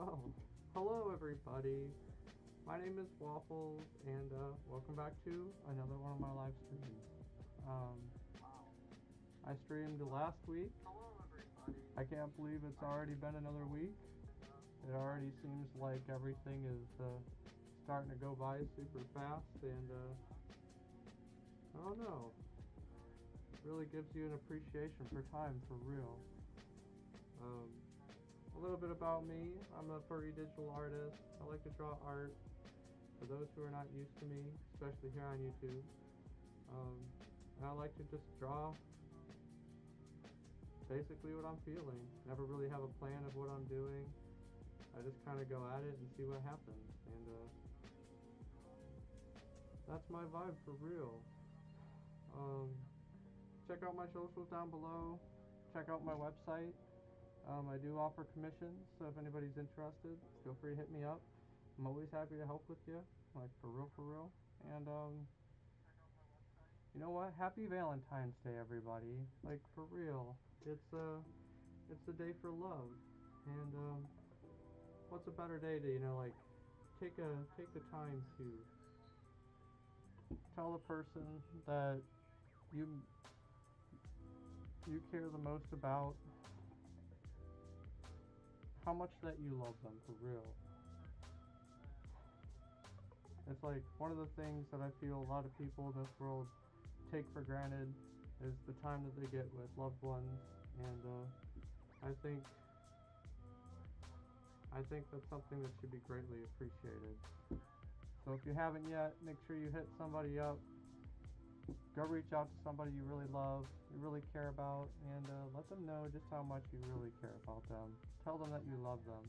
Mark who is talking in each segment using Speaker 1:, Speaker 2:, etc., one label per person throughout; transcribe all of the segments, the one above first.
Speaker 1: Well, hello everybody. My name is Waffle, and welcome back to another one of my live streams. I streamed last week. I can't believe it's already been another week. It already seems like everything is starting to go by super fast, and I don't know. It really gives you an appreciation for time, for real. A little bit about me. I'm a furry digital artist. I like to draw art. For those who are not used to me, especially here on YouTube, and I like to just draw basically what I'm feeling. Never really have a plan of what I'm doing. I just kind of go at it and see what happens, and that's my vibe for real. Check out my socials down below. Check out my website. I do offer commissions, so if anybody's interested, feel free to hit me up. I'm always happy to help with you, like for real. And you know what? Happy Valentine's Day, everybody. Like for real. It's the day for love, and what's a better day to like take the time to tell the person that you care the most about how much that you love them, for real. It's like one of the things that I feel a lot of people in this world take for granted is the time that they get with loved ones, and I think that's something that should be greatly appreciated. So if you haven't yet, make sure you hit somebody up. Go reach out to somebody you really love, you really care about, and let them know just how much you really care about them. Tell them that you love them.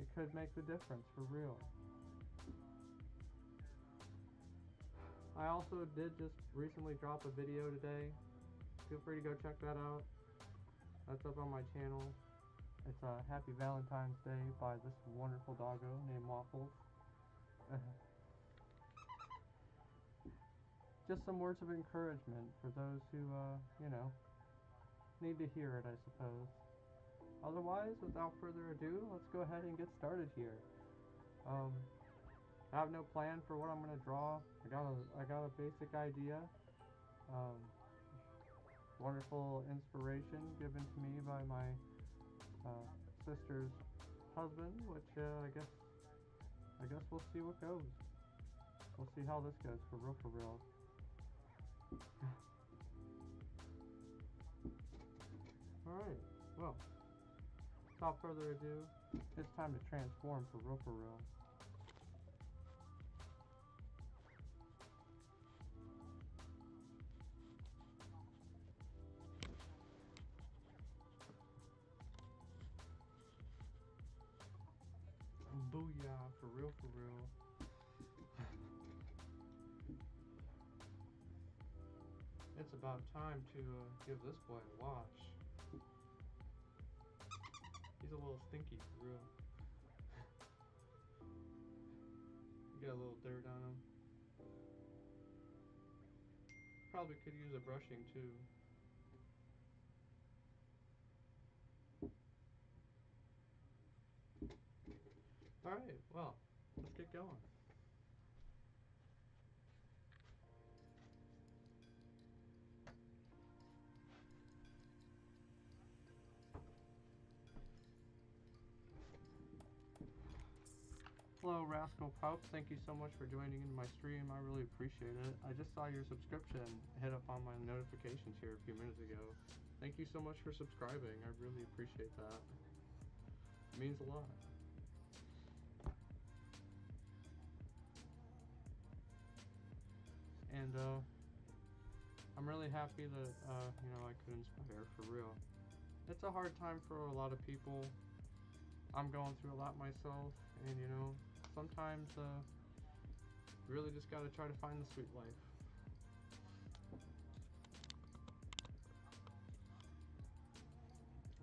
Speaker 1: It could make the difference, for real. I also did just recently drop a video today. Feel free to go check that out. That's up on my channel. It's a Happy Valentine's Day by this wonderful doggo named Waffle. Just some words of encouragement for those who, need to hear it, I suppose. Otherwise, without further ado, let's go ahead and get started here. I have no plan for what I'm gonna draw. I got a basic idea. Wonderful inspiration given to me by my sister's husband, which I guess we'll see what goes. We'll see how this goes, for real. Alright, well, without further ado, it's time to transform, for real. Booyah, for real. It's about time to give this boy a wash. He's a little stinky, for real. Got a little dirt on him. Probably could use a brushing too. Alright, well, let's get going. Hello, Rascal Pups. Thank you so much for joining in my stream. I really appreciate it. I just saw your subscription hit up on my notifications here a few minutes ago. Thank you so much for subscribing. I really appreciate that. It means a lot. And I'm really happy that I could inspire, for real. It's a hard time for a lot of people. I'm going through a lot myself, and sometimes really just gotta try to find the sweet life.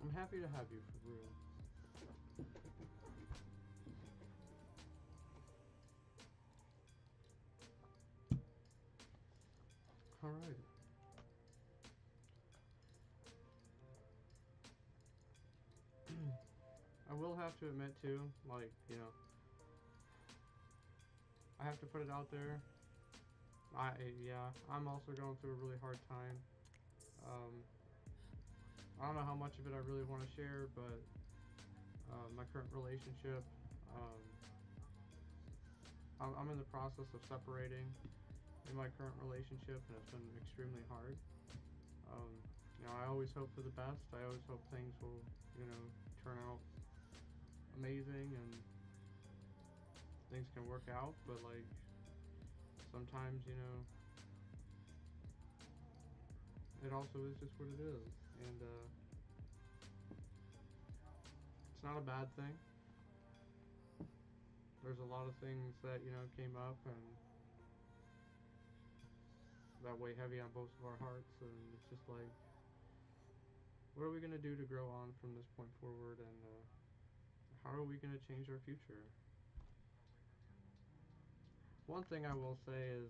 Speaker 1: I'm happy to have you, for real. Alright. I will have to admit too, like, you know, I have to put it out there. Yeah, I'm also going through a really hard time. Um, I don't know how much of it I really want to share, but my current relationship, um, I'm in the process of separating in my current relationship, and it's been extremely hard. Um, you know, I always hope for the best. I always hope things will, you know, turn out amazing and things can work out. But like sometimes, you know, it also is just what it is, and it's not a bad thing. There's a lot of things that you know came up and that weigh heavy on both of our hearts, and it's just like, what are we gonna do to grow on from this point forward, and how are we gonna change our future? One thing I will say is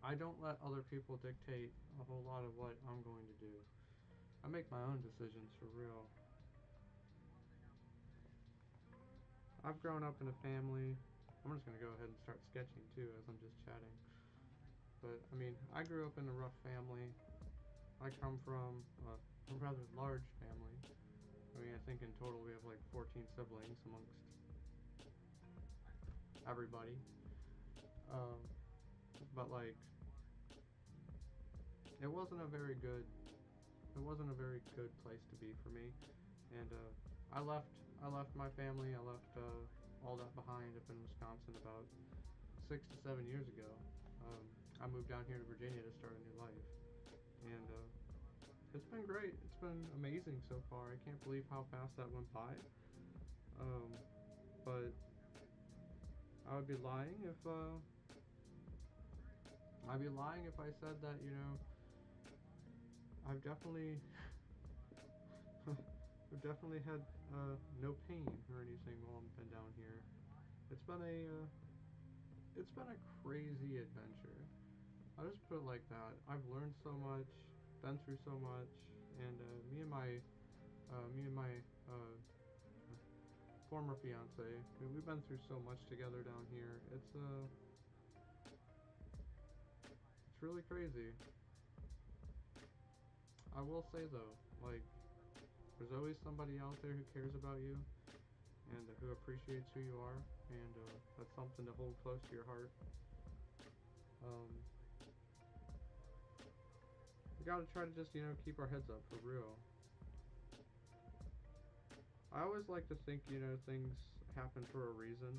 Speaker 1: I don't let other people dictate a whole lot of what I'm going to do. I make my own decisions for real. I've grown up in a family. I'm just gonna go ahead and start sketching too as I'm just chatting. But I mean, I grew up in a rough family. I come from a rather large family. I mean, I think in total we have like 14 siblings amongst everybody. Um, but like, it wasn't a very good, it wasn't a very good place to be for me. And I left, I left my family. I left all that behind up in Wisconsin about 6 to 7 years ago. Um, I moved down here to Virginia to start a new life, and it's been great. It's been amazing so far. I can't believe how fast that went by. Um, but I would be lying if I'd be lying if I said that you know I've definitely I've definitely had no pain or anything while I've been down here. It's been a it's been a crazy adventure. I'll just put it like that. I've learned so much, been through so much, and me and my uh, former fiance, we've been through so much together down here. It's really crazy. I will say though, like there's always somebody out there who cares about you and who appreciates who you are, and that's something to hold close to your heart. Um, we gotta try to just you know keep our heads up for real. I always like to think you know things happen for a reason,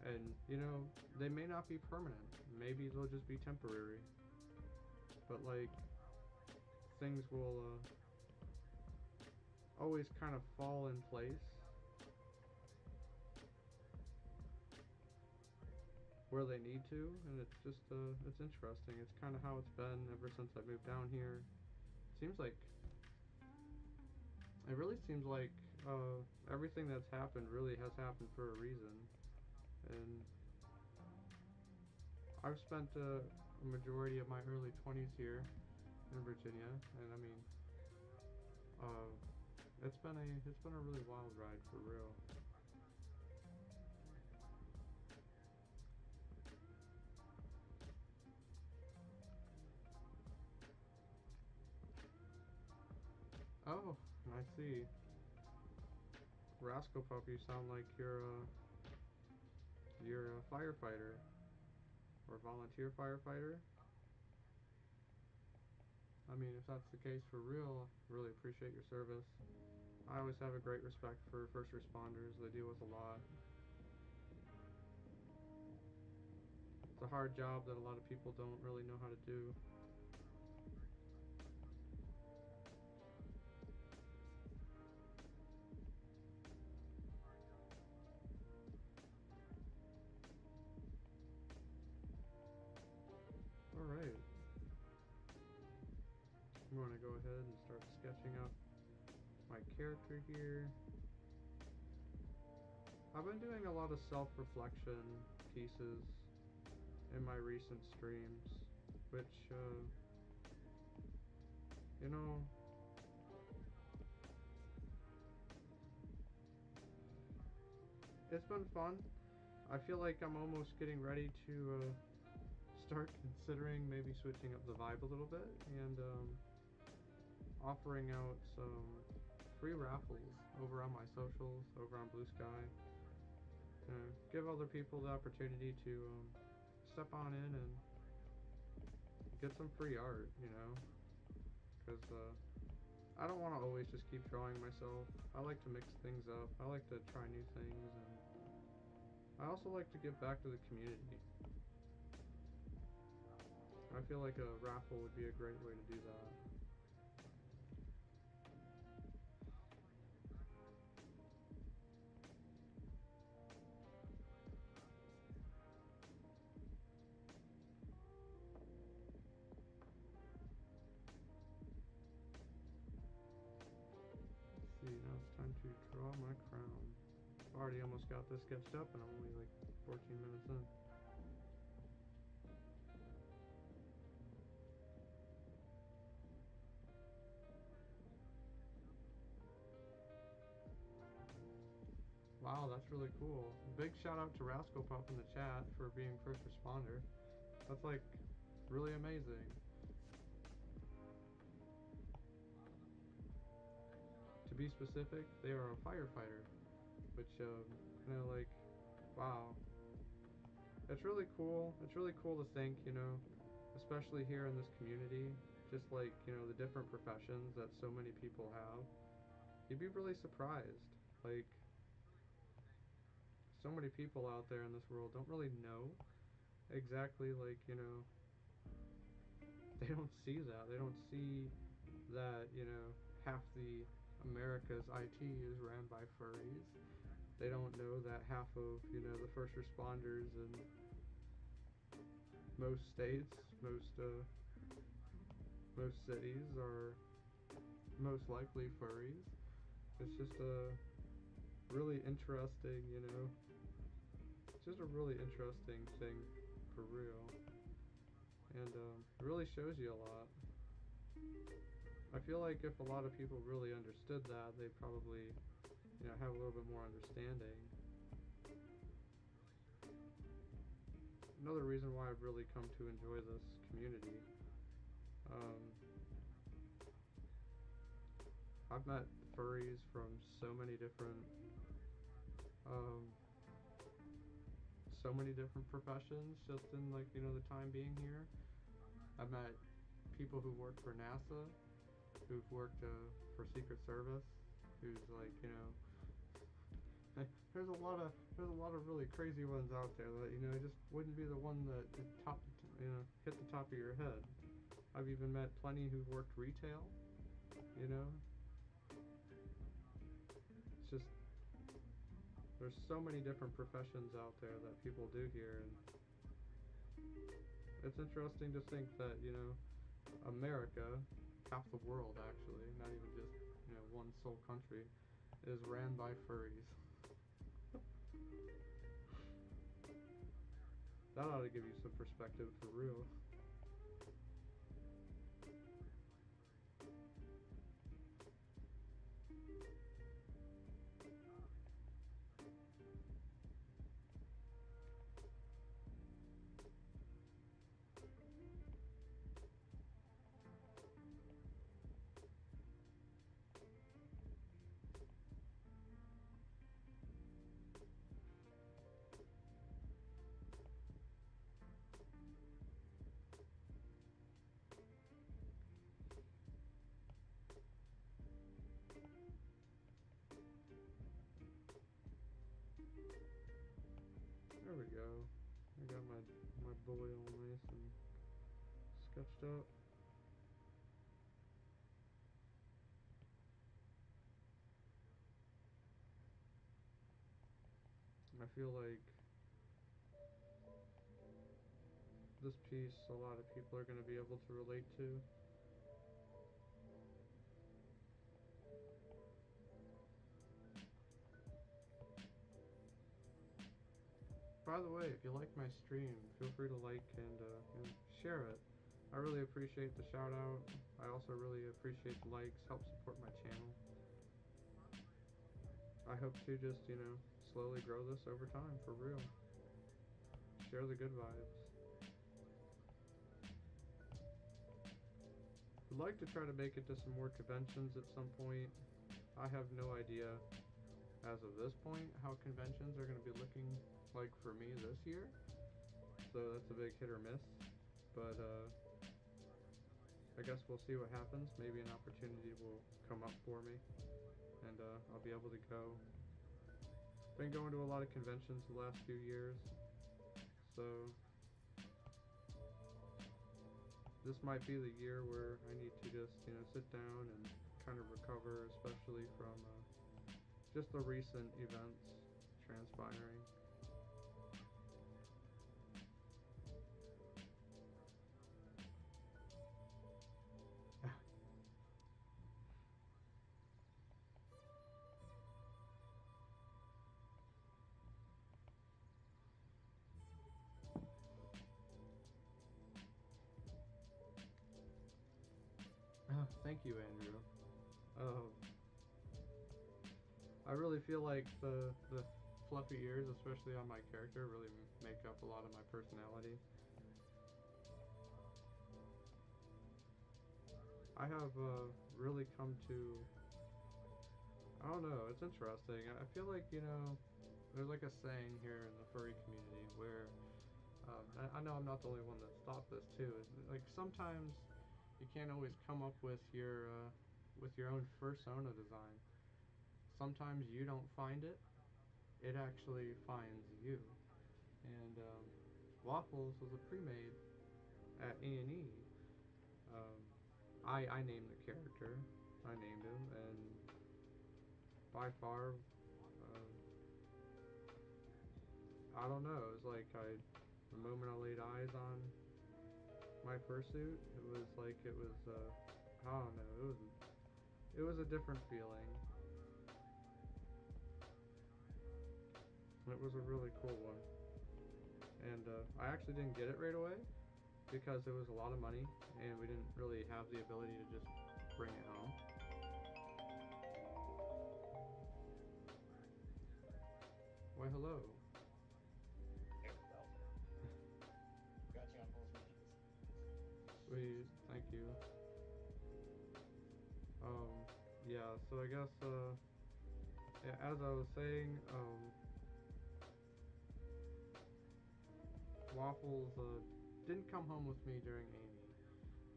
Speaker 1: and you know they may not be permanent. Maybe they'll just be temporary. But like things will always kind of fall in place where they need to, and it's just it's interesting. It's kind of how it's been ever since I moved down here. Seems like it really seems like everything that's happened really has happened for a reason, and I've spent a majority of my early 20s here in Virginia, and I mean, uh, it's been a really wild ride for real. Oh, I see. Rascal Pup, you sound like you're a firefighter or volunteer firefighter. I mean, if that's the case for real, really appreciate your service. I always have a great respect for first responders. They deal with a lot. It's a hard job that a lot of people don't really know how to do. Alright, I'm going to go ahead and start sketching up my character here. I've been doing a lot of self-reflection pieces in my recent streams, which, you know, it's been fun. I feel like I'm almost getting ready to start considering maybe switching up the vibe a little bit and offering out some free raffles over on my socials, over on Blue Sky. Give other people the opportunity to step on in and get some free art, because I don't want to always just keep drawing myself. I like to mix things up. I like to try new things, and I also like to give back to the community. I feel like a raffle would be a great way to do that. Let's see, now it's time to draw my crown. I've already almost got this sketched up and I'm only like 14 minutes in. Wow, that's really cool. Big shout out to Rascal Pup in the chat for being first responder. That's like really amazing. To be specific, they are a firefighter, which like, wow. It's really cool. It's really cool to think, especially here in this community, just like, the different professions that so many people have. You'd be really surprised. Like, so many people out there in this world don't really know exactly, like, they don't see that. They don't see that, half the America's IT is ran by furries. They don't know that half of, the first responders in most states, most cities are most likely furries. It's just a really interesting, it's just a really interesting thing for real. And it really shows you a lot. I feel like if a lot of people really understood that, they'd probably, have a little bit more understanding. Another reason why I've really come to enjoy this community. I've met furries from so many different professions just in like, the time being here. I've met people who work for NASA, who've worked for Secret Service, who's like, there's a lot of really crazy ones out there that, just wouldn't be the one that hit the top of your head. I've even met plenty who worked retail, It's just, there's so many different professions out there that people do here, and it's interesting to think that, America, half the world actually, not even just, one sole country, is ran by furries. That ought to give you some perspective for real. There we go. I got my boy all nice and sketched up. I feel like this piece a lot of people are going to be able to relate to. By the way, if you like my stream, feel free to like and share it. I really appreciate the shout out. I also really appreciate the likes, help support my channel. I hope to just, slowly grow this over time, for real. Share the good vibes. Would like to try to make it to some more conventions at some point. I have no idea, as of this point, how conventions are going to be looking like for me this year. So that's a big hit or miss. But I guess we'll see what happens. Maybe an opportunity will come up for me, and I'll be able to go. Been going to a lot of conventions the last few years, so this might be the year where I need to just, sit down and kind of recover, especially from just the recent events transpiring. Thank you, Andrew. I really feel like the fluffy ears, especially on my character, really make up a lot of my personality. I have really come to, I don't know, it's interesting. I feel like, there's like a saying here in the furry community where, I know I'm not the only one that's thought this too. Like sometimes you can't always come up with your own persona design. Sometimes you don't find it; it actually finds you. And Waffles was a pre-made at A&E. Um, I named the character. I named him, and by far, I don't know. It was like the moment I laid eyes on my fursuit, it was like I don't know. It was a different feeling. It was a really cool one, and I actually didn't get it right away because it was a lot of money, and we didn't really have the ability to just bring it home. Why, hello.
Speaker 2: Got you on both meetings.
Speaker 1: Sweet, thank you. Um, yeah. So I guess yeah, as I was saying, Waffles didn't come home with me during Amy.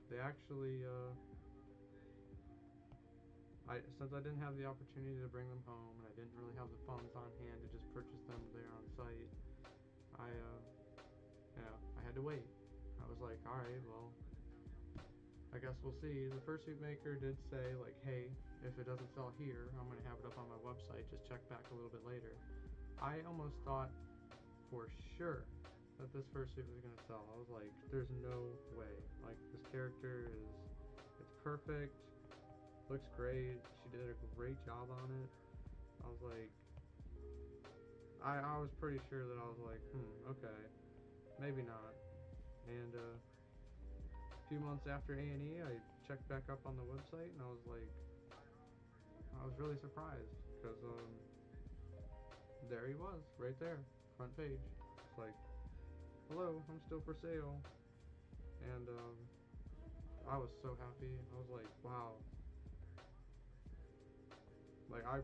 Speaker 1: They actually since I didn't have the opportunity to bring them home, and I didn't really have the funds on hand to just purchase them there on site, I had to wait. I was like, all right, well, I guess we'll see. The fursuit maker did say like, hey, if it doesn't sell here, I'm gonna have it up on my website. Just check back a little bit later. I almost thought for sure that this fursuit was gonna sell. I was like, there's no way. Like this character it's perfect. Looks great. She did a great job on it. I was like, I was pretty sure that I was like, okay, maybe not. And a few months after A&E, I checked back up on the website, and I was really surprised because there he was, right there, front page. It's like, hello, I'm still for sale, and I was so happy. I was like, wow. Like I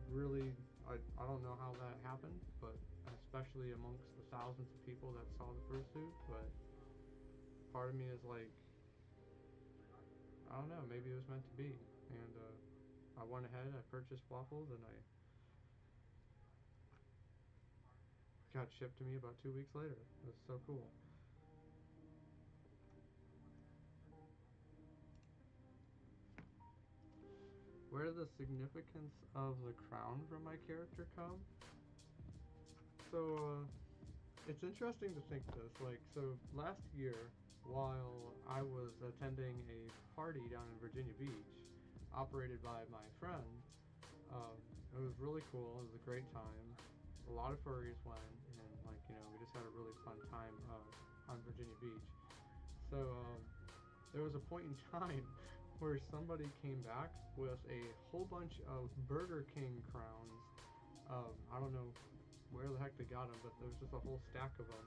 Speaker 1: don't know how that happened, but especially amongst the thousands of people that saw the fursuit, but part of me is like, I don't know, maybe it was meant to be. And I went ahead, I purchased Waffles, and I got shipped to me about 2 weeks later. It was so cool. Where did the significance of the crown from my character come? So, it's interesting to think this. Like, so last year, while I was attending a party down in Virginia Beach, operated by my friend, it was really cool. It was a great time. A lot of furries went, and we just had a really fun time on Virginia Beach. So there was a point in time where somebody came back with a whole bunch of Burger King crowns. I don't know where the heck they got them, but there was just a whole stack of them,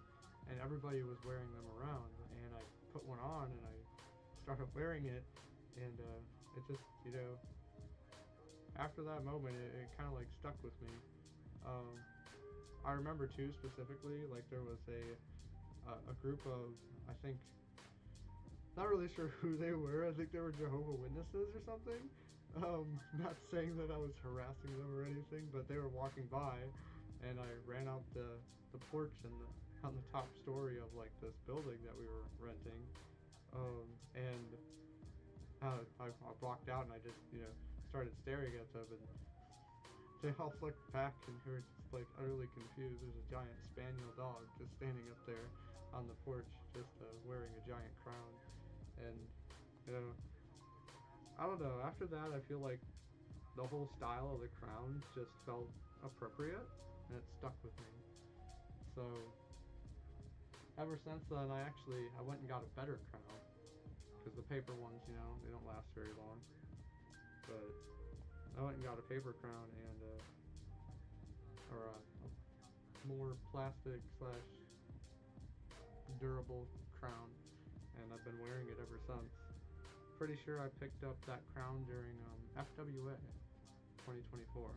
Speaker 1: and everybody was wearing them around. And I put one on, and I started wearing it, and it just, after that moment, it kind of like stuck with me. I remember too specifically, like there was a group of, I think, not really sure who they were. I think they were Jehovah's Witnesses or something. Not saying that I was harassing them or anything, but they were walking by, and I ran out the porch and on the top story of like this building that we were renting, and I walked out and I just started staring at them, and they all looked back and they were just like utterly confused. There's a giant spaniel dog just standing up there on the porch, just wearing a giant crown, and I don't know. After that, I feel like the whole style of the crown just felt appropriate, and it stuck with me. So ever since then, I went and got a better crown, because the paper ones, they don't last very long. But I went and got a paper crown and or a more plastic / durable crown, and I've been wearing it ever since. Pretty sure I picked up that crown during FWA 2024,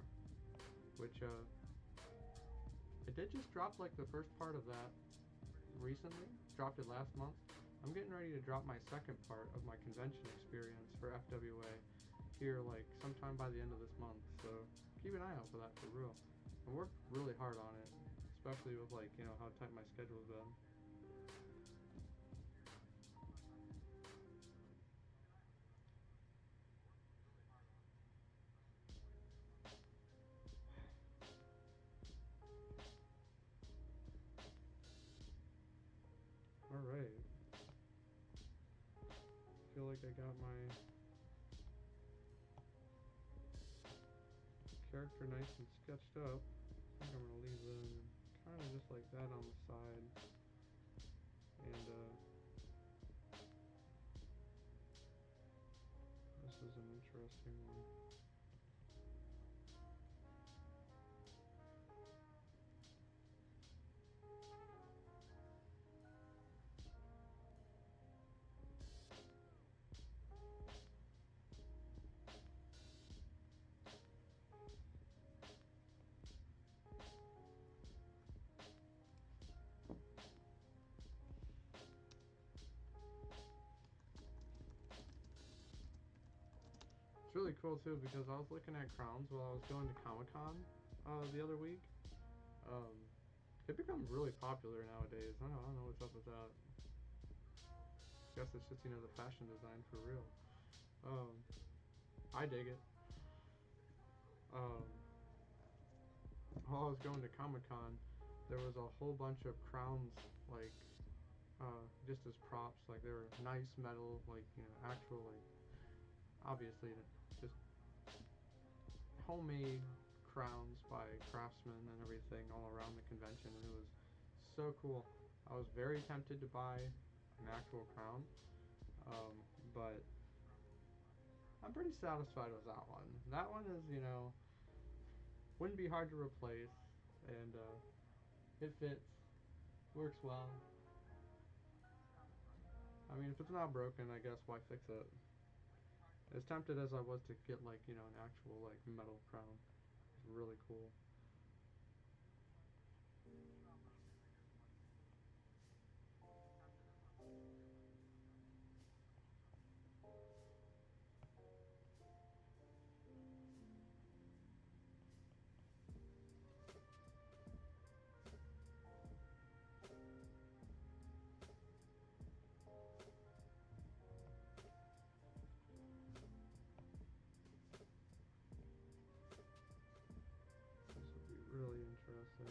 Speaker 1: which I did just drop like the first part of that recently. Dropped it last month. I'm getting ready to drop my second part of my convention experience for FWA here like sometime by the end of this month, so keep an eye out for that, for real. I worked really hard on it, especially with like how tight my schedule's been. Alright. Feel like I got my character nice and sketched up. I think I'm gonna leave them kind of just like that on the side. And this is an interesting one. It's really cool too, because I was looking at crowns while I was going to Comic-Con the other week. They become really popular nowadays. I don't know what's up with that. Guess it's just the fashion design for real. I dig it. While I was going to Comic-Con, there was a whole bunch of crowns, like just as props. Like they were nice metal, like actual, like obviously just homemade crowns by craftsmen and everything all around the convention, and it was so cool. I was very tempted to buy an actual crown, but I'm pretty satisfied with that one. That one is, wouldn't be hard to replace, and it fits, works well. I mean, if it's not broken, I guess why fix it? As tempted as I was to get like, an actual like metal crown. It's really cool. This would be really interesting.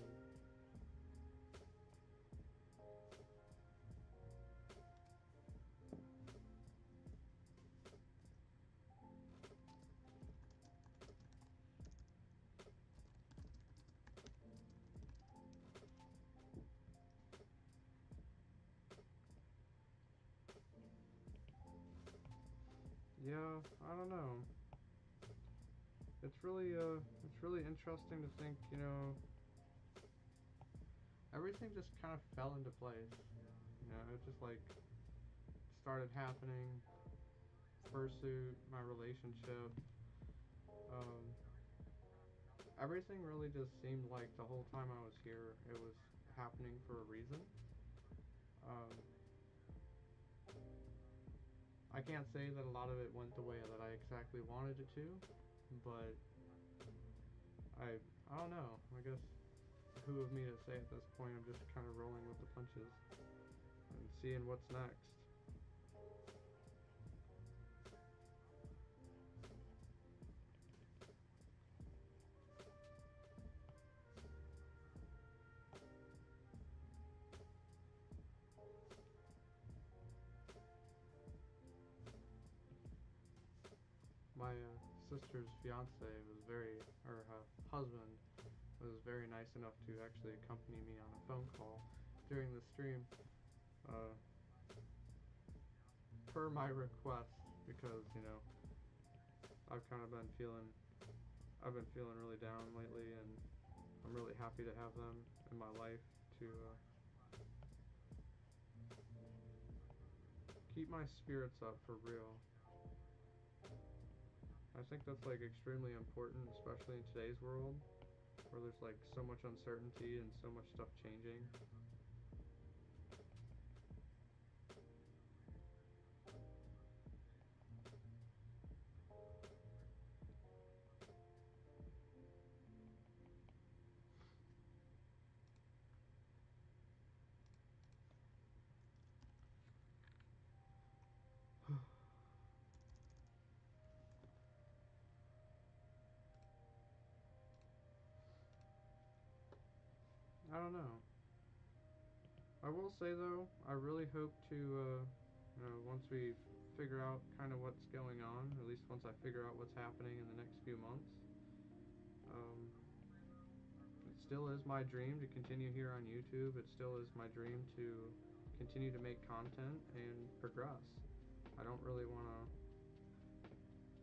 Speaker 1: Yeah, I don't know. It's really interesting to think, everything just kind of fell into place. You know, it just like started happening. Fursuit, my relationship, um, everything really just seemed like the whole time I was here, it was happening for a reason. Um, I can't say that a lot of it went the way that I exactly wanted it to, but I don't know. I guess who of me to say at this point? I'm just kind of rolling with the punches and seeing what's next. My sister's fiance was or husband was very nice enough to actually accompany me on a phone call during the stream, uh, per my request, because I've been feeling really down lately, and I'm really happy to have them in my life to keep my spirits up for real. I think that's like extremely important, especially in today's world, where there's like so much uncertainty and so much stuff changing. I don't know. I will say though, I really hope to, once we figure out kind of what's going on, at least once I figure out what's happening in the next few months, um, it still is my dream to continue here on YouTube. It still is my dream to continue to make content and progress. I don't really want to.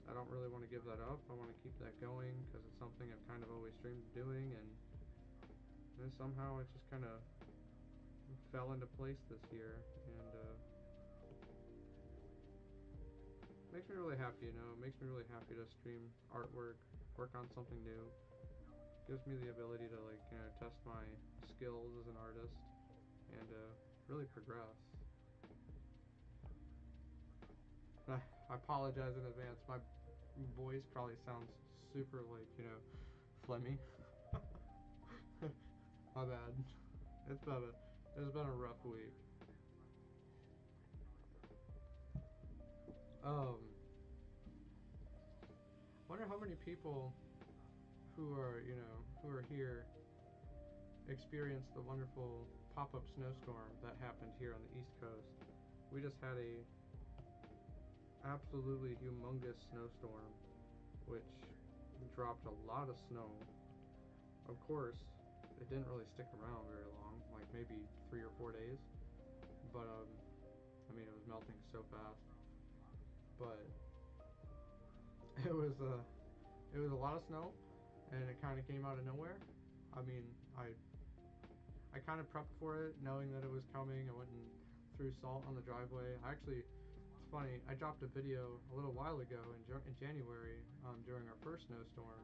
Speaker 1: I don't really want to give that up. I want to keep that going because it's something I've kind of always dreamed of doing, and somehow it just kind of fell into place this year, and makes me really happy. It makes me really happy to stream artwork, work on something new. Gives me the ability to test my skills as an artist and really progress. I apologize in advance. My voice probably sounds super phlegmy. My bad. It's been a rough week. Wonder how many people who are here experienced the wonderful pop-up snowstorm that happened here on the East Coast. We just had a absolutely humongous snowstorm, which dropped a lot of snow. Of course, it didn't really stick around very long, like maybe 3 or 4 days. But I mean, it was melting so fast. But it was a lot of snow, and it kind of came out of nowhere. I mean, I kind of prepped for it, knowing that it was coming. I went and threw salt on the driveway. It's funny. I dropped a video a little while ago in January during our first snowstorm,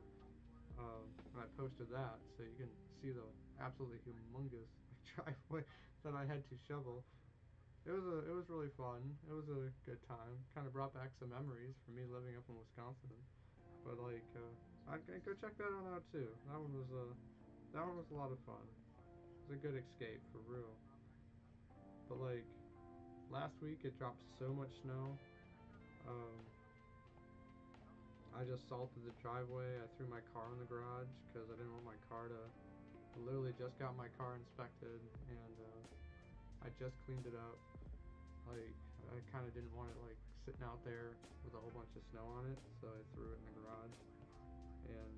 Speaker 1: and I posted that, so you can see the absolutely humongous driveway that I had to shovel. It was really fun. It was a good time. Kind of brought back some memories for me living up in Wisconsin. But I'd go check that one out too. That one was a lot of fun. It was a good escape for real. But last week it dropped so much snow. Um, I just salted the driveway. I threw my car in the garage because I didn't want my car to. I literally just got my car inspected, and I just cleaned it up. I kind of didn't want it sitting out there with a whole bunch of snow on it, so I threw it in the garage. And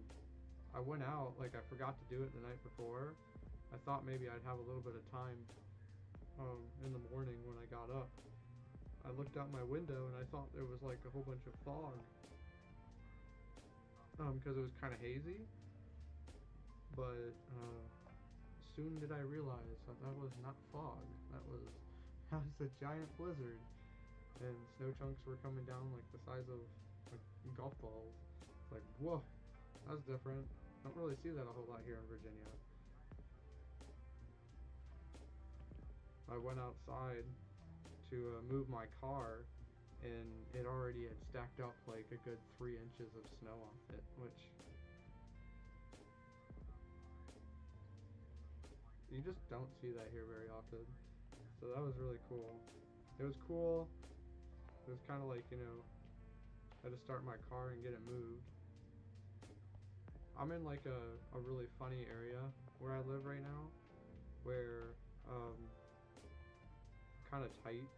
Speaker 1: I went out, I forgot to do it the night before. I thought maybe I'd have a little bit of time in the morning when I got up. I looked out my window and I thought there was a whole bunch of fog, because it was kind of hazy. But soon did I realize that that was not fog. That was a giant blizzard, and snow chunks were coming down like the size of like golf balls. It's like, whoa, that's different. Don't really see that a whole lot here in Virginia. I went outside to move my car, and it already had stacked up like a good 3 inches of snow on it, which you just don't see that here very often. So that was really cool. It was cool. It was kind of like, you know, I had to start my car and get it moved. I'm in like a really funny area where I live right now, where kind of tight.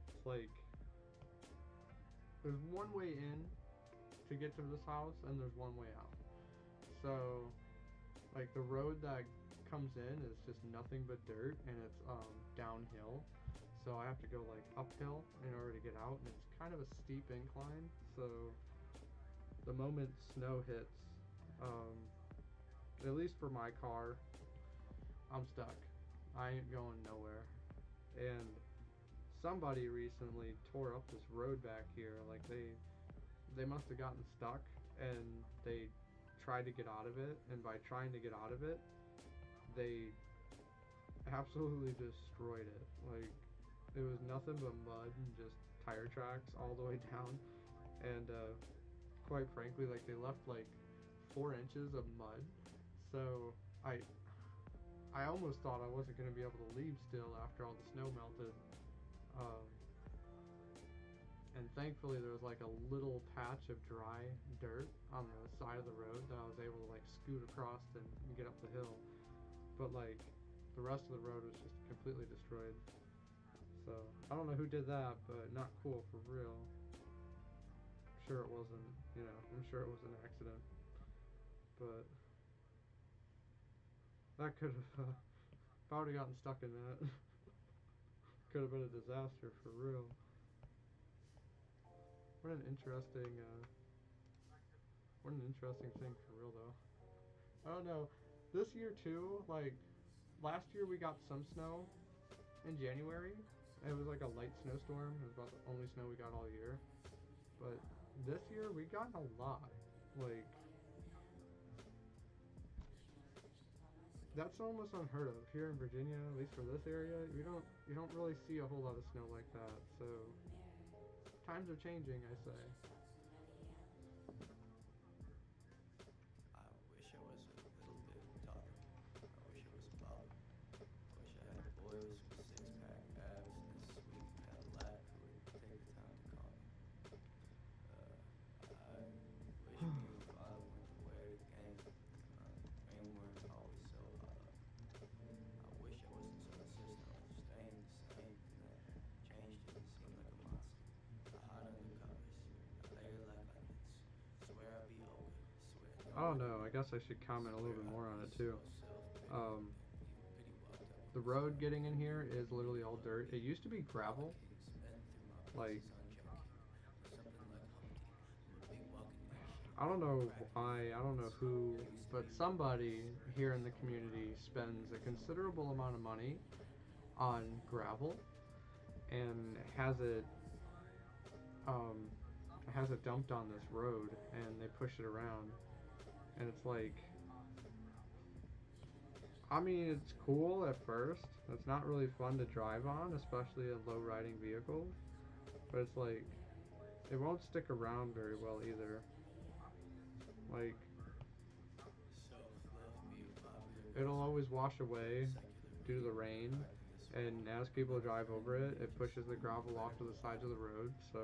Speaker 1: It's like there's one way in to get to this house and there's one way out. So like the road that comes in is just nothing but dirt, and it's downhill. So I have to go like uphill in order to get out, and it's kind of a steep incline. So the moment snow hits, at least for my car, I'm stuck. I ain't going nowhere. And somebody recently tore up this road back here. Like they must have gotten stuck, and they tried to get out of it, and by trying to get out of it, they absolutely destroyed it. Like, it was nothing but mud and just tire tracks all the way down, and quite frankly, like, they left like 4 inches of mud. So I almost thought I wasn't going to be able to leave still after all the snow melted. And thankfully there was like a little patch of dry dirt on the side of the road that I was able to like scoot across and get up the hill. But like the rest of the road was just completely destroyed. So I don't know who did that, but not cool for real. I'm sure it wasn't, you know, I'm sure it was an accident. But that could have, if I would have gotten stuck in that, could have been a disaster for real. What an interesting thing for real though. I don't know. This year too, like last year we got some snow in January. It was like a light snowstorm. It was about the only snow we got all year. But this year we got a lot. Like that's almost unheard of here in Virginia, at least for this area. You don't really see a whole lot of snow like that. So times are changing, I say.
Speaker 3: I wish I was a little bit taller. I wish I was taller. I wish I had the boils with six-pack abs this week had a laugh who would take the time to call me. I wish me and father went to wear the game. And weren't always so I wish I wasn't so insistent on staying the same. Change didn't seem like a monster.
Speaker 1: I don't know, I guess I should comment a little bit more on it too. The road getting in here is literally all dirt. It used to be gravel. Like, I don't know why, I don't know who, but somebody here in the community spends a considerable amount of money on gravel and has it dumped on this road, and they push it around, and it's like, I mean, it's cool at first. It's not really fun to drive on, especially in low riding vehicles, but it's like it won't stick around very well either. Like, it'll always wash away due to the rain, and as people drive over it, it pushes the gravel off to the sides of the road, so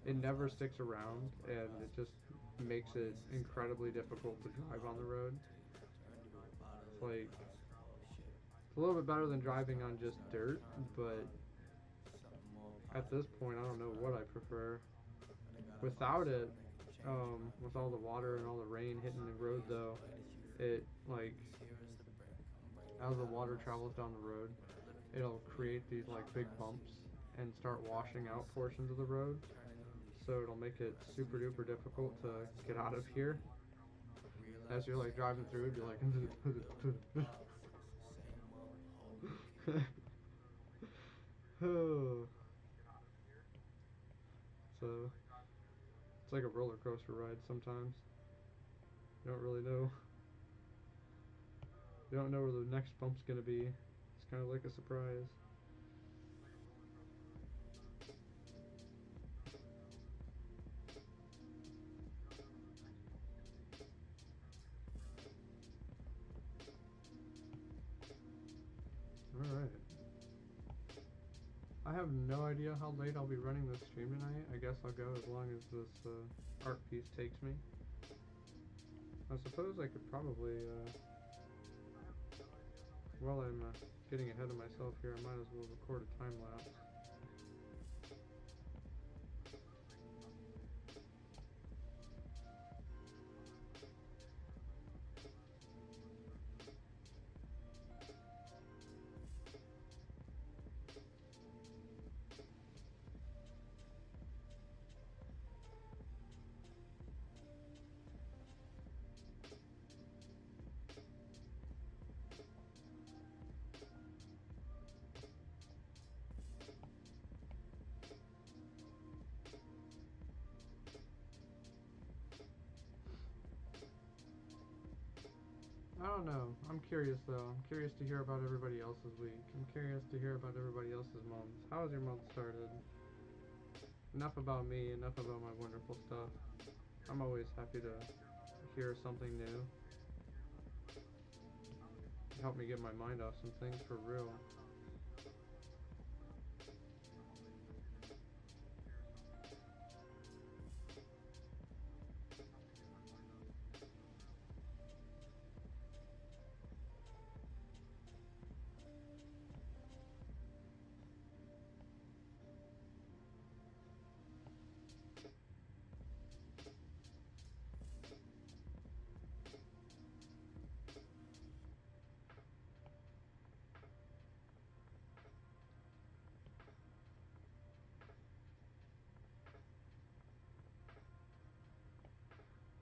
Speaker 1: it never sticks around, and it just makes it incredibly difficult to drive on the road. It's like, it's a little bit better than driving on just dirt, but at this point I don't know what I prefer. Without it, with all the water and all the rain hitting the road though, it, like, as the water travels down the road, it'll create these like big bumps and start washing out portions of the road, so it'll make it super duper difficult to get out of here. As you're like driving through, it'd be like. Oh. So it's like a roller coaster ride sometimes. You don't really know. You don't know where the next bump's gonna be. It's kind of like a surprise. Alright. I have no idea how late I'll be running this stream tonight. I guess I'll go as long as this art piece takes me. I suppose I could probably, while I'm getting ahead of myself here, I might as well record a time lapse. I don't know. I'm curious though. I'm curious to hear about everybody else's week. I'm curious to hear about everybody else's month. How has your month started? Enough about me, enough about my wonderful stuff. I'm always happy to hear something new. Help me get my mind off some things for real.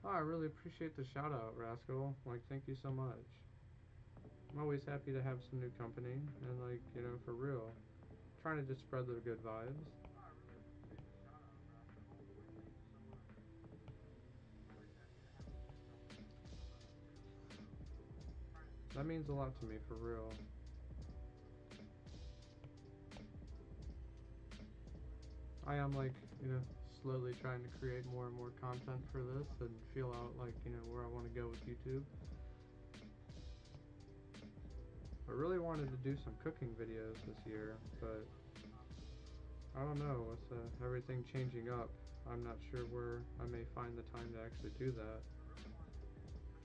Speaker 1: Oh, I really appreciate the shout out, Rascal. Like, thank you so much. I'm always happy to have some new company, and like, you know, for real. Trying to just spread the good vibes. That means a lot to me, for real. I am like, you know, slowly trying to create more and more content for this and feel out like, you know, where I want to go with YouTube. I really wanted to do some cooking videos this year, but I don't know, with everything changing up, I'm not sure where I may find the time to actually do that.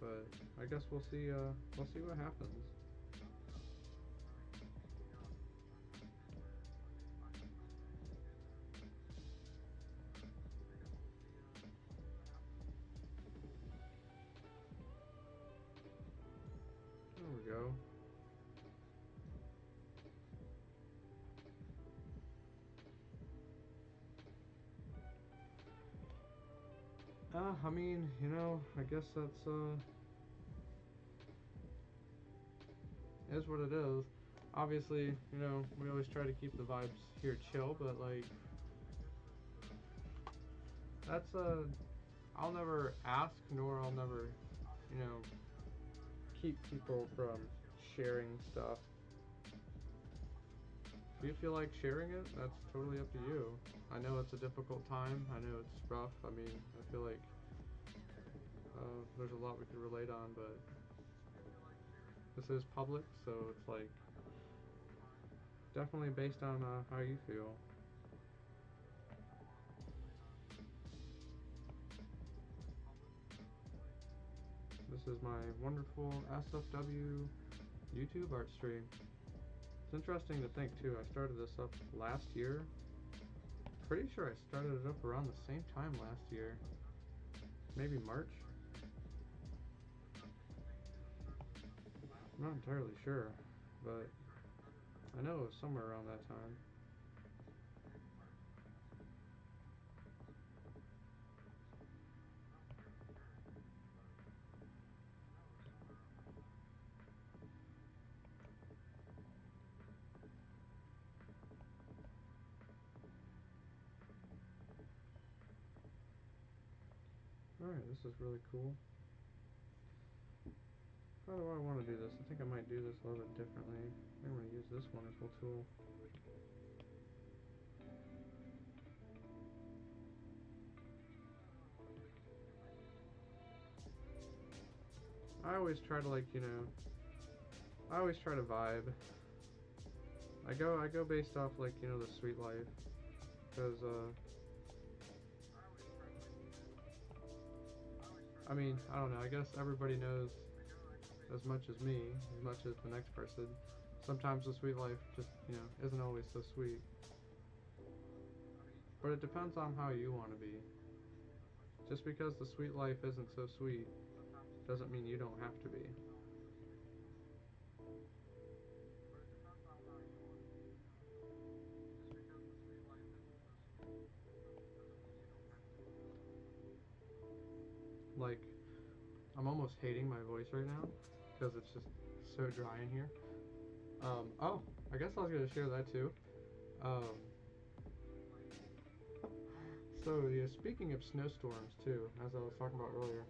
Speaker 1: But I guess we'll see what happens. There we go. I mean, you know, I guess that's is what it is. Obviously, you know, we always try to keep the vibes here chill, but like that's I'll never ask nor I'll never, you know, keep people from sharing stuff. If you feel like sharing it, that's totally up to you. I know it's a difficult time. I know it's rough. I mean, I feel like there's a lot we could relate on, but this is public, so it's like definitely based on how you feel. This is my wonderful SFW YouTube art stream. It's interesting to think too, I started this up last year. Pretty sure I started it up around the same time last year. Maybe March? I'm not entirely sure, but I know it was somewhere around that time. Alright, this is really cool. How do I want to do this? I think I might do this a little bit differently. I think I'm going to use this wonderful tool. I always try to, like, you know, I always try to vibe. I go based off, like, you know, the sweet life. Because, I mean, I don't know, I guess everybody knows as much as me, as much as the next person. Sometimes the sweet life just, you know, isn't always so sweet. But it depends on how you want to be. Just because the sweet life isn't so sweet doesn't mean you don't have to be. Like, I'm almost hating my voice right now because it's just so dry in here. Oh, I guess I was gonna share that too. Um, so yeah, speaking of snowstorms too, as I was talking about earlier,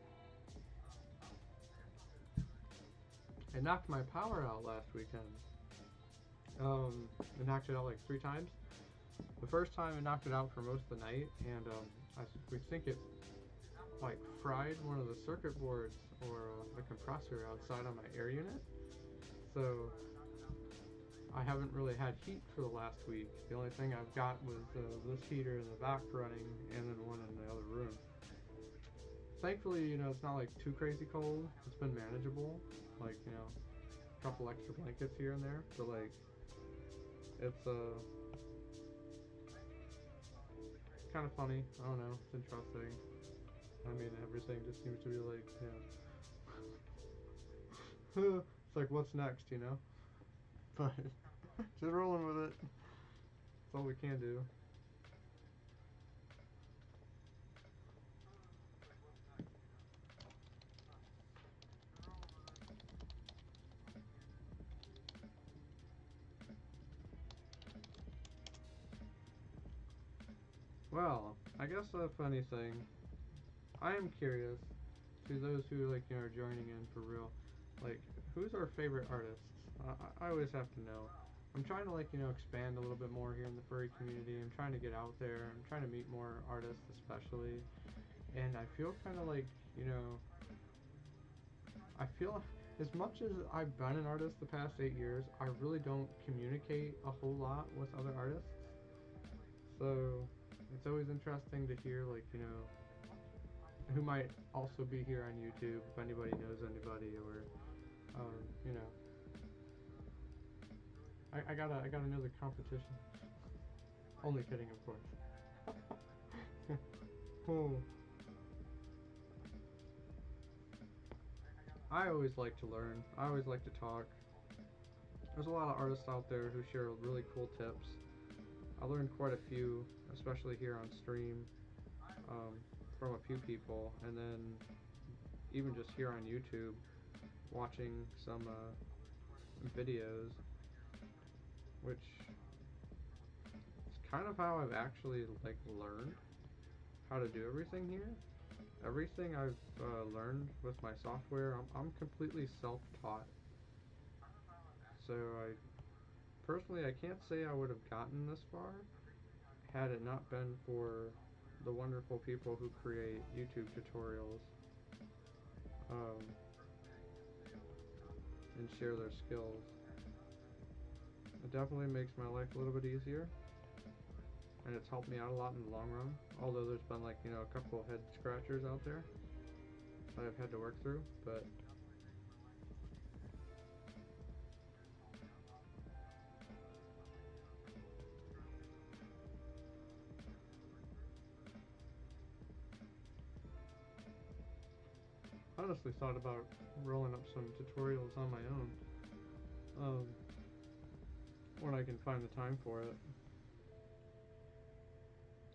Speaker 1: it knocked my power out last weekend. It knocked it out like 3 times. The first time it knocked it out for most of the night, and we think it like fried one of the circuit boards or the compressor outside on my air unit. So I haven't really had heat for the last week. The only thing I've got was this heater in the back running, and then one in the other room. Thankfully, you know, it's not like too crazy cold. It's been manageable. Like, you know, a couple extra blankets here and there. But like, it's kind of funny. I don't know. It's interesting. I mean, everything just seems to be like, yeah. It's like, what's next, you know? But just rolling with it. That's all we can do. Well, I guess a funny thing. I am curious to those who like, you know, are joining in for real. Like, who's our favorite artists? I always have to know. I'm trying to, like, you know, expand a little bit more here in the furry community. I'm trying to get out there. I'm trying to meet more artists, especially. And I feel kind of like, you know, I feel as much as I've been an artist the past 8 years, I really don't communicate a whole lot with other artists. So it's always interesting to hear, like, you know, who might also be here on YouTube, if anybody knows anybody, or you know, I gotta know the competition. Only kidding, of course. Oh. I always like to learn. I always like to talk. There's a lot of artists out there who share really cool tips. I learned quite a few, especially here on stream, from a few people, and then even just here on YouTube, watching some videos, which is kind of how I've actually like learned how to do everything here. Everything I've learned with my software, I'm completely self-taught. So personally, I can't say I would have gotten this far had it not been for the wonderful people who create YouTube tutorials um, and share their skills. It definitely makes my life a little bit easier, and it's helped me out a lot in the long run. Although there's been, like, you know, a couple of head scratchers out there that I've had to work through, but I honestly thought about rolling up some tutorials on my own when I can find the time for it.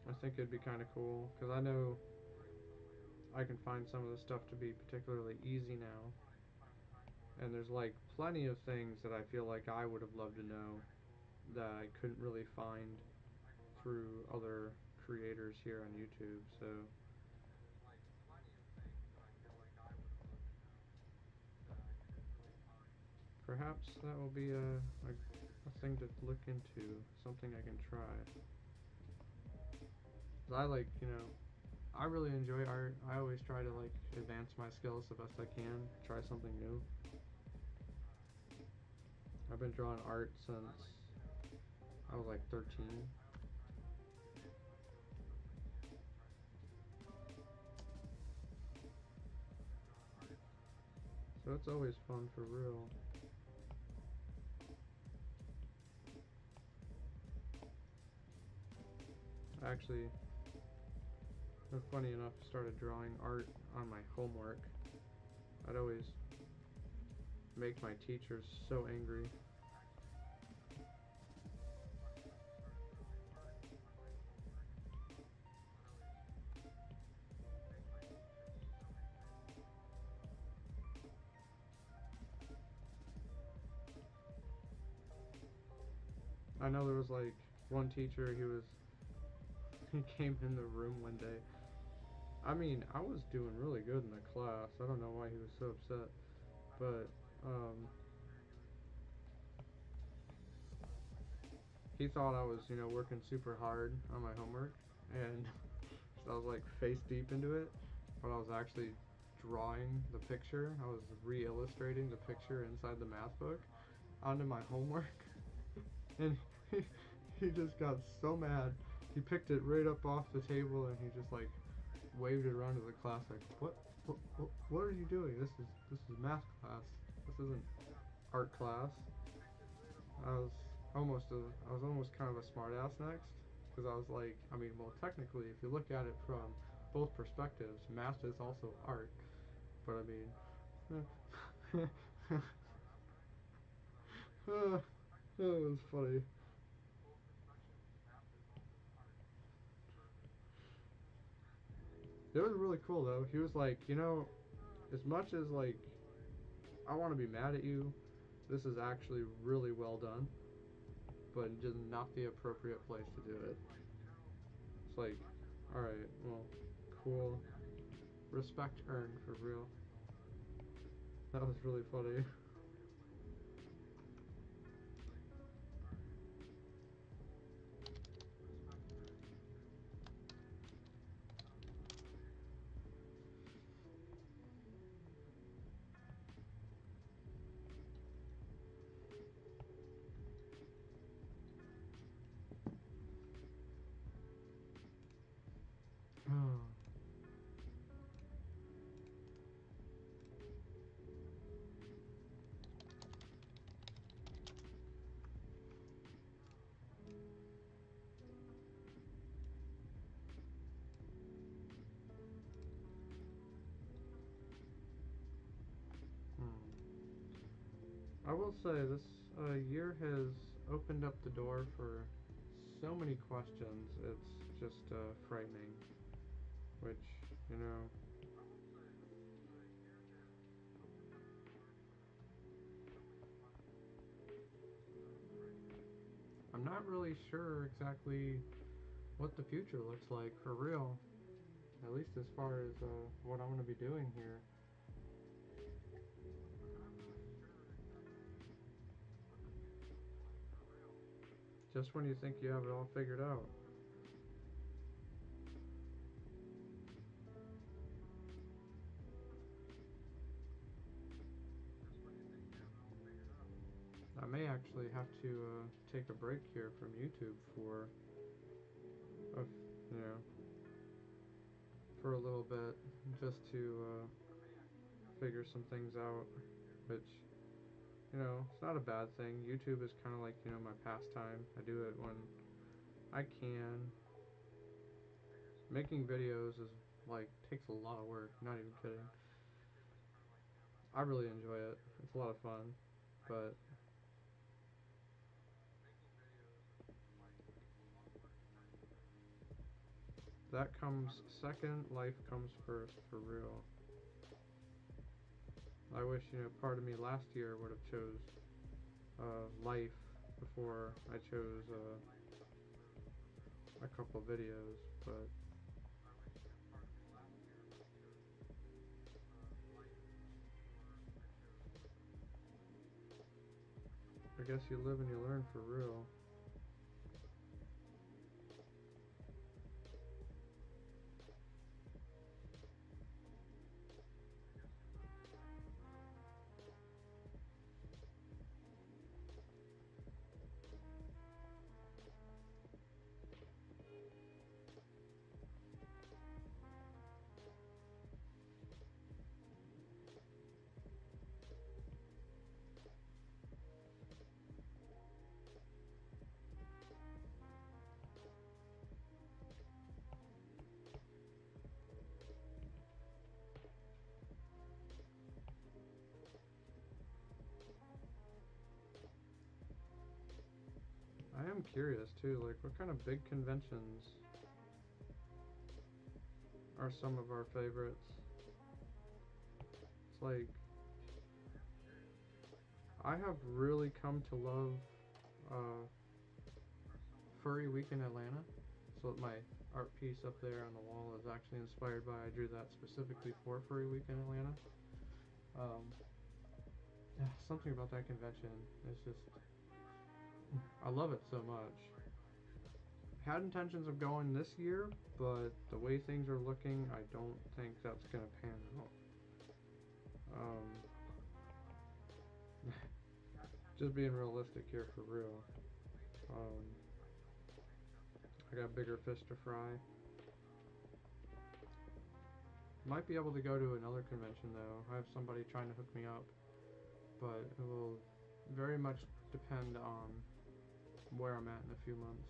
Speaker 1: I think it'd be kind of cool, because I know I can find some of the stuff to be particularly easy now. And there's, like, plenty of things that I feel like I would have loved to know that I couldn't really find through other creators here on YouTube. So perhaps that will be a thing to look into, something I can try. 'Cause I like, I really enjoy art. I always try to like advance my skills the best I can, try something new. I've been drawing art since I was like 13. So it's always fun for real. Actually, funny enough, started drawing art on my homework. I'd always make my teachers so angry. I know there was like one teacher, he came in the room one day. I mean, I was doing really good in the class. I don't know why he was so upset, but he thought I was, working super hard on my homework, and so I was like face deep into it, but I was actually drawing the picture. I was re-illustrating the picture inside the math book onto my homework, and he just got so mad. He picked it right up off the table and he just like waved it around to the class like, what are you doing? This is math class. This isn't art class. I was I was almost kind of a smartass next, because I was like, I mean, well, technically, if you look at it from both perspectives, math is also art. But I mean, it was funny. It was really cool though. He was like, as much as like I want to be mad at you, this is actually really well done, but just not the appropriate place to do it. It's like, alright, well, cool. Respect earned for real. That was really funny. I will say this year has opened up the door for so many questions. It's just frightening. Which, you know, I'm not really sure exactly what the future looks like for real. At least as far as what I'm going to be doing here. Just when you think you have it all figured out. I may actually have to take a break here from YouTube a, you know, for a little bit, just to figure some things out, which, it's not a bad thing. YouTube is kind of like, my pastime. I do it when I can. Making videos is like takes a lot of work, not even kidding. I really enjoy it. It's a lot of fun, but that comes second. Life comes first, for real. I wish, part of me last year would have chose life before I chose a couple videos, but guess you live and you learn for real. I am curious too, like what kind of big conventions are some of our favorites? It's like I have really come to love Furry Week in Atlanta. So my art piece up there on the wall is actually inspired by, I drew that specifically for Furry Week in Atlanta. Something about that convention is just, I love it so much. Had intentions of going this year, but the way things are looking, I don't think that's gonna pan out. Just being realistic here for real. I got bigger fish to fry. Might be able to go to another convention though. I have somebody trying to hook me up, but it will very much depend on where I'm at in a few months.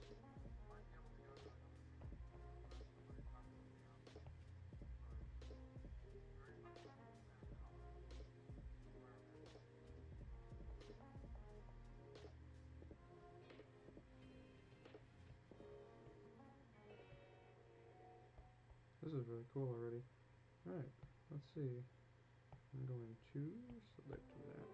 Speaker 1: This is really cool already. Alright, let's see. I'm going to select that.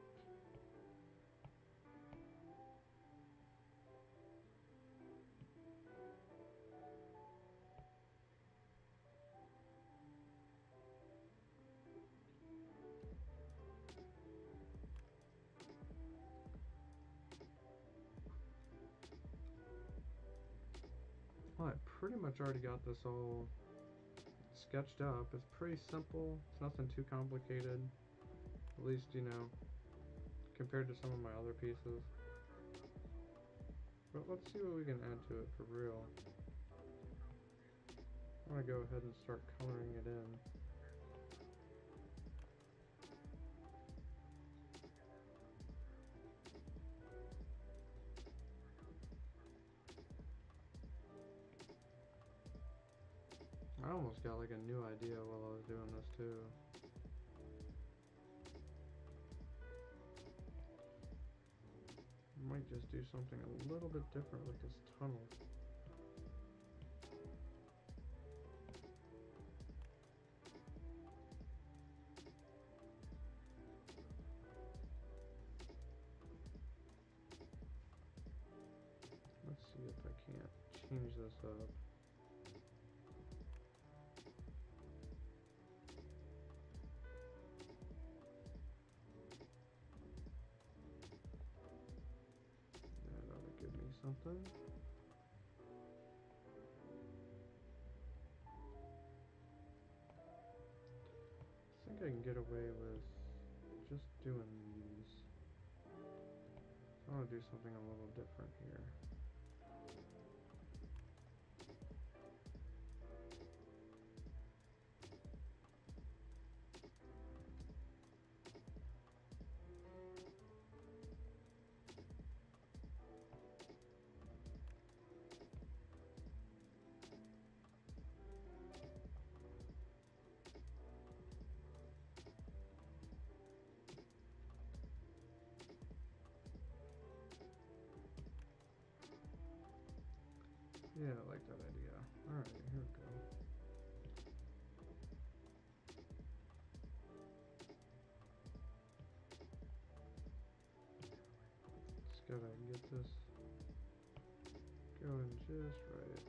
Speaker 1: Well, I pretty much already got this all sketched up. It's pretty simple. It's nothing too complicated. At least, you know, compared to some of my other pieces. But let's see what we can add to it for real. I'm gonna go ahead and start coloring it in. I almost got like a new idea while I was doing this too. I might just do something a little bit different with this tunnel. Let's see if I can't change this up. Something. I think I can get away with just doing these. I want to do something a little different here. Yeah, I like that idea. Alright, here we go. Just gotta get this going just right.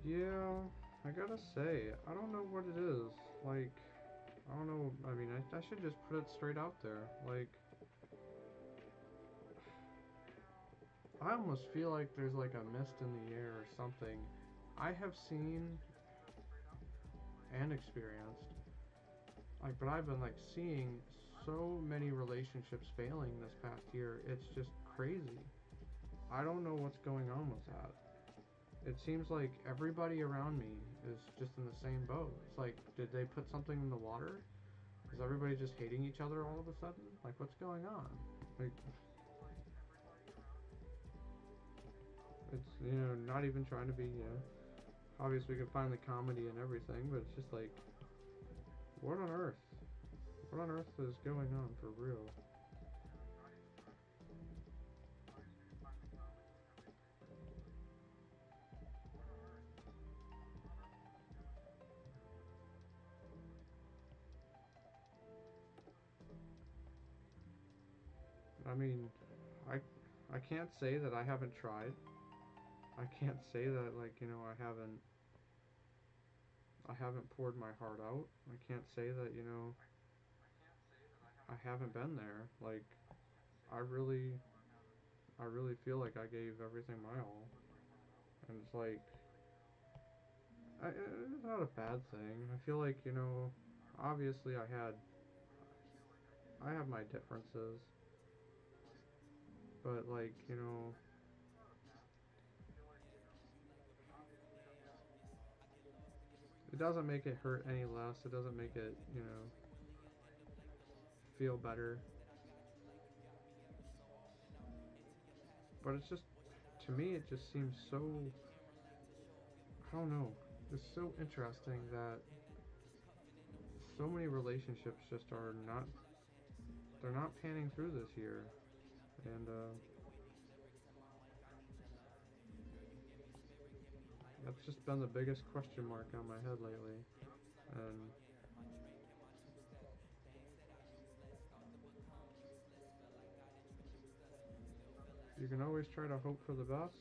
Speaker 1: Yeah, I gotta say, I don't know what it is. Like, I don't know. I mean, I should just put it straight out there. Like, I almost feel like there's like a mist in the air or something. I have seen and experienced, like, but I've been like seeing so many relationships failing this past year. It's just crazy. I don't know what's going on with that. It seems like everybody around me is just in the same boat. It's like, did they put something in the water? Is everybody just hating each other all of a sudden? Like, what's going on? Like, it's, not even trying to be, obviously we can find the comedy and everything, but it's just like, what on earth? What on earth is going on for real? I mean, I I can't say that I haven't tried. I can't say that like, I haven't poured my heart out. I can't say that, I haven't been there. Like, I really I really feel like I gave everything my all. And it's like it's not a bad thing. I feel like, obviously I have my differences, but like, it doesn't make it hurt any less. It doesn't make it, feel better. But it's just, to me, it just seems so, I don't know, it's so interesting that so many relationships just are not, they're not panning through this year. And that's just been the biggest question mark on my head lately. And you can always try to hope for the best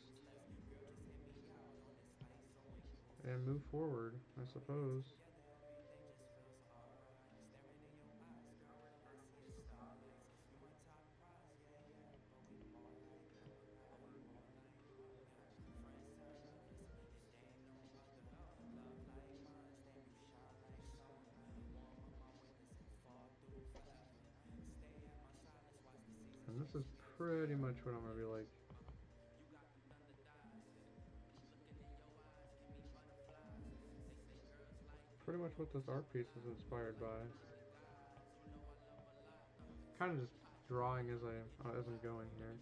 Speaker 1: and move forward, I suppose. And this is pretty much what I'm gonna be like. Pretty much what this art piece is inspired by. Kind of just drawing as I'm going here.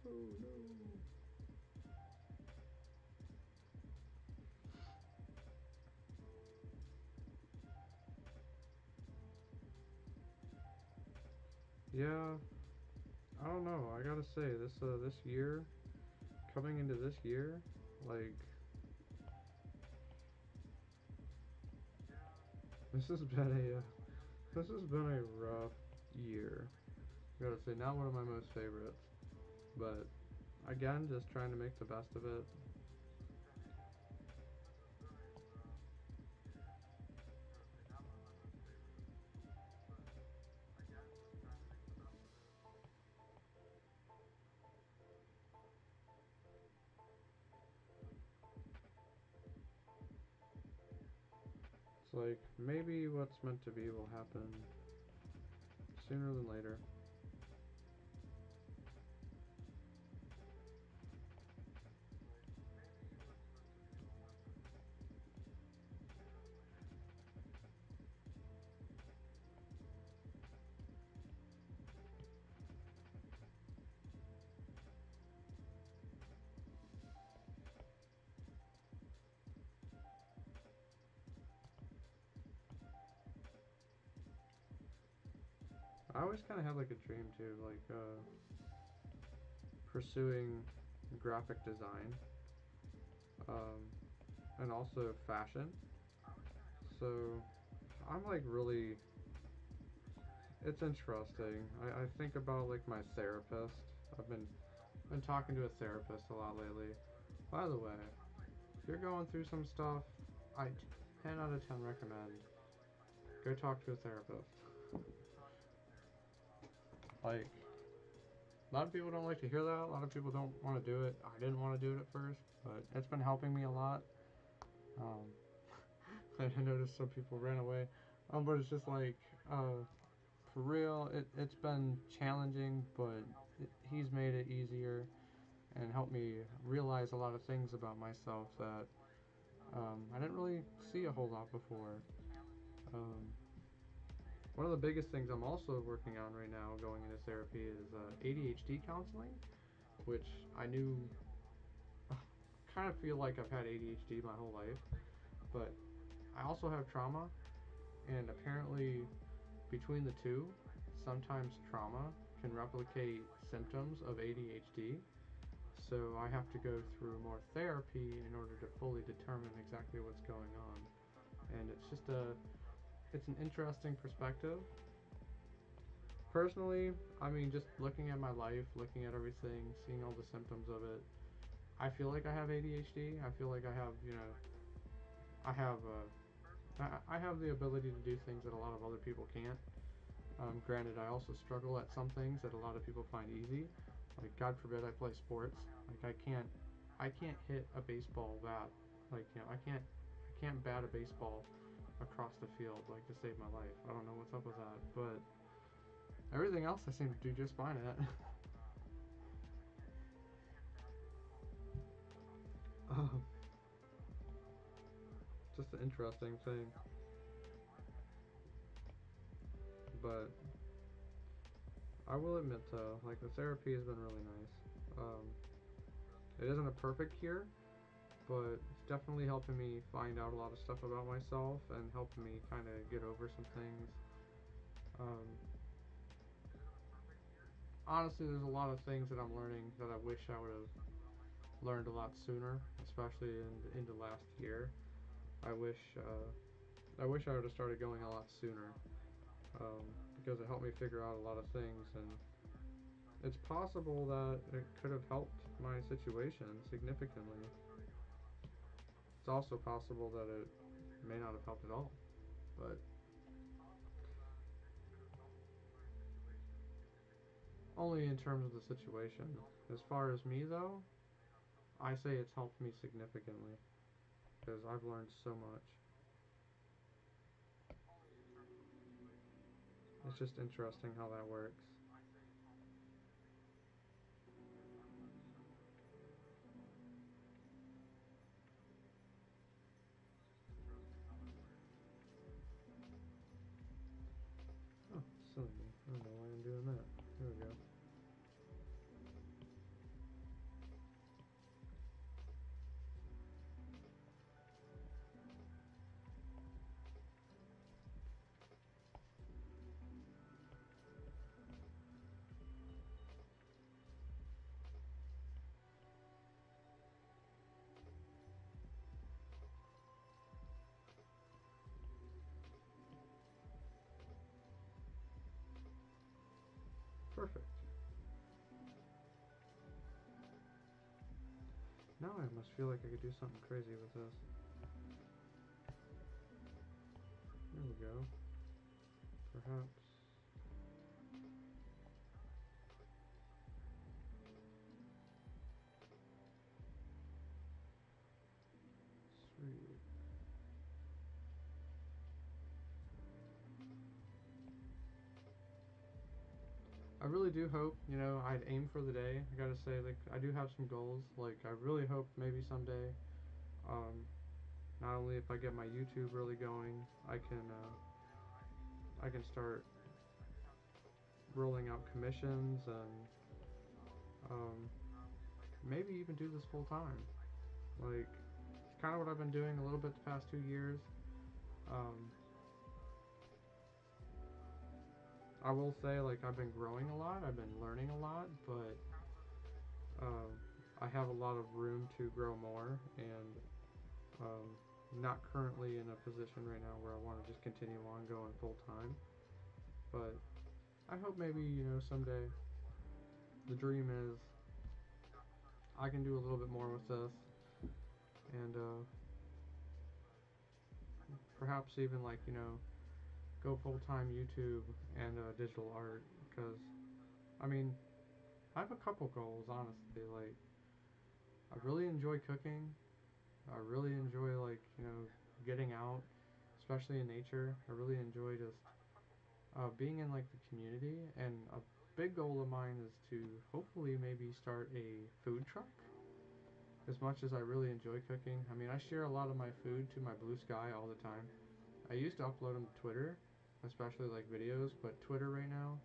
Speaker 1: Oh no. Yeah, I don't know. I gotta say, this year, coming into this year, like, this has been this has been a rough year. I gotta say, not one of my most favorites, but again, just trying to make the best of it. It's like maybe what's meant to be will happen sooner than later. I always kind of had like a dream too, like pursuing graphic design, um, and also fashion. So I'm like really, it's interesting. I think about like my therapist. I've been talking to a therapist a lot lately. By the way, if you're going through some stuff, I 10 out of 10 recommend go talk to a therapist. Like, a lot of people don't like to hear that. A lot of people don't want to do it. I didn't want to do it at first, but it's been helping me a lot. Um, I noticed some people ran away. But it's just like, for real, it's been challenging, but he's made it easier and helped me realize a lot of things about myself that I didn't really see a whole lot before. Um, One of the biggest things I'm also working on right now going into therapy is ADHD counseling, which I knew, kind of feel like I've had ADHD my whole life, but I also have trauma, and apparently between the two, sometimes trauma can replicate symptoms of ADHD. So I have to go through more therapy in order to fully determine exactly what's going on. And it's an interesting perspective. Personally, I mean, just looking at my life, looking at everything, seeing all the symptoms of it, I feel like I have ADHD. I feel like I have, I have, I have the ability to do things that a lot of other people can't. Granted, I also struggle at some things that a lot of people find easy. Like, God forbid, I play sports. Like, I can't hit a baseball bat. Like, I can't bat a baseball across the field like to save my life. I don't know what's up with that, but everything else I seem to do just fine at. um, just an interesting thing, but I will admit though, like the therapy has been really nice. It isn't a perfect cure, but it's definitely helping me find out a lot of stuff about myself and helping me kind of get over some things. Um, Honestly, there's a lot of things that I'm learning that I wish I would have learned a lot sooner, especially in the last year. I wish I wish I would have started going a lot sooner, um, because it helped me figure out a lot of things, and it's possible that it could have helped my situation significantly. It's also possible that it may not have helped at all, but only in terms of the situation. As far as me, though, I say it's helped me significantly because I've learned so much. It's just interesting how that works. Oh, silly me. I don't know why I'm doing that. There we go. Perfect. Now I must feel like I could do something crazy with this. There we go. Perhaps. Sweet. I really do hope, you know, I'd aim for the day. I gotta say, like, I do have some goals. Like, I really hope maybe someday, um, not only if I get my YouTube really going, I can start rolling out commissions and maybe even do this full time. Like, it's kind of what I've been doing a little bit the past 2 years. Um, I will say, like, I've been growing a lot, I've been learning a lot, but um, I have a lot of room to grow more, and not currently in a position right now where I want to just continue on going full time. But I hope maybe, you know, someday the dream is I can do a little bit more with this, and perhaps even, like, you know, go full time YouTube and digital art. Because I mean, I have a couple goals, honestly. Like, I really enjoy cooking. I really enjoy, like, you know, getting out, especially in nature. I really enjoy just being in, like, the community. And a big goal of mine is to hopefully maybe start a food truck. As much as I really enjoy cooking, I mean, I share a lot of my food to my Blue Sky all the time. I used to upload them to Twitter, especially like videos, but Twitter right now,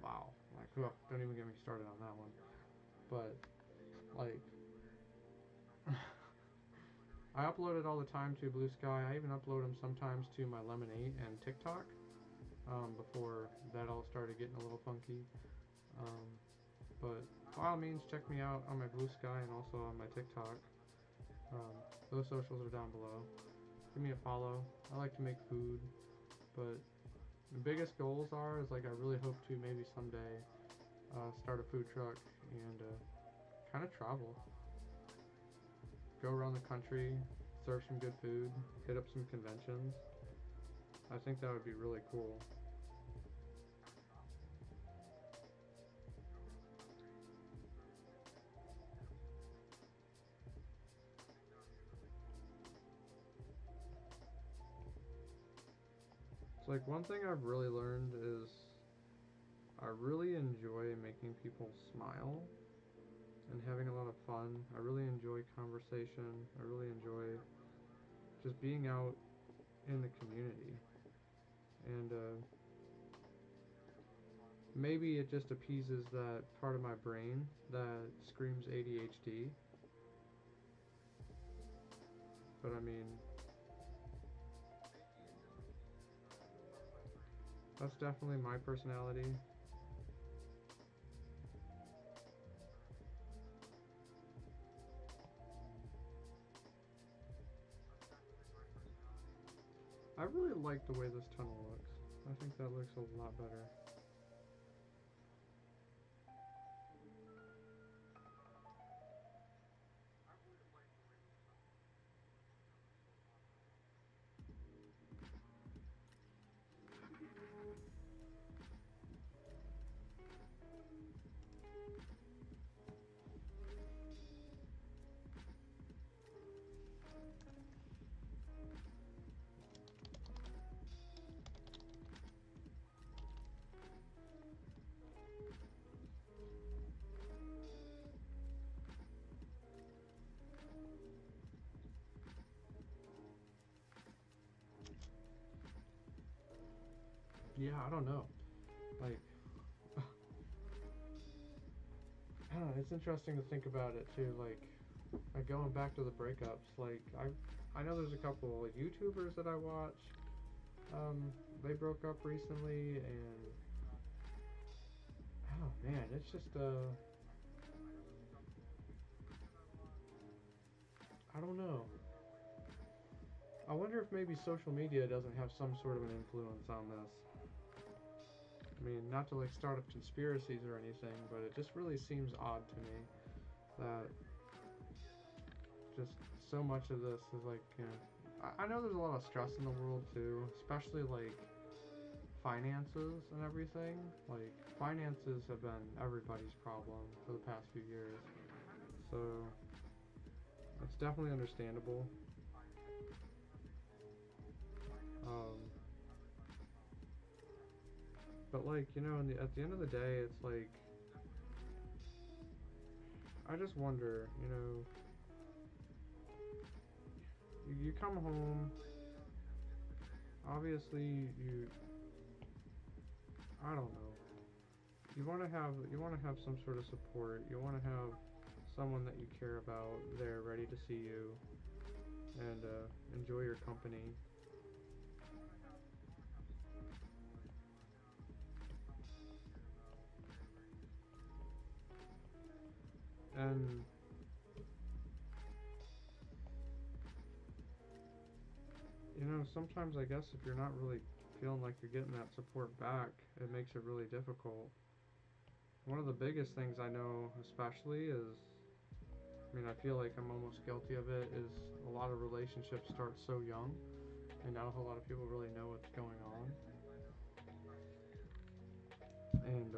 Speaker 1: wow, like, ugh, don't even get me started on that one. But like, I upload it all the time to Blue Sky. I even upload them sometimes to my Lemonade and TikTok. Before that all started getting a little funky. Um, but by all means, check me out on my Blue Sky and also on my TikTok. Those socials are down below. Give me a follow. I like to make food, but the biggest goals is, like, I really hope to maybe someday start a food truck and kind of travel. Go around the country, serve some good food, hit up some conventions. I think that would be really cool. It's like, one thing I've really learned is I really enjoy making people smile and having a lot of fun. I really enjoy conversation. I really enjoy just being out in the community. And maybe it just appeases that part of my brain that screams ADHD. But I mean, that's definitely my personality. I really like the way this tunnel looks. I think that looks a lot better. Yeah, I don't know. Like, I don't know, it's interesting to think about it too. Like going back to the breakups. Like, I know there's a couple like YouTubers that I watch. They broke up recently, and oh man, it's just I don't know. I wonder if maybe social media doesn't have some sort of an influence on this. I mean, not to like start up conspiracies or anything, but it just really seems odd to me that just so much of this is like, you know, I know there's a lot of stress in the world too, especially like finances and everything. Like, finances have been everybody's problem for the past few years, so it's definitely understandable. Um, But like, you know, at the end of the day, it's like, I just wonder, you know, you come home, obviously I don't know, you want to have some sort of support, you want to have someone that you care about there ready to see you and enjoy your company. And you know, sometimes I guess if you're not really feeling like you're getting that support back, it makes it really difficult. One of the biggest things I know, especially, is, I mean, I feel like I'm almost guilty of it, is a lot of relationships start so young, and not a whole lot of people really know what's going on. And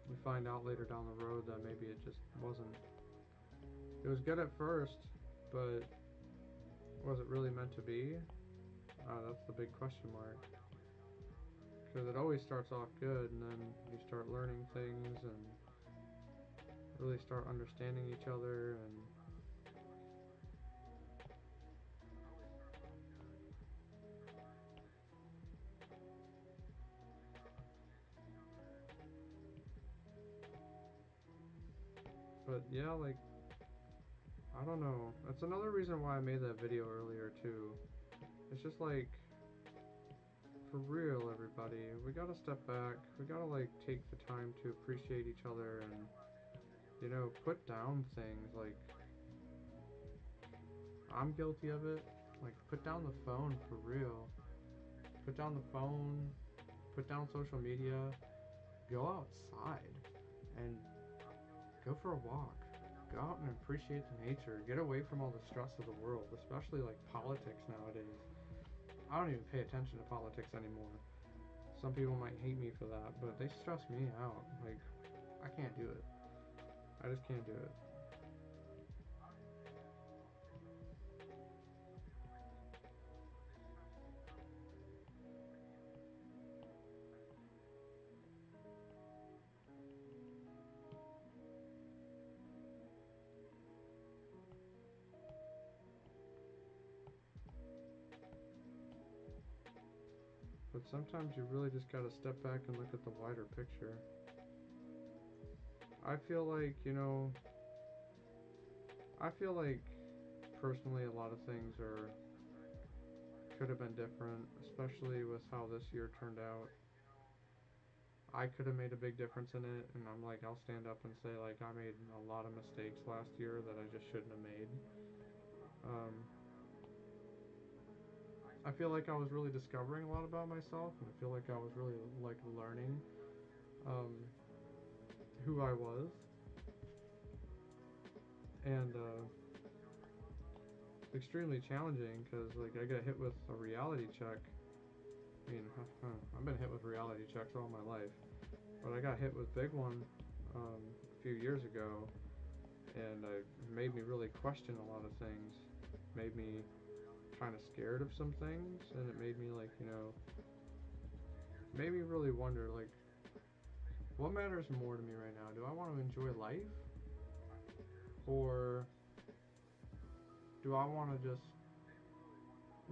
Speaker 1: you find out later down the road that maybe it just wasn't. It was good at first, but was it really meant to be? That's the big question mark. Because it always starts off good, and then you start learning things and really start understanding each other. And but yeah, like, I don't know. That's another reason why I made that video earlier too. It's just like, for real, everybody, we gotta step back. We gotta like take the time to appreciate each other and, you know, put down things. Like, I'm guilty of it. Like, put down the phone for real. Put down the phone. Put down social media. Go outside and go for a walk. Go out and appreciate the nature. Get away from all the stress of the world, especially like politics nowadays. I don't even pay attention to politics anymore. Some people might hate me for that, but they stress me out. Like, I can't do it. I just can't do it. But sometimes you really just gotta step back and look at the wider picture. I feel like, you know, I feel like personally a lot of things are could have been different, especially with how this year turned out. I could have made a big difference in it, and I'm like, I'll stand up and say like I made a lot of mistakes last year that I just shouldn't have made. Um, I feel like I was really discovering a lot about myself, and I feel like I was really like learning um, who I was, and it's extremely challenging because like I got hit with a reality check. I mean, I've been hit with reality checks all my life, but I got hit with a big one a few years ago, and it made me really question a lot of things. Made me kind of scared of some things, and it made me like, you know, made me really wonder like, what matters more to me right now? Do I want to enjoy life, or do I want to just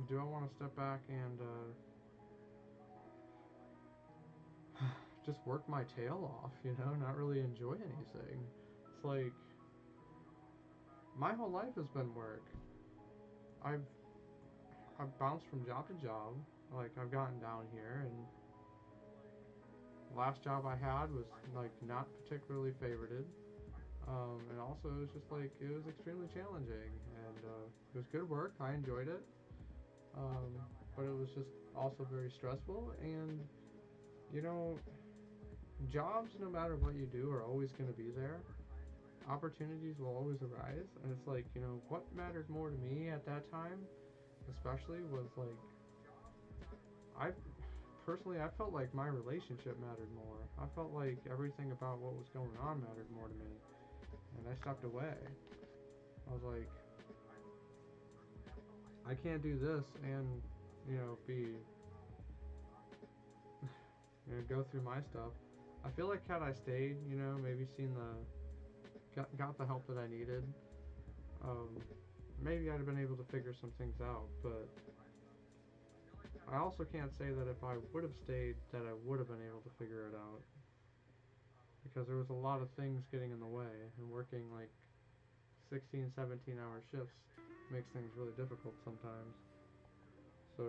Speaker 1: do I want to step back and just work my tail off, you know, not really enjoy anything? It's like my whole life has been work. I've I've bounced from job to job. Like, I've gotten down here, and the last job I had was like not particularly favorited. And also it was just like it was extremely challenging, and it was good work. I enjoyed it, um, but it was just also very stressful. And you know, jobs, no matter what you do, are always going to be there. Opportunities will always arise, and it's like, you know, what mattered more to me at that time, especially, was like I personally, I felt like my relationship mattered more. I felt like everything about what was going on mattered more to me, and I stepped away. I was like, I can't do this and, you know, be and go through my stuff. I feel like had I stayed, you know, maybe seen got the help that I needed, um, maybe I'd have been able to figure some things out. But I also can't say that if I would have stayed that I would have been able to figure it out, because there was a lot of things getting in the way, and working like 16, 17-hour shifts makes things really difficult sometimes. So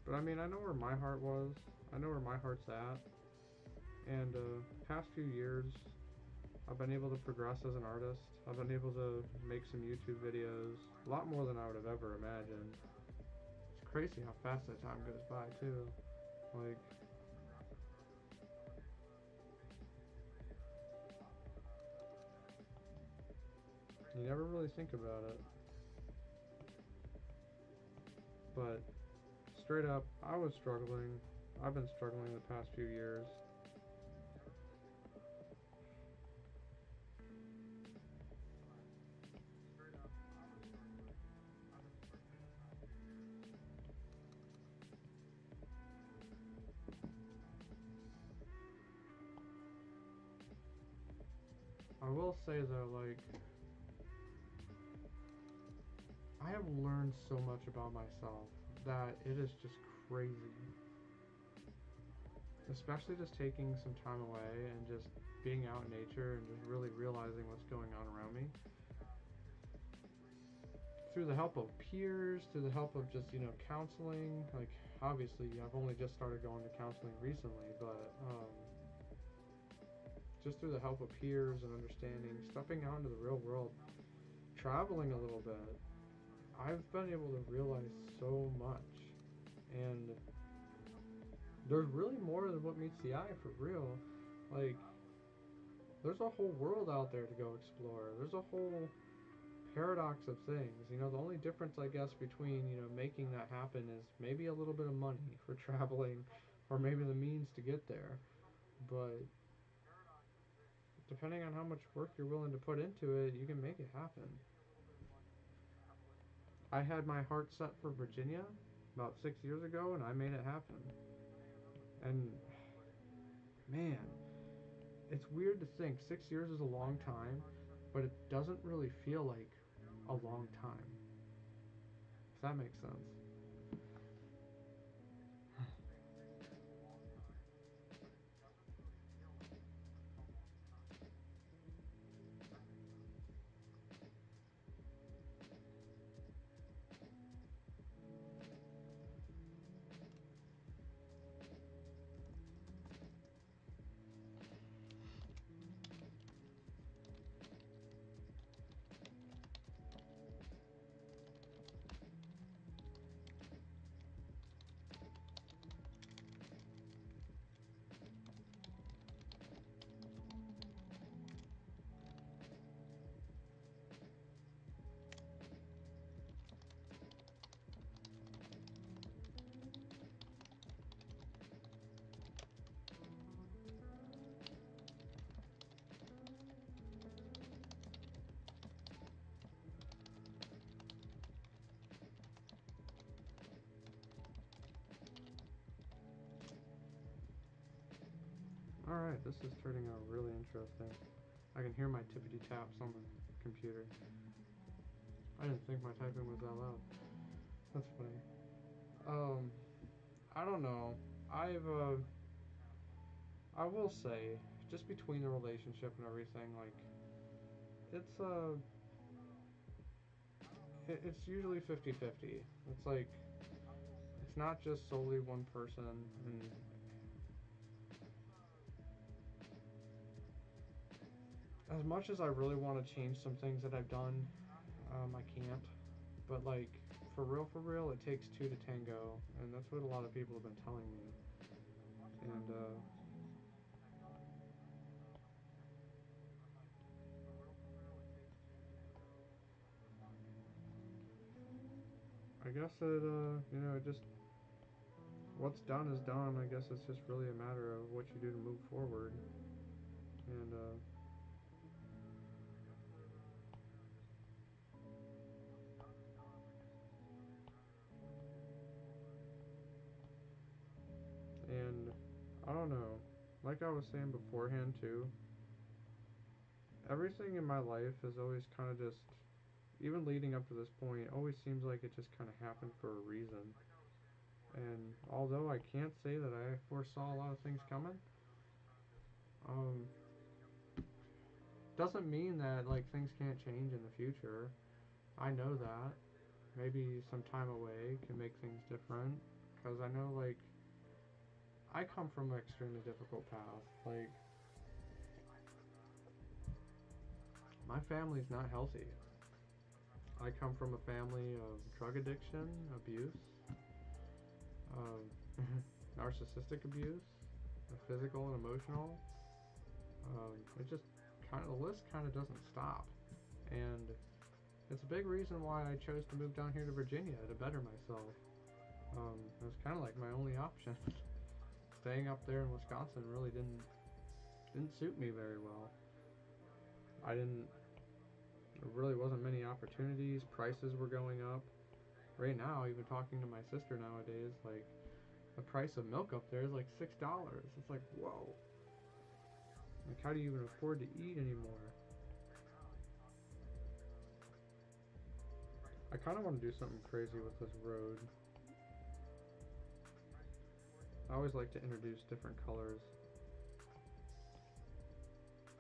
Speaker 1: but I mean, I know where my heart was. I know where my heart's at. And past few years, I've been able to progress as an artist. I've been able to make some YouTube videos, a lot more than I would have ever imagined. It's crazy how fast that time goes by too. Like, you never really think about it. But straight up, I was struggling. I've been struggling the past few years. I will say though, like, I have learned so much about myself that it is just crazy. Especially just taking some time away and just being out in nature and just really realizing what's going on around me. Through the help of peers, through the help of just, you know, counseling. Like, obviously, I've only just started going to counseling recently, but just through the help of peers and understanding, stepping out into the real world, traveling a little bit, I've been able to realize so much. And there's really more than what meets the eye, for real. Like, there's a whole world out there to go explore. There's a whole paradox of things. You know, the only difference, I guess, between, you know, making that happen is maybe a little bit of money for traveling, or maybe the means to get there. But depending on how much work you're willing to put into it, you can make it happen. I had my heart set for Virginia about 6 years ago, and I made it happen. And man, it's weird to think 6 years is a long time, but it doesn't really feel like a long time, if that makes sense. Alright, this is turning out really interesting. I can hear my tippity taps on the computer. I didn't think my typing was that loud. That's funny. I don't know. I will say, just between the relationship and everything, like, it's, it's usually 50-50. It's like, it's not just solely one person, and as much as I really want to change some things that I've done, I can't. But like, for real, it takes two to tango, and that's what a lot of people have been telling me. And I guess it, you know, it just what's done is done. I guess it's just really a matter of what you do to move forward. And and I don't know. Like I was saying beforehand too, everything in my life has always kind of just, even leading up to this point, always seems like it just kind of happened for a reason. And although I can't say that I foresaw a lot of things coming, um, doesn't mean that like things can't change in the future. I know that. Maybe some time away can make things different. Because I know, like, I come from an extremely difficult path. Like, my family's not healthy. I come from a family of drug addiction, abuse, narcissistic abuse, physical and emotional. It just kind of, the list kind of doesn't stop. And it's a big reason why I chose to move down here to Virginia to better myself. It was kind of like my only option. Staying up there in Wisconsin really didn't suit me very well. There really wasn't many opportunities. Prices were going up. Right now, even talking to my sister nowadays, like, the price of milk up there is like $6. It's like, whoa. Like, how do you even afford to eat anymore? I kind of want to do something crazy with this road. I always like to introduce different colors.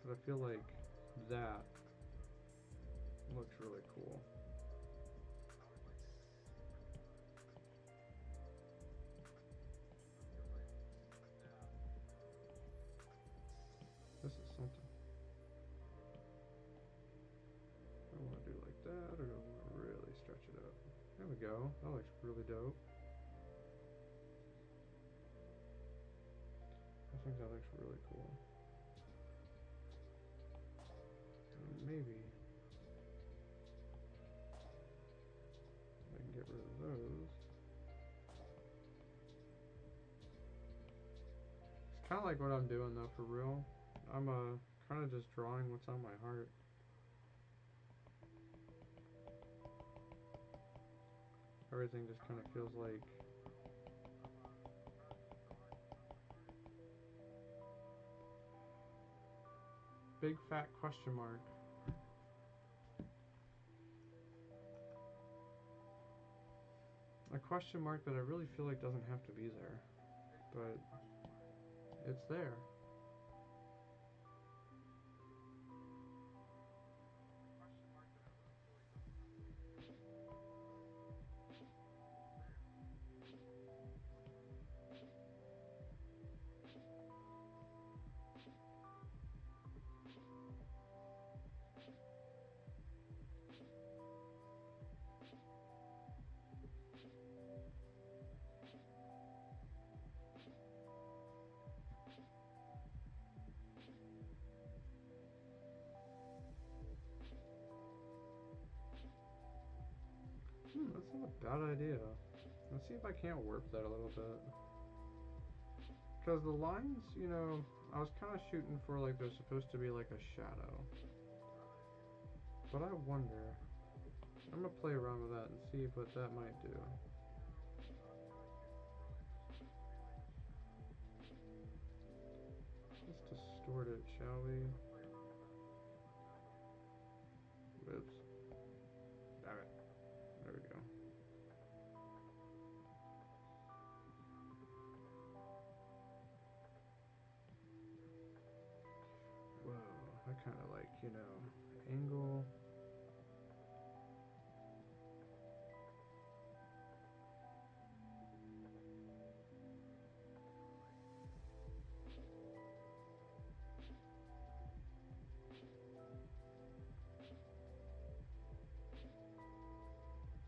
Speaker 1: But I feel like that looks really cool. This is something. I want to do like that, or do I want to really stretch it up? There we go. That looks really dope. I think that looks really cool. And maybe I can get rid of those. It's kind of like what I'm doing though, for real. I'm kind of just drawing what's on my heart. Everything just kind of feels like big fat question mark. A question mark that I really feel like doesn't have to be there, but it's there. That's not a bad idea. Let's see if I can't warp that a little bit. Because the lines, you know, I was kind of shooting for like they're supposed to be like a shadow. But I wonder. I'm going to play around with that and see what that might do. Let's distort it, shall we? Whoops. Damn it. There we go. Whoa, I kind of like, you know, angle.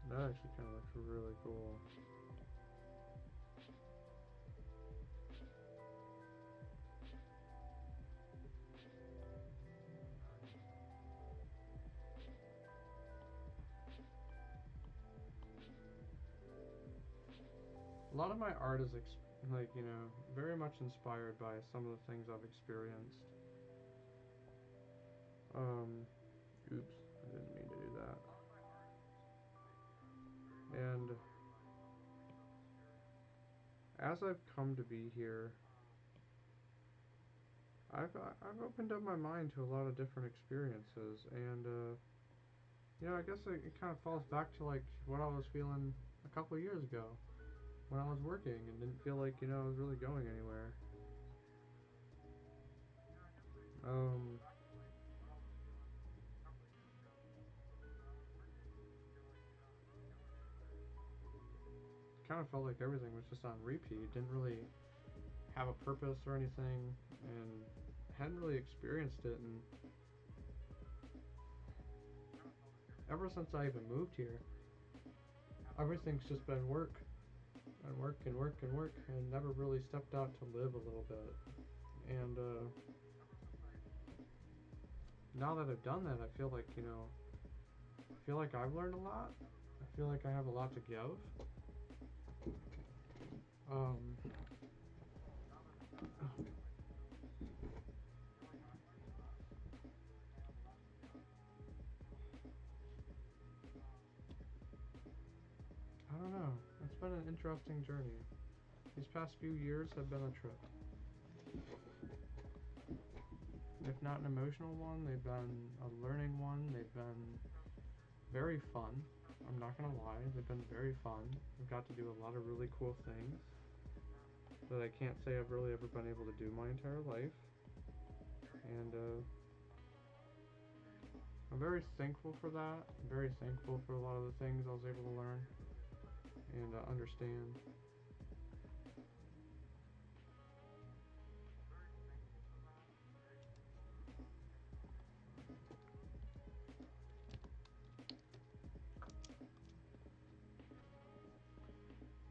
Speaker 1: That actually kind of looks really cool. a lot of my art is like, you know, very much inspired by some of the things I've experienced. Oops, I didn't mean to do that. And as I've come to be here, I've opened up my mind to a lot of different experiences, and you know, I guess it kind of falls back to like what I was feeling a couple of years ago when I was working and didn't feel like, you know, I was really going anywhere. Um, kind of felt like everything was just on repeat. Didn't really have a purpose or anything, and hadn't really experienced it. And ever since I even moved here, everything's just been work and work and work and work, and never really stepped out to live a little bit. And now that I've done that, I feel like, you know, I feel like I've learned a lot. I feel like I have a lot to give. Um, I don't know. It's been an interesting journey. These past few years have been a trip. If not an emotional one, they've been a learning one. They've been very fun. I'm not gonna lie, they've been very fun. I've got to do a lot of really cool things that I can't say I've really ever been able to do my entire life. And I'm very thankful for that. I'm very thankful for a lot of the things I was able to learn and understand.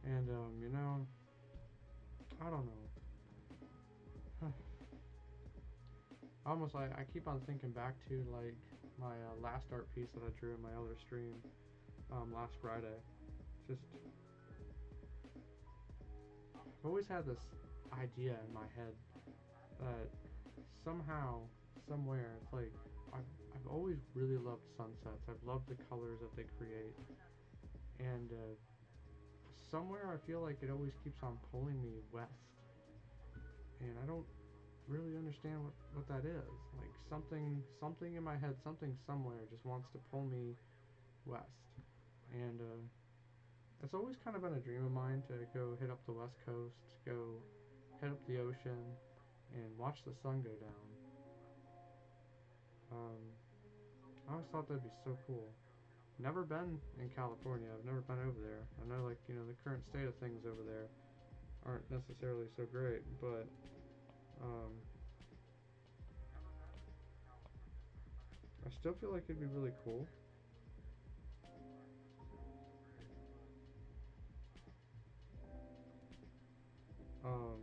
Speaker 1: And you know, I don't know. I keep on thinking back to like my last art piece that I drew in my other stream last Friday. Just I've always had this idea in my head that somehow, somewhere, it's like I've always really loved sunsets. I've loved the colors that they create, and somewhere I feel like it always keeps on pulling me west, and I don't really understand what that is. Like something in my head, something somewhere just wants to pull me west, and it's always kind of been a dream of mine to go hit up the west coast, go head up the ocean, and watch the sun go down. Um, I always thought that'd be so cool. Never been in California. I've never been over there. I know, like, you know, the current state of things over there aren't necessarily so great, but um, I still feel like it'd be really cool. Um,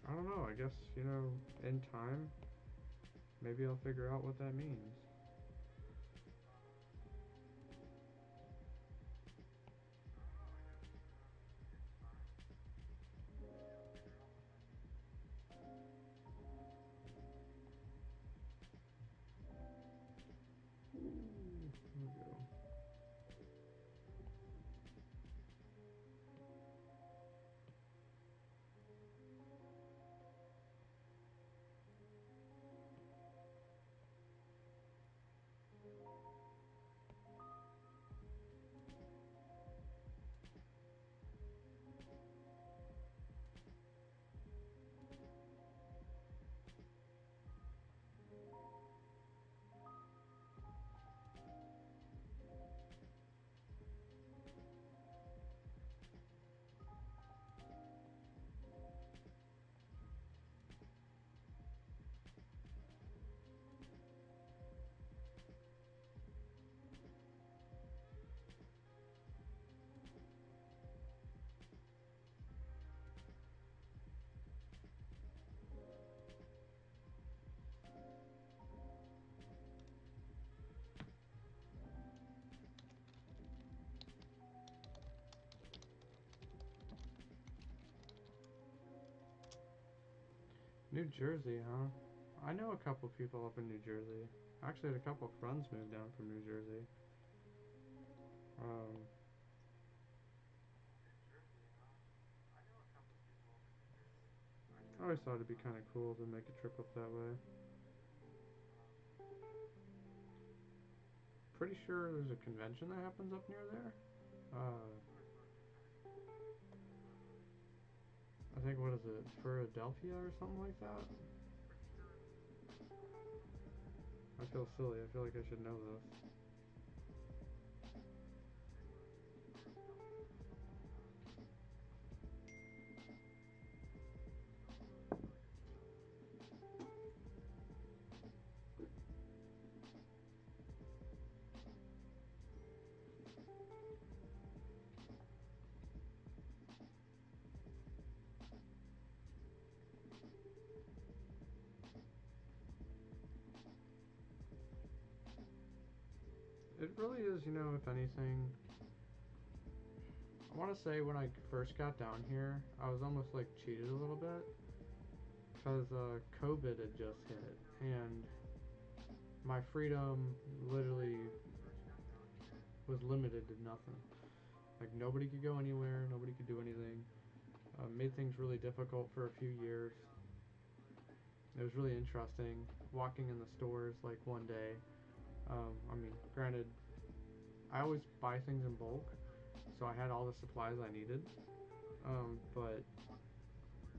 Speaker 1: I don't know. I guess, you know, in time, maybe I'll figure out what that means. Ooh, here we go. New Jersey, huh? I know a couple people up in New Jersey. I actually had a couple friends move down from New Jersey. Um, I always thought it'd be kind of cool to make a trip up that way. Pretty sure there's a convention that happens up near there. I think, what is it, Philadelphia or something like that? I feel silly. I feel like I should know this. It really is, if anything. I want to say when I first got down here, I was almost like cheated a little bit because COVID had just hit and my freedom literally was limited to nothing. Like nobody could go anywhere, nobody could do anything. Made things really difficult for a few years. It was really interesting walking in the stores like one day. I mean, granted, I always buy things in bulk, so I had all the supplies I needed. But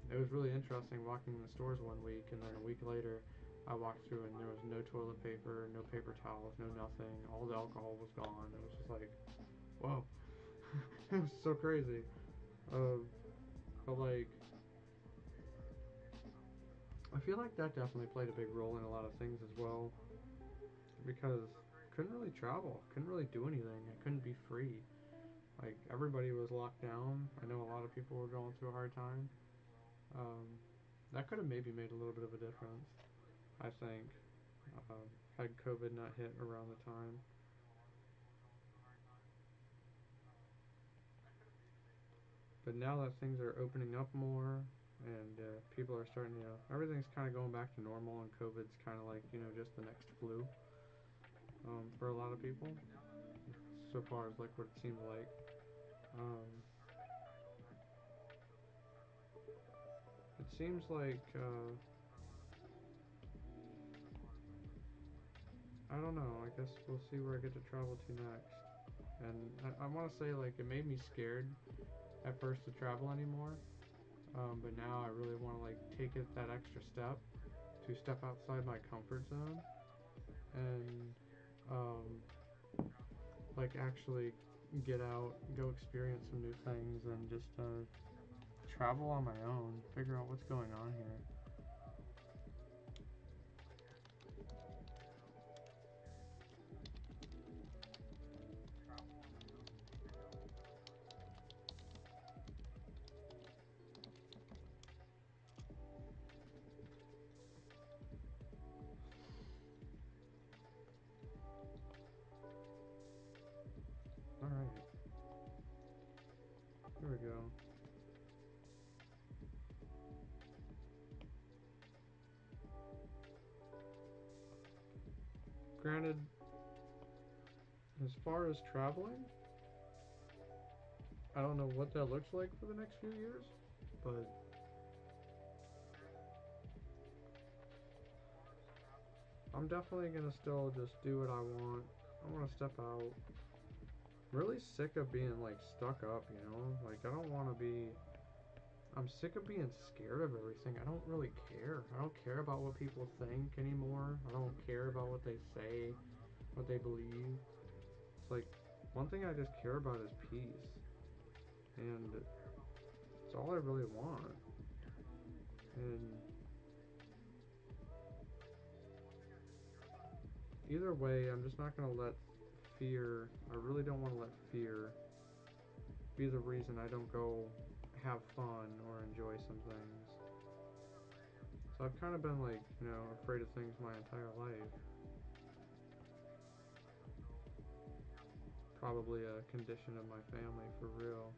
Speaker 1: it was really interesting walking in the stores one week, and then a week later, I walked through and there was no toilet paper, no paper towels, no nothing. All the alcohol was gone. It was just like, whoa, it was so crazy. But like, I feel like that definitely played a big role in a lot of things as well, because couldn't really travel, couldn't really do anything. I couldn't be free. Like everybody was locked down. I know a lot of people were going through a hard time. Um, that could have maybe made a little bit of a difference. I think um, had COVID not hit around the time. But now that things are opening up more and people are starting, everything's kind of going back to normal, and COVID's kind of like, just the next flu for a lot of people. So far as like what it seems like. Um, it seems like I don't know. I guess we'll see where I get to travel to next. And I want to say like it made me scared at first to travel anymore. But now I really want to like take it that extra step to step outside my comfort zone and um, like actually get out, go experience some new things, and just travel on my own, figure out what's going on here. All right, here we go. Granted, as far as traveling, I don't know what that looks like for the next few years, but I'm definitely gonna still just do what I want. I want to step out. I'm really sick of being like stuck up, Like I don't want to be. I'm sick of being scared of everything. I don't really care. I don't care about what people think anymore. I don't care about what they say, what they believe. It's like one thing I just care about is peace, and it's all I really want. And either way, I'm just not gonna let fear. I really don't want to let fear be the reason I don't go have fun or enjoy some things. So I've kind of been like, afraid of things my entire life. Probably a condition of my family for real.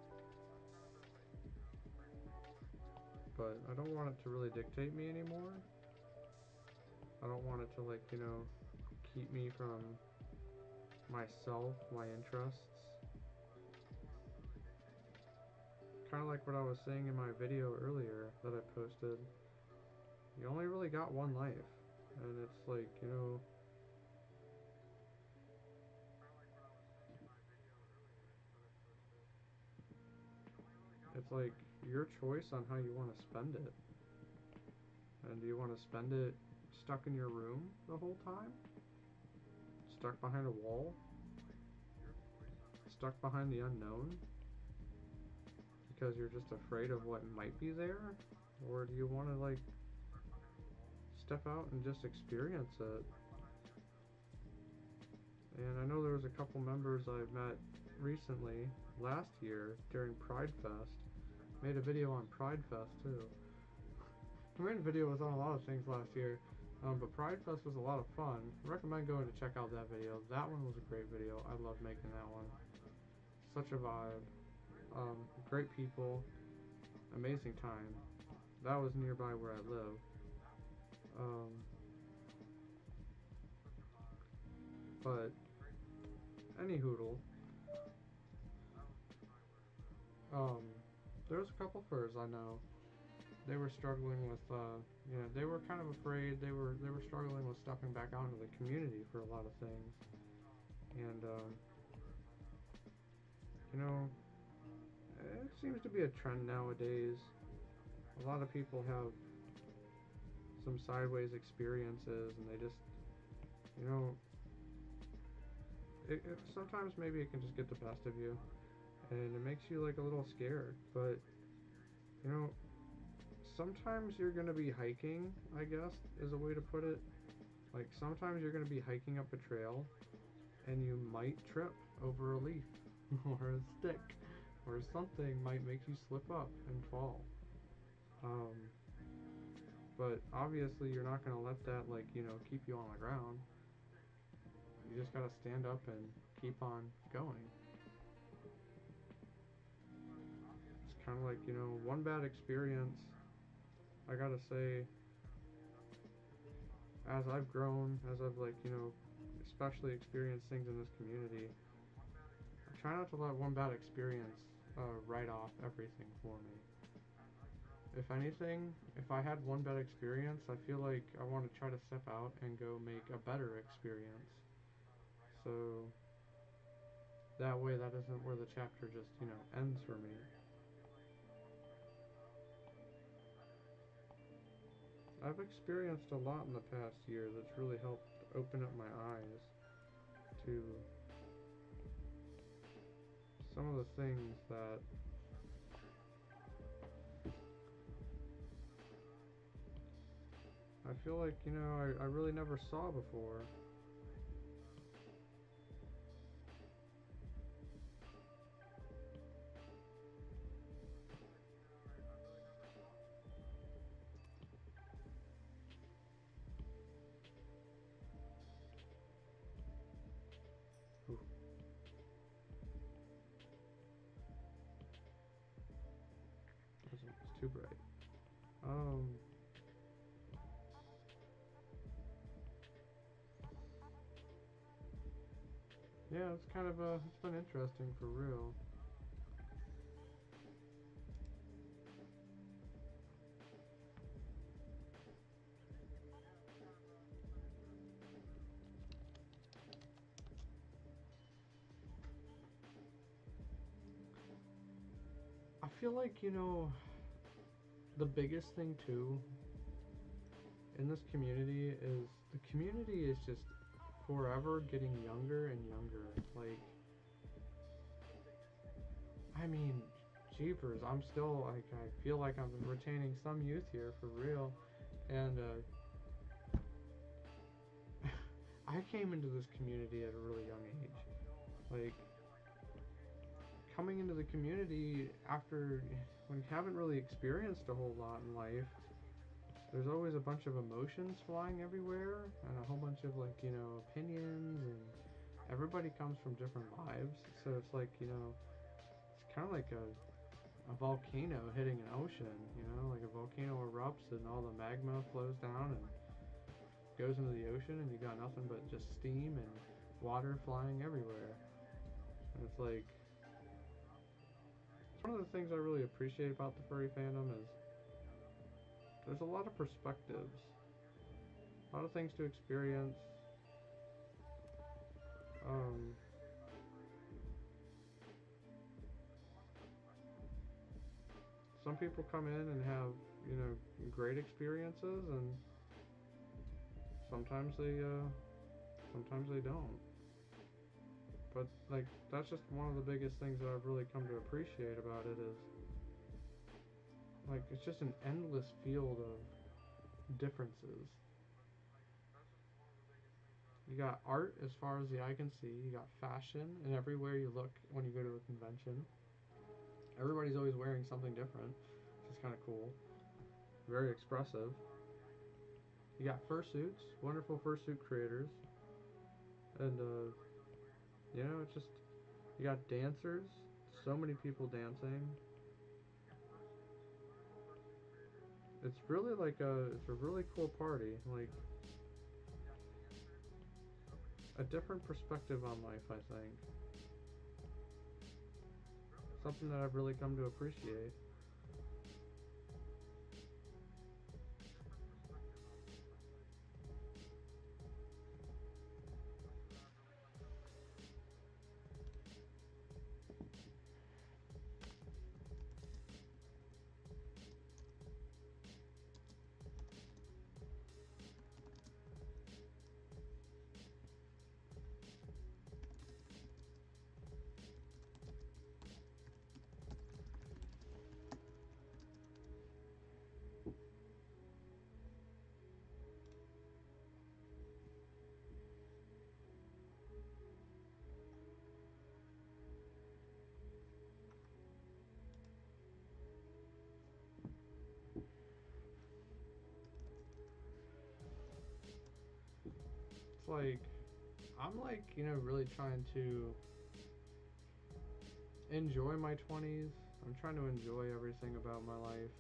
Speaker 1: but I don't want it to really dictate me anymore. I don't want it to, like, you know, keep me from myself, my interests. Kind of like what I was saying in my video earlier that I posted. You only really got one life, and it's like, you know, it's like your choice on how you want to spend it. And do you want to spend it stuck in your room the whole time? Stuck behind a wall? Stuck behind the unknown? Because you're just afraid of what might be there? Or do you want to, like, step out and just experience it? And I know there was a couple members I've met recently, last year, during Pride Fest. Made a video on Pride Fest, too. I made a video on a lot of things last year, but Pride Fest was a lot of fun. I recommend going to check out that video. That one was a great video. I loved making that one. Such a vibe. Great people. Amazing time. That was nearby where I live. But any hoodle. There was a couple furs I know. They were struggling with, you know, they were kind of afraid. They were struggling with stepping back out into the community for a lot of things. And, you know, it seems to be a trend nowadays. A lot of people have some sideways experiences, and they just, you know, sometimes maybe it can just get the best of you, and it makes you, like, a little scared. But, you know, sometimes you're gonna be hiking, I guess, is a way to put it. Like, sometimes you're gonna be hiking up a trail, and you might trip over a leaf, or a stick, or something might make you slip up and fall. But obviously you're not gonna let that, like, you know, keep you on the ground. You just gotta stand up and keep on going. It's kind of like, you know, one bad experience, I gotta say, as I've grown, as I've, like, you know, especially experienced things in this community, I try not to let one bad experience write off everything for me. If anything, if I had one bad experience, I feel like I want to try to step out and go make a better experience. So that way, that isn't where the chapter just, you know, ends for me. I've experienced a lot in the past year that's really helped open up my eyes to some of the things that I feel like, you know, I really never saw before. Ooh. It's too bright. Yeah, it's kind of, it's been interesting for real. I feel like, you know, the biggest thing too in this community is the community is just forever getting younger and younger. Like, I mean, jeepers, I'm still, like, I feel like I'm retaining some youth here for real. And I came into this community at a really young age. Like, coming into the community after, when you haven't really experienced a whole lot in life, there's always a bunch of emotions flying everywhere, and a whole bunch of, like, you know, opinions, and everybody comes from different lives, so it's like, you know, it's kind of like a a volcano hitting an ocean, you know, like a volcano erupts and all the magma flows down and goes into the ocean, and you got nothing but just steam and water flying everywhere. And it's like, it's one of the things I really appreciate about the furry fandom is there's a lot of perspectives, a lot of things to experience. Some people come in and have, you know, great experiences, and sometimes they don't. But like, that's just one of the biggest things that I've really come to appreciate about it is like, it's just an endless field of differences. You got art as far as the eye can see. You got fashion, and everywhere you look when you go to a convention, everybody's always wearing something different, which is kind of cool. Very expressive. You got fursuits, wonderful fursuit creators, and you know, it's just, you got dancers, so many people dancing. It's really like it's a really cool party, like a different perspective on life, I think. Something that I've really come to appreciate. It's like, I'm like, you know, really trying to enjoy my 20s. I'm trying to enjoy everything about my life.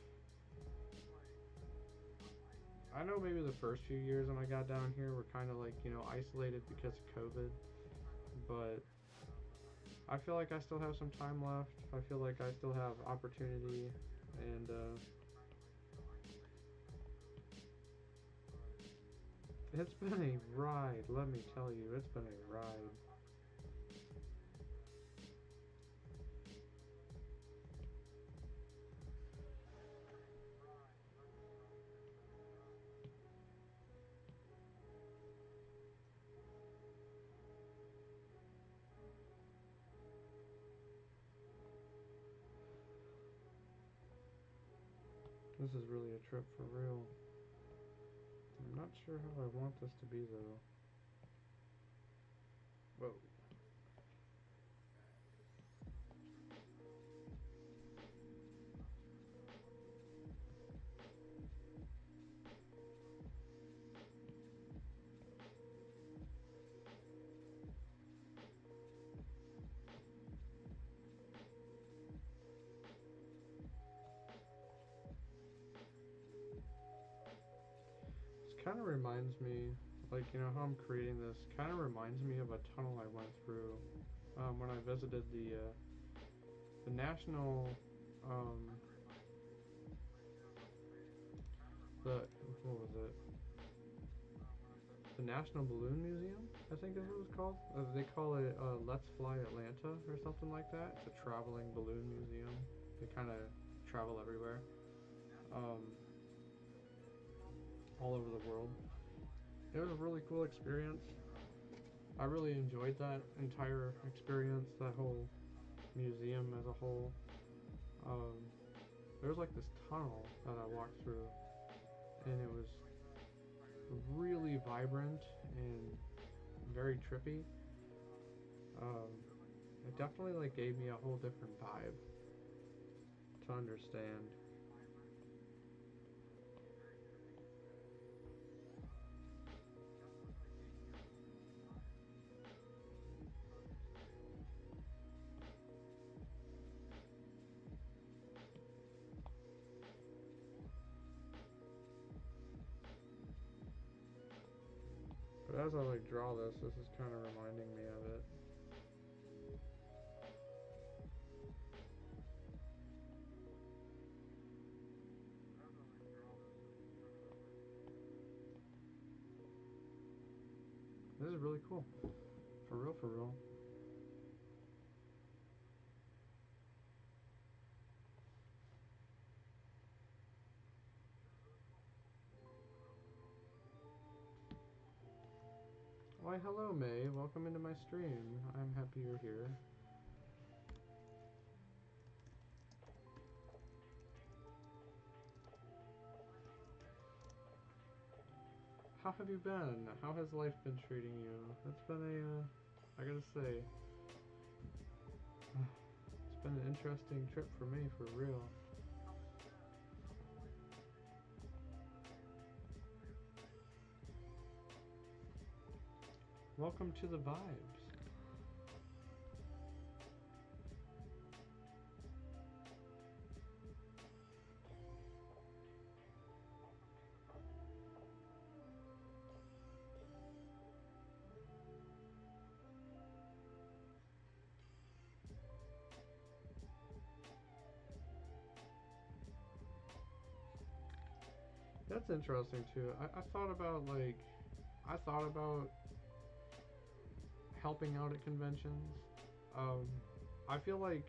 Speaker 1: I know maybe the first few years when I got down here were kind of like, you know, isolated because of COVID, but I feel like I still have some time left. I feel like I still have opportunity, and it's been a ride, let me tell you, it's been a ride. This is really a trip for real. I'm not sure how I want this to be though. Whoa. This kind of reminds me, like, you know, how I'm creating this, kind of reminds me of a tunnel I went through when I visited the national, um, what was it? The National Balloon Museum, I think is what it's called. They call it Let's Fly Atlanta or something like that. It's a traveling balloon museum. They kind of travel everywhere, um, all over the world. It was a really cool experience. I really enjoyed that entire experience, that whole museum as a whole. Um, there was like this tunnel that I walked through, and it was really vibrant and very trippy. Um, it definitely like gave me a whole different vibe to understand. as I like draw this, this is kind of reminding me of it. This is really cool. For real, for real. Why, hello, May. Welcome into my stream. I'm happy you're here. How have you been? How has life been treating you? It's been I gotta say, it's been an interesting trip for me, for real. Welcome to the vibes. That's interesting too. I thought about helping out at conventions. I feel like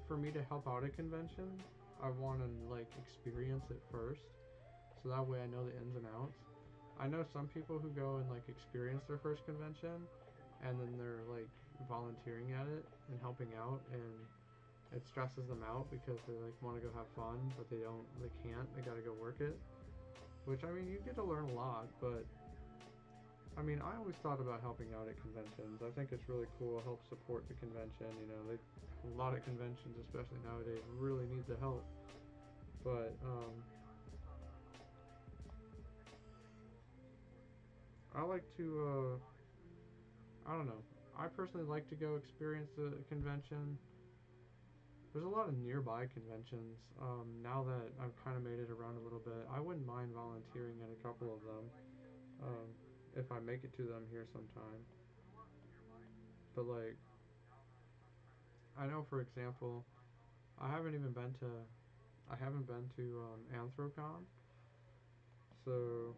Speaker 1: for me to help out at convention, I want to like experience it first, so that way I know the ins and outs. I know some people who go and like experience their first convention, and then they're like volunteering at it and helping out, and it stresses them out because they like want to go have fun, but they can't, they gotta go work it. Which, I mean, you get to learn a lot, but I mean, I always thought about helping out at conventions. I think it's really cool, help support the convention. You know, a lot of conventions, especially nowadays, really need the help. But I like to, I don't know. I personally like to go experience the convention. There's a lot of nearby conventions. Now that I've kind of made it around a little bit, I wouldn't mind volunteering at a couple of them. If I make it to them here sometime. But like, I know for example, I haven't even been to, I haven't been to Anthrocon, so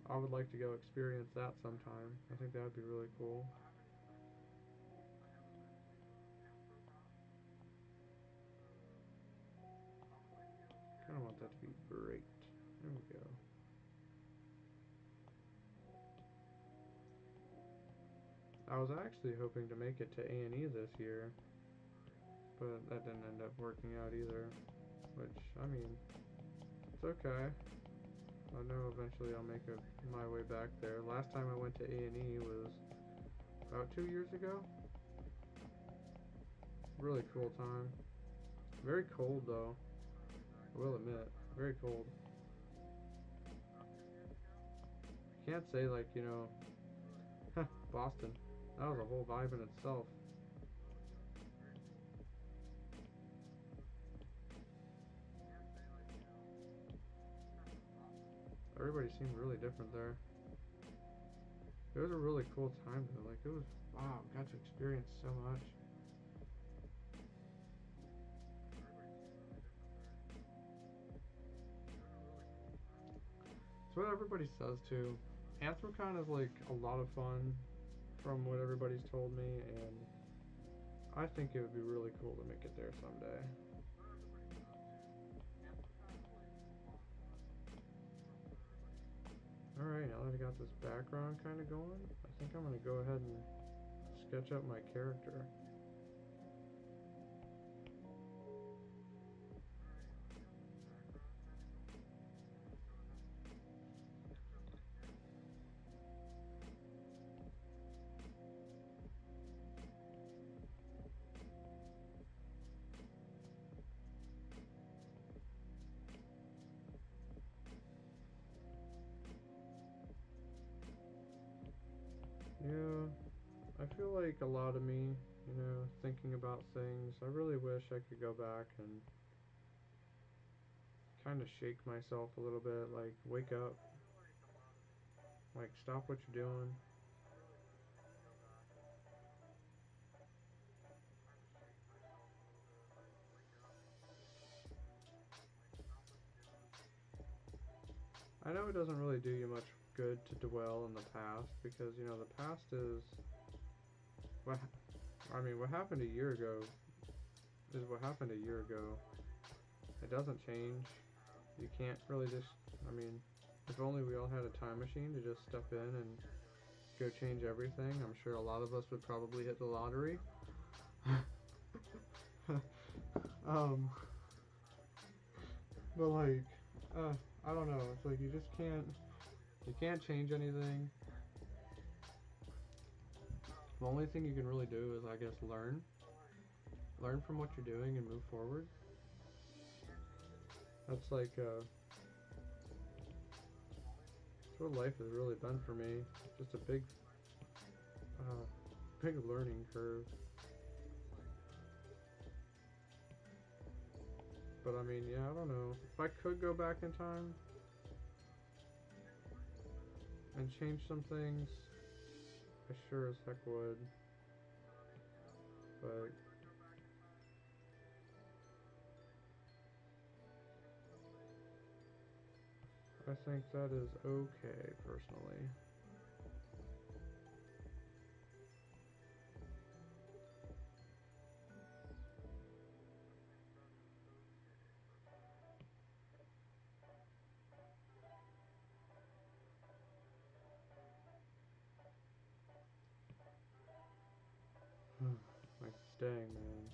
Speaker 1: I would like to go experience that sometime. I think that would be really cool. Kind of want that to be great. There we go. I was actually hoping to make it to A&E this year, but that didn't end up working out either. Which, I mean, it's okay. I know eventually I'll make my way back there. Last time I went to A&E was about 2 years ago. Really cool time. Very cold though, I will admit. Very cold. Can't say like, you know, Boston. That was a whole vibe in itself. Everybody seemed really different there. It was a really cool time though. Like, it was, wow, got to experience so much. It's what everybody says too. Anthrocon is like a lot of fun from what everybody's told me, and I think it would be really cool to make it there someday. Alright, now that I got this background kind of going, I think I'm going to go ahead and sketch up my character. Yeah, I feel like a lot of me, you know, thinking about things, I really wish I could go back and kind of shake myself a little bit, like wake up. Like, stop what you're doing. I know it doesn't really do you much good to dwell in the past because, you know, the past is what I mean, what happened a year ago is what happened a year ago. It doesn't change. You can't really just, I mean, if only we all had a time machine to just step in and go change everything, I'm sure a lot of us would probably hit the lottery. um, but like, I don't know. It's like you can't change anything. The only thing you can really do is, I guess, learn from what you're doing and move forward. That's like, that's what life has really been for me. Just a big learning curve. But I mean, yeah, I don't know. If I could go back in time and change some things, I sure as heck would. But I think that is okay, personally. Like, dang, man.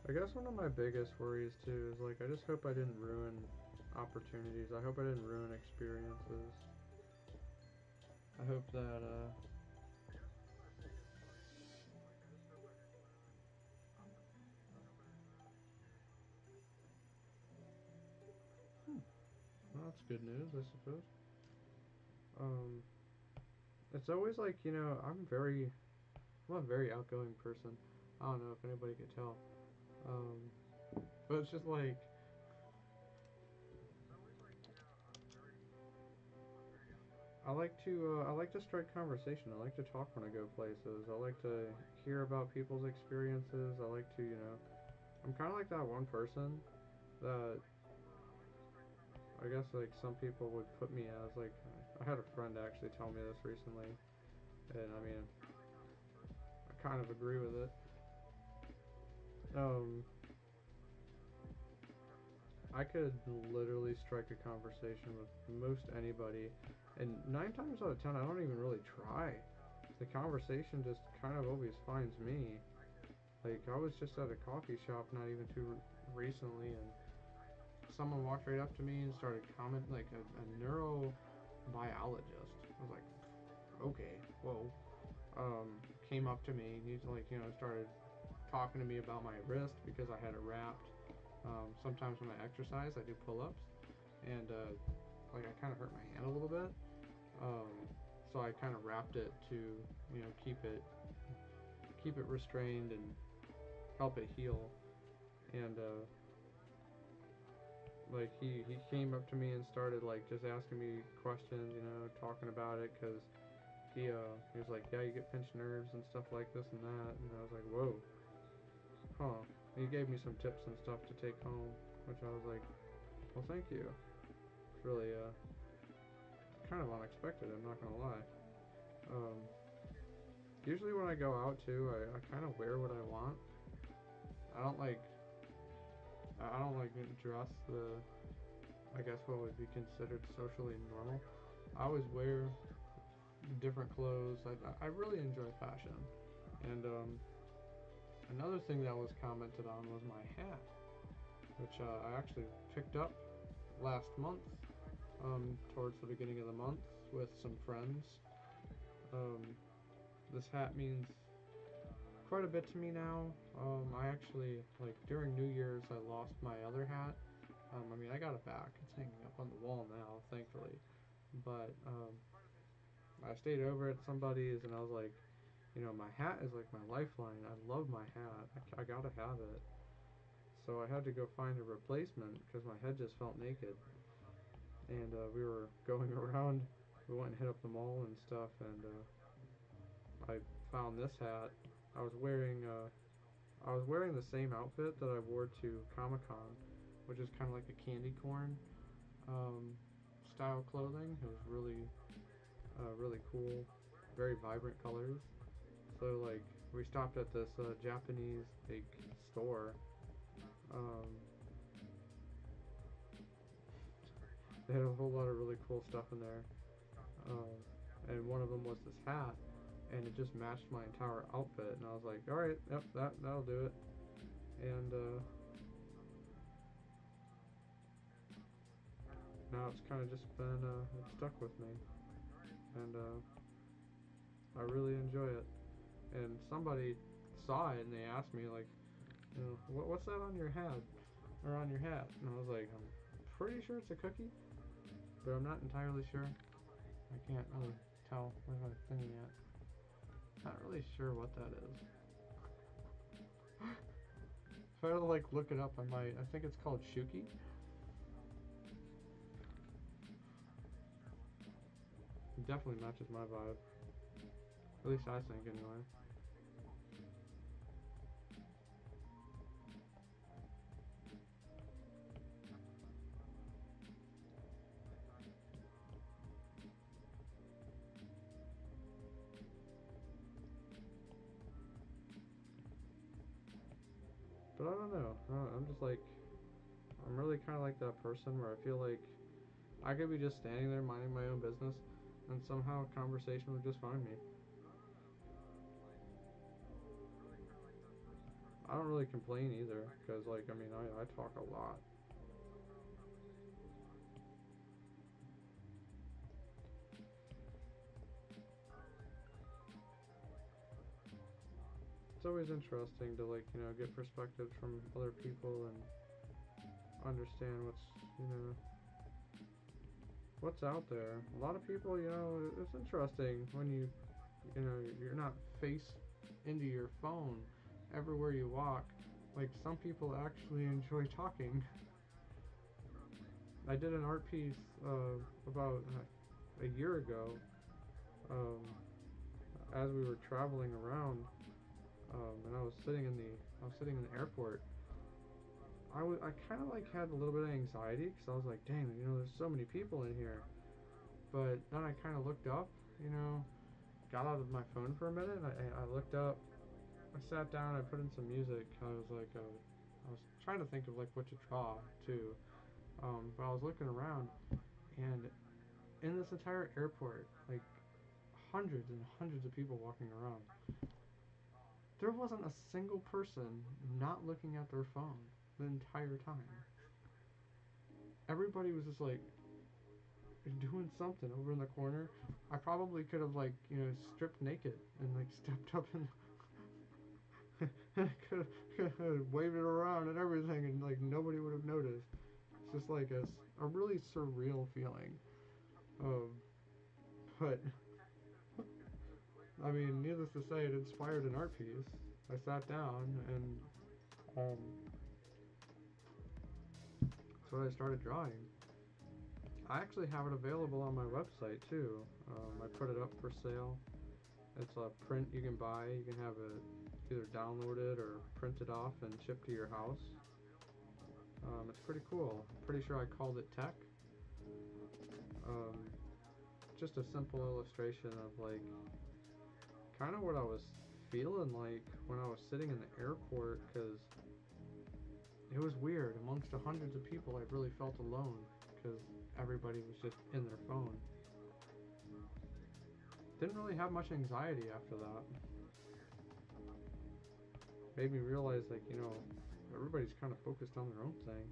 Speaker 1: I guess one of my biggest worries too is like I just hope I didn't ruin opportunities. I hope I didn't ruin experiences. I hope that well, that's good news, I suppose. Um it's always like, you know, I'm a very outgoing person. I don't know if anybody could tell. But it's just like I like to strike conversation. I like to talk when I go places. I like to hear about people's experiences. I like to, you know, I'm kind of like that one person that I guess like some people would put me as like I had a friend actually tell me this recently, and I mean I kind of agree with it. Um, I could literally strike a conversation with most anybody, and 9 times out of 10 I don't even really try. The conversation just kind of always finds me. Like I was just at a coffee shop not even too recently, and someone walked right up to me and started commenting like a neurobiologist. I was like, okay, whoa. Came up to me and he's like, you know, started talking to me about my wrist because I had it wrapped. Sometimes when I exercise, I do pull-ups, and like I kind of hurt my hand a little bit. Um, so I kind of wrapped it to, you know, keep it restrained and help it heal. And like he came up to me and started like just asking me questions, you know, talking about it because he was like, yeah, you get pinched nerves and stuff like this and that, and I was like, whoa, huh. And he gave me some tips and stuff to take home, which I was like, well, thank you. It's really kind of unexpected. I'm not gonna lie. Um, Usually when I go out too, I kind of wear what I want. I don't like I don't like dress the I guess what would be considered socially normal. I always wear different clothes. I really enjoy fashion. And another thing that was commented on was my hat, which I actually picked up last month, towards the beginning of the month with some friends. Um, this hat means quite a bit to me now. I actually, like, during New Year's, I lost my other hat. I mean, I got it back. It's hanging up on the wall now, thankfully. But I stayed over at somebody's and I was like, you know, my hat is like my lifeline. I love my hat. I gotta have it. So I had to go find a replacement because my head just felt naked. And we were going around. We went and hit up the mall and stuff, and I found this hat. I was wearing the same outfit that I wore to Comic Con, which is kind of like a candy corn um, style clothing. It was really cool, very vibrant colors. So like we stopped at this Japanese like store. Um, they had a whole lot of really cool stuff in there, and one of them was this hat, and it just matched my entire outfit. And I was like, all right, yep, that'll do it. And now it's kind of just been it's stuck with me, and I really enjoy it. And somebody saw it and they asked me like, you know, what's that on your hat or on your hat? And I was like, I'm pretty sure it's a cookie, but I'm not entirely sure. I can't really tell with my thing yet. Not really sure what that is. If I were to like look it up, I might. I think it's called Shuki. It definitely matches my vibe. At least I think anyway. But I don't know. I'm just like, I'm really kind of like that person where I feel like I could be just standing there minding my own business, and somehow a conversation would just find me. I don't really complain either, because like, I mean, I talk a lot. It's always interesting to like, you know, get perspectives from other people and understand what's, you know, what's out there. A lot of people, you know, it's interesting when you know, you're not face into your phone everywhere you walk. Like some people actually enjoy talking. I did an art piece about a year ago, um, as we were traveling around, and I was sitting in the airport. I kind of like had a little bit of anxiety because I was like, dang, you know, there's so many people in here. But then I kind of looked up, you know, got out of my phone for a minute. And I looked up, I sat down, I put in some music. I was like, I was trying to think of like what to draw too. But I was looking around, and in this entire airport, like hundreds and hundreds of people walking around, there wasn't a single person not looking at their phone the entire time. Everybody was just like doing something over in the corner. I probably could have like, you know, stripped naked and like stepped up and could have waved it around and everything, and like nobody would have noticed. It's just like a really surreal feeling. Um, but I mean, needless to say, it inspired an art piece. I sat down and um, so I started drawing. I actually have it available on my website too. I put it up for sale. It's a print you can buy. You can have it either downloaded or printed off and shipped to your house. It's pretty cool. I'm pretty sure I called it Tech. Um, just a simple illustration of like kind of what I was feeling like when I was sitting in the airport, because it was weird. Amongst the hundreds of people, I really felt alone because everybody was just in their phone. Didn't really have much anxiety after that. Made me realize, like, you know, everybody's kind of focused on their own thing.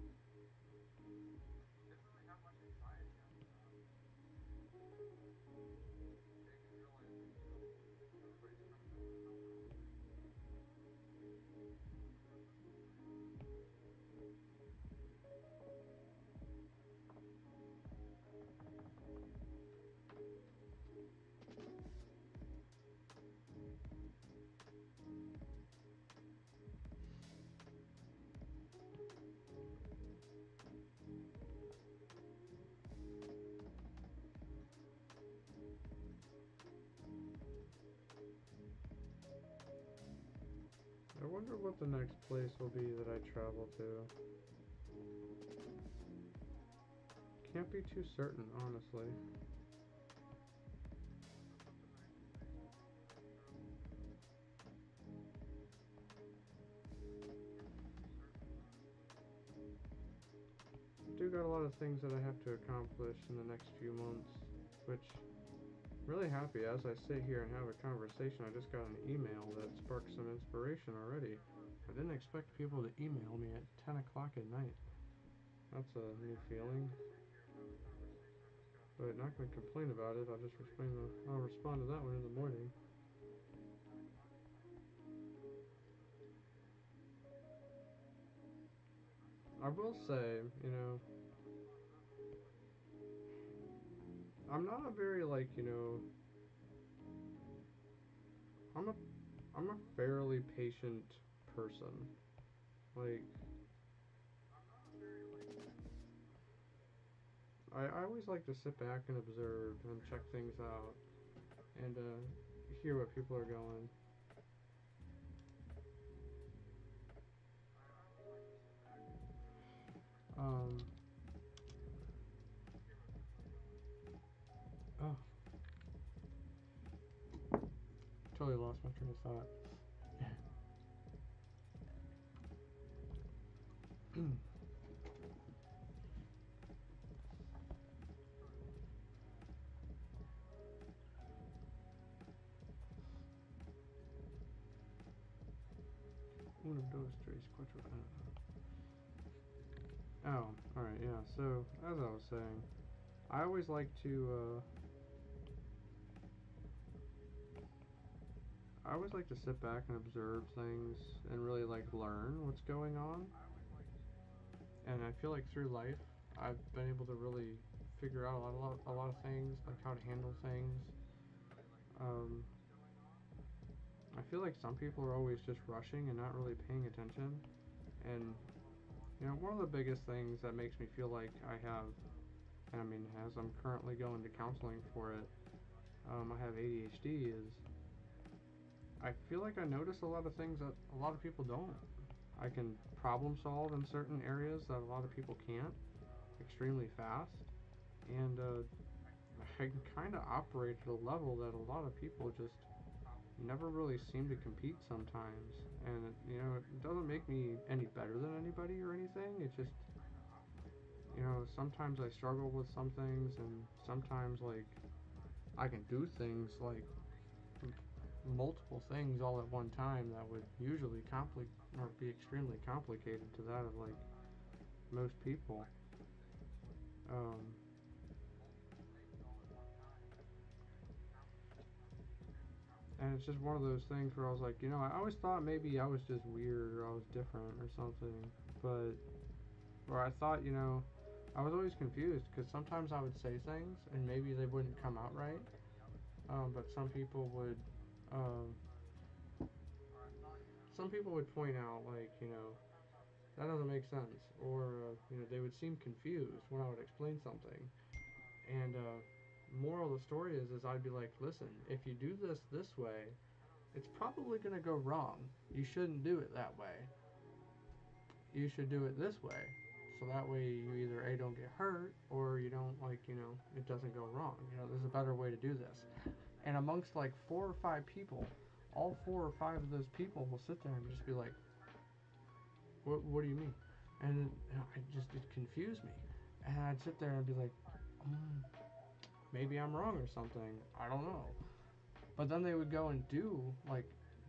Speaker 1: I wonder what the next place will be that I travel to. Can't be too certain, honestly. I do got a lot of things that I have to accomplish in the next few months, which I'm really happy as I sit here and have a conversation. I just got an email that sparked some inspiration already. I didn't expect people to email me at 10 o'clock at night. That's a new feeling. But not going to complain about it. I'll respond to that one in the morning. I will say, I'm not a very I'm a I'm a fairly patient person. Like I always like to sit back and observe and check things out and hear what people are going. Um, oh, totally lost my train of thought. Uno, dos, tres, cuatro. Oh, alright, yeah. So, as I was saying, I always like to, sit back and observe things and really learn what's going on. And I feel like through life, I've been able to really figure out a lot of things, like how to handle things. Um, I feel like some people are always just rushing and not really paying attention. And one of the biggest things that makes me feel like I have, and I mean, as I'm currently going to counseling for it, I have ADHD, is I feel like I notice a lot of things that a lot of people don't. I can problem solve in certain areas that a lot of people can't extremely fast. And I can kind of operate at a level that a lot of people just never really seem to compete sometimes. And, it doesn't make me any better than anybody or anything. It's just, sometimes I struggle with some things, and sometimes, I can do things multiple things all at one time that would usually be extremely complicated to that of most people. Um, and it's just one of those things where I was like, I always thought maybe I was just weird or I was different or something, but or I thought, I was always confused because sometimes I would say things and maybe they wouldn't come out right, but um, some people would point out that doesn't make sense, or they would seem confused when I would explain something. And moral of the story is I'd be like, listen, if you do this way, it's probably gonna go wrong. You shouldn't do it that way. You should do it this way. So that way you either A, don't get hurt, or you don't it doesn't go wrong. There's a better way to do this. And amongst 4 or 5 people, all 4 or 5 of those people will sit there and just be like, what do you mean? And it confused me. And I'd sit there and be like, maybe I'm wrong or something. I don't know. But then they would go and do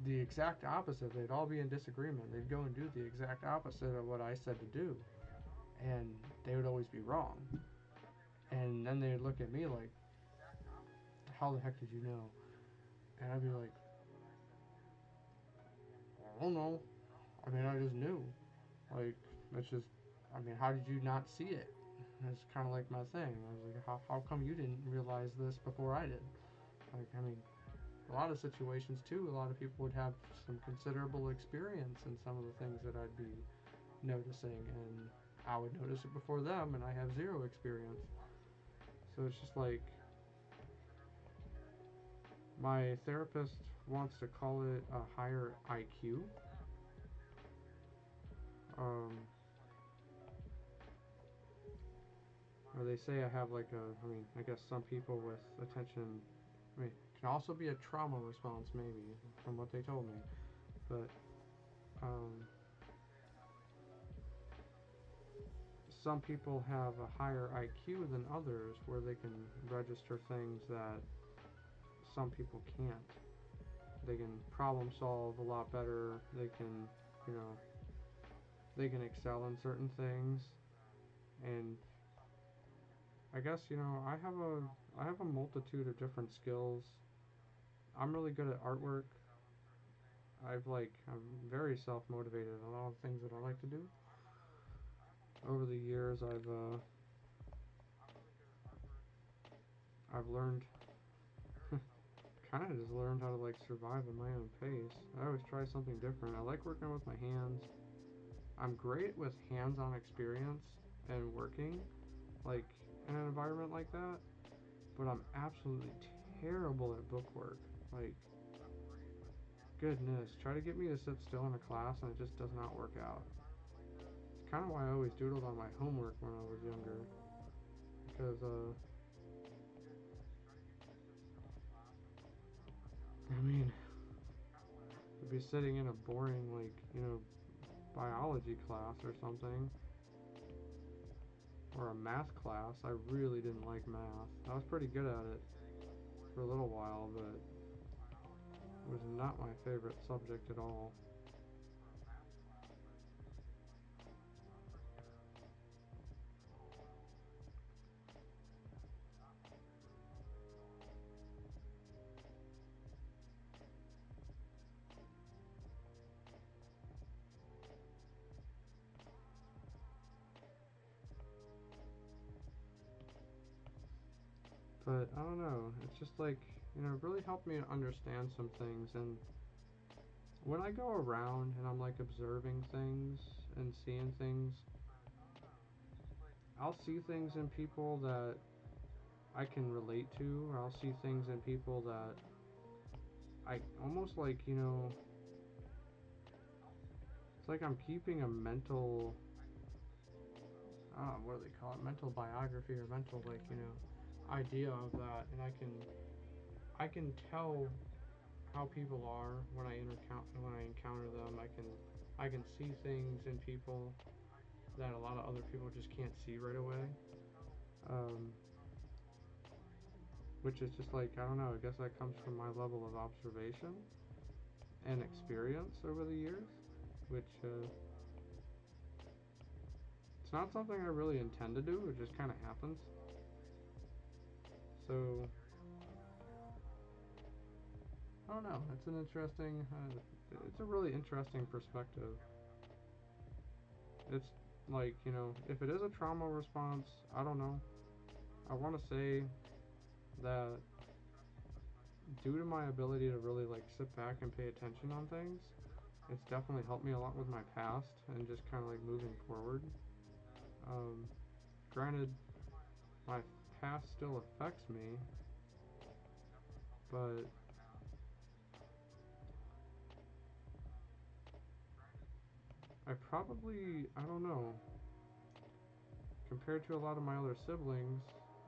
Speaker 1: the exact opposite. They'd all be in disagreement. They'd go and do the exact opposite of what I said to do, and they would always be wrong. And then they'd look at me like, "How the heck did you know?" And I'd be like, "I don't know. I mean, I just knew. That's just. I mean, how did you not see it?" That's kind of my thing. I was like, how come you didn't realize this before I did? I mean, a lot of situations too, a lot of people would have some considerable experience in some of the things that I'd be noticing, and I would notice it before them, and I have zero experience. So it's just my therapist wants to call it a higher IQ, um, or they say I have like a, I mean, I guess some people with attention, I mean, it can also be a trauma response maybe, from what they told me, but, some people have a higher IQ than others where they can register things that some people can't. They can problem solve a lot better. They can, you know, they can excel in certain things. And I guess, you know, I have a multitude of different skills. I'm really good at artwork. I'm very self-motivated in a lot of things that I like to do. Over the years, I've learned kind of just learned how to like survive at my own pace. I always try something different. I like working with my hands. I'm great with hands-on experience and working like in an environment like that, but I'm absolutely terrible at book work. Like, goodness, try to get me to sit still in a class and it just does not work out. It's kind of why I always doodled on my homework when I was younger, because I mean, I'd be sitting in a boring like, you know, biology class or something, or a math class. I really didn't like math. I was pretty good at it for a little while, but it was not my favorite subject at all. But I don't know. It's just like, you know, it really helped me understand some things. And when I go around and I'm like observing things and seeing things, I'll see things in people that I can relate to, or I'll see things in people that I almost like, you know, it's like I'm keeping a mental, I don't know, what do they call it? Mental biography or mental, like, you know, idea of that. And I can tell how people are when when I encounter them. I can see things in people that a lot of other people just can't see right away. Um, which is just like, I don't know. I guess that comes from my level of observation and experience over the years, which it's not something I really intend to do. It just kind of happens. So I don't know. It's an interesting. It's a really interesting perspective. It's like, you know, if it is a trauma response, I don't know. I want to say that due to my ability to really like sit back and pay attention on things, it's definitely helped me a lot with my past and just kind of like moving forward. Um, Granted, my past still affects me, but I don't know, compared to a lot of my other siblings,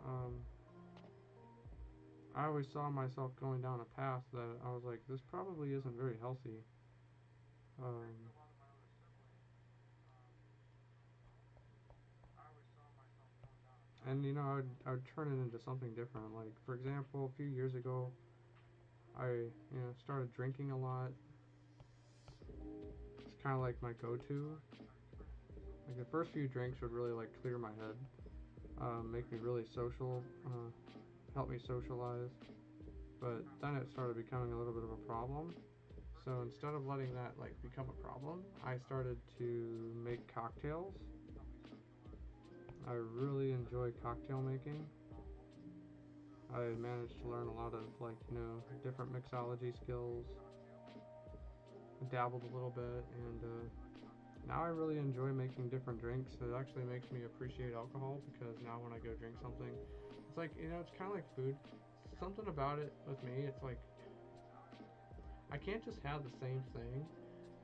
Speaker 1: um, I always saw myself going down a path that I was like, this probably isn't very healthy. Um, and you know, I would turn it into something different. Like, for example, a few years ago, I, you know, started drinking a lot. It's kind of like my go-to. Like the first few drinks would really like clear my head, make me really social, help me socialize. But then it started becoming a little bit of a problem. So instead of letting that like become a problem, I started to make cocktails. I really enjoy cocktail making. I managed to learn a lot of like, you know, different mixology skills. I dabbled a little bit, and now I really enjoy making different drinks. It actually makes me appreciate alcohol because now when I go drink something, it's like, you know, it's kind of like food. Something about it with me, it's like I can't just have the same thing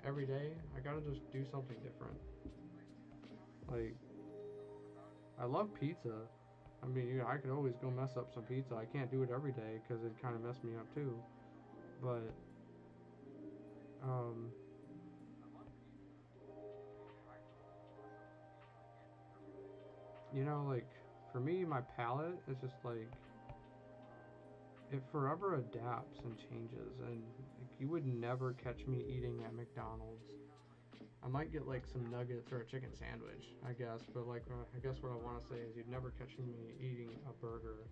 Speaker 1: every day. I gotta just do something different. Like, I love pizza. I mean, I could always go mess up some pizza. I can't do it every day because it kind of messed me up too. But, um, like, for me, my palate is just like, it forever adapts and changes. And like, you would never catch me eating at McDonald's. I might get like some nuggets or a chicken sandwich, I guess. But like, I guess what I want to say is you'd never catch me eating a burger.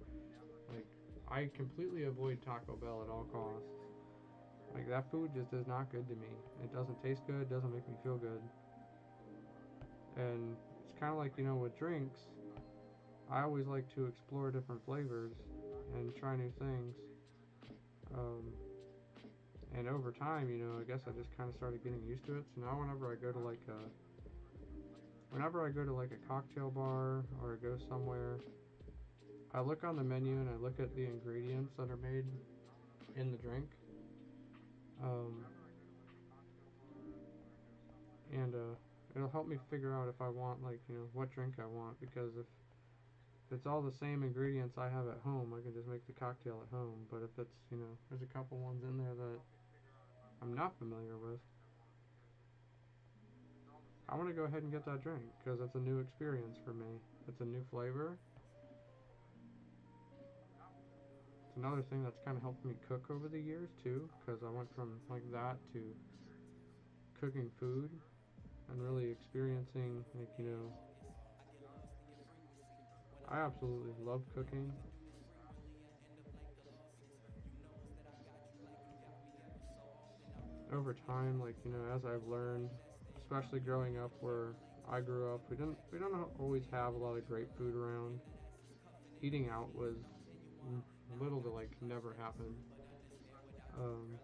Speaker 1: Like, I completely avoid Taco Bell at all costs. Like, that food just is not good to me. It doesn't taste good, it doesn't make me feel good. And it's kind of like, with drinks, I always like to explore different flavors and try new things. Um, and over time, I guess I just kind of started getting used to it. So now whenever I go to like a cocktail bar or I go somewhere, I look on the menu and I look at the ingredients that are made in the drink. Um, and it'll help me figure out if I want like what drink I want, because if it's all the same ingredients I have at home, I can just make the cocktail at home. But if it's there's a couple ones in there that I'm not familiar with, I want to go ahead and get that drink because it's a new experience for me. It's a new flavor. It's another thing that's kind of helped me cook over the years too, because I went from like that to cooking food and really experiencing like I absolutely love cooking. Over time, like as I've learned, especially growing up where I grew up, we don't always have a lot of great food around. Eating out was little to like never happen. Um,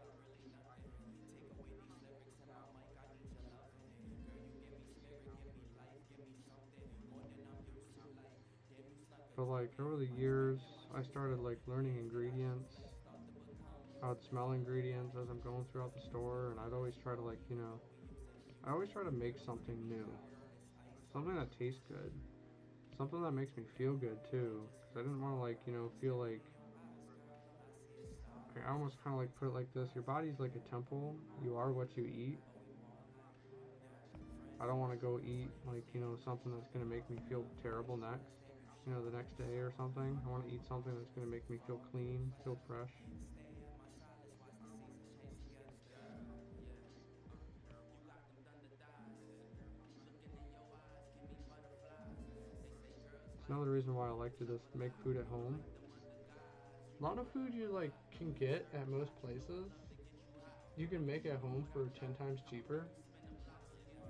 Speaker 1: but like over the years, I started like learning ingredients. I'd smell ingredients as I'm going throughout the store, and I'd always try to like I always try to make something new, something that tastes good, something that makes me feel good too. Because I didn't want to like feel like I almost kind of like put it like this: your body's like a temple. You are what you eat. I don't want to go eat like something that's gonna make me feel terrible next. The next day or something. I want to eat something that's gonna make me feel clean, feel fresh. It's another reason why I like to just make food at home. A lot of food you like can get at most places, you can make at home for 10 times cheaper.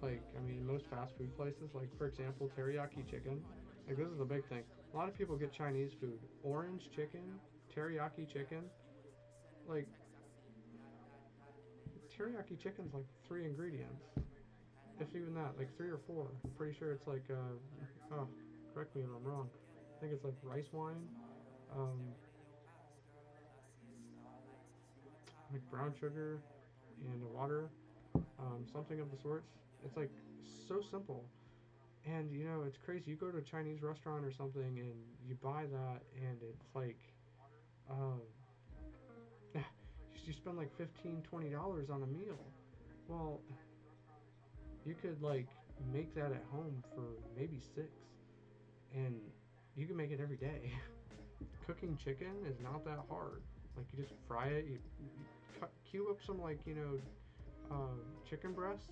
Speaker 1: Like, I mean, most fast food places, like for example, teriyaki chicken. Like, this is the big thing. A lot of people get Chinese food. Orange chicken, teriyaki chicken. Like, teriyaki chicken's like 3 ingredients. If even that, like 3 or 4. I'm pretty sure it's like, oh, correct me if I'm wrong. I think it's like rice wine, um, like brown sugar, and water, something of the sorts. It's like so simple. And it's crazy. You go to a Chinese restaurant or something and you buy that, and it's like, um, you spend like $15, $20 on a meal. Well, you could like make that at home for maybe 6, and you can make it every day. Cooking chicken is not that hard. Like, you just fry it, you cube up some like chicken breasts,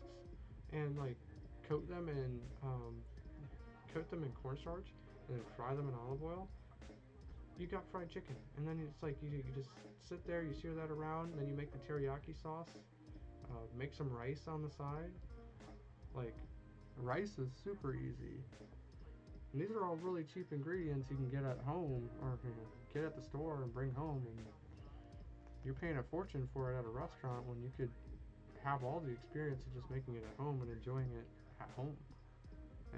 Speaker 1: and like coat them in cornstarch, and then fry them in olive oil. You got fried chicken, and then it's like you just sit there, you sear that around, and then you make the teriyaki sauce. Make some rice on the side. Like, rice is super easy. And these are all really cheap ingredients you can get at home, or get at the store and bring home, and you're paying a fortune for it at a restaurant when you could have all the experience of just making it at home and enjoying it at home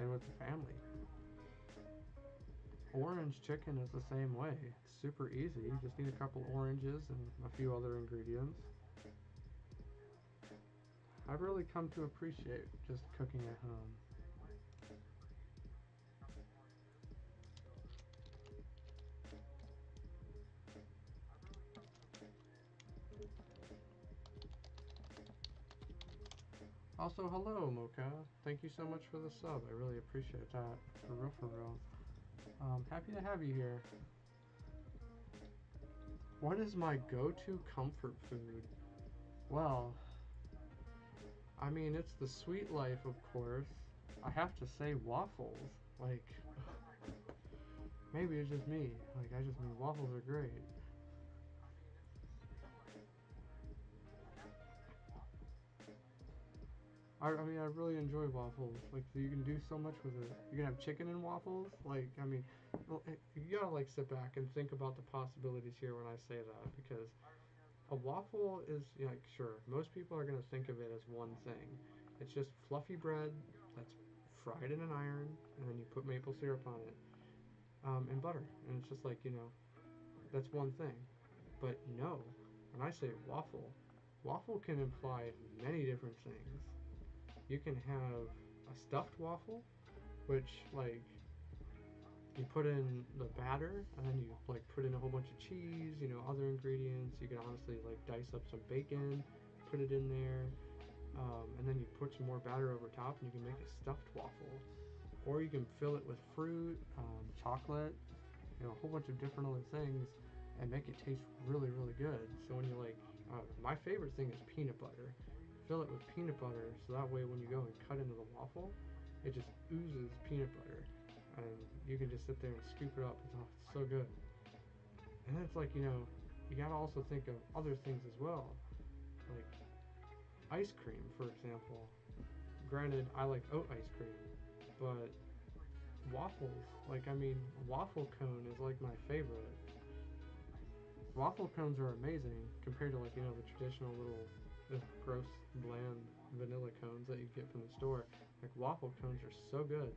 Speaker 1: and with the family. Orange chicken is the same way. It's super easy. You just need a couple oranges and a few other ingredients. I've really come to appreciate just cooking at home. Also, hello, Mocha. Thank you so much for the sub. I really appreciate that. For real, for real. Happy to have you here. What is my go-to comfort food? Well, I mean, it's the sweet life, of course. I have to say waffles. Like, maybe it's just me. Like, I just mean waffles are great. I mean, I really enjoy waffles. Like, you can do so much with it. You can have chicken and waffles. Like, I mean, well, you gotta like sit back and think about the possibilities here when I say that, because a waffle is, like, sure, most people are gonna think of it as one thing. It's just fluffy bread that's fried in an iron, and then you put maple syrup on it, and butter, and it's just like, that's one thing. But no, when I say waffle, waffle can imply many different things. You can have a stuffed waffle, which, like, you put in the batter and then you like put in a whole bunch of cheese, other ingredients. You can honestly like dice up some bacon, put it in there, and then you put some more batter over top, and you can make a stuffed waffle. Or you can fill it with fruit, chocolate, a whole bunch of different other things, and make it taste really, really good. So when you like, my favorite thing is peanut butter. Fill it with peanut butter, so that way when you go and cut into the waffle, it just oozes peanut butter, and you can just sit there and scoop it up. It's so good. And then it's like, you gotta also think of other things as well, like ice cream, for example. Granted, I like oat ice cream, but waffles, like, I mean, waffle cone is like my favorite. Waffle cones are amazing compared to, like, the traditional little gross, bland vanilla cones that you get from the store. Like, waffle cones are so good.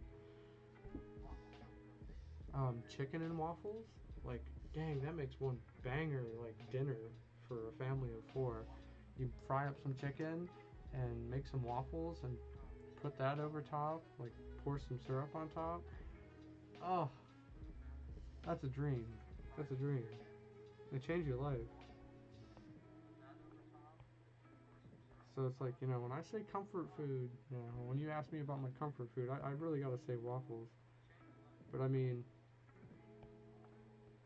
Speaker 1: Chicken and waffles, like, dang, that makes one banger, like, dinner for a family of four. You fry up some chicken and make some waffles and put that over top, like, pour some syrup on top. Oh, that's a dream. That's a dream. It changed your life. So it's like, when I say comfort food, when you ask me about my comfort food, I really gotta say waffles. But I mean,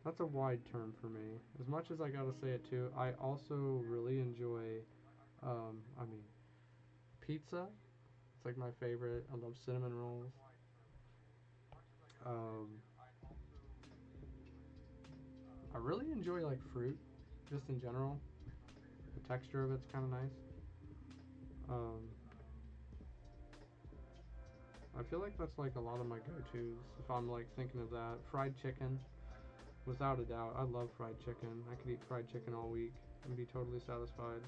Speaker 1: that's a wide term for me. As much as I gotta say it too, I also really enjoy, I mean, pizza. It's like my favorite. I love cinnamon rolls. Um, I really enjoy like fruit, just in general. The texture of it's kind of nice. Um, I feel like that's like a lot of my go-tos if I'm like thinking of that. Fried chicken, without a doubt. I love fried chicken. I could eat fried chicken all week and be totally satisfied.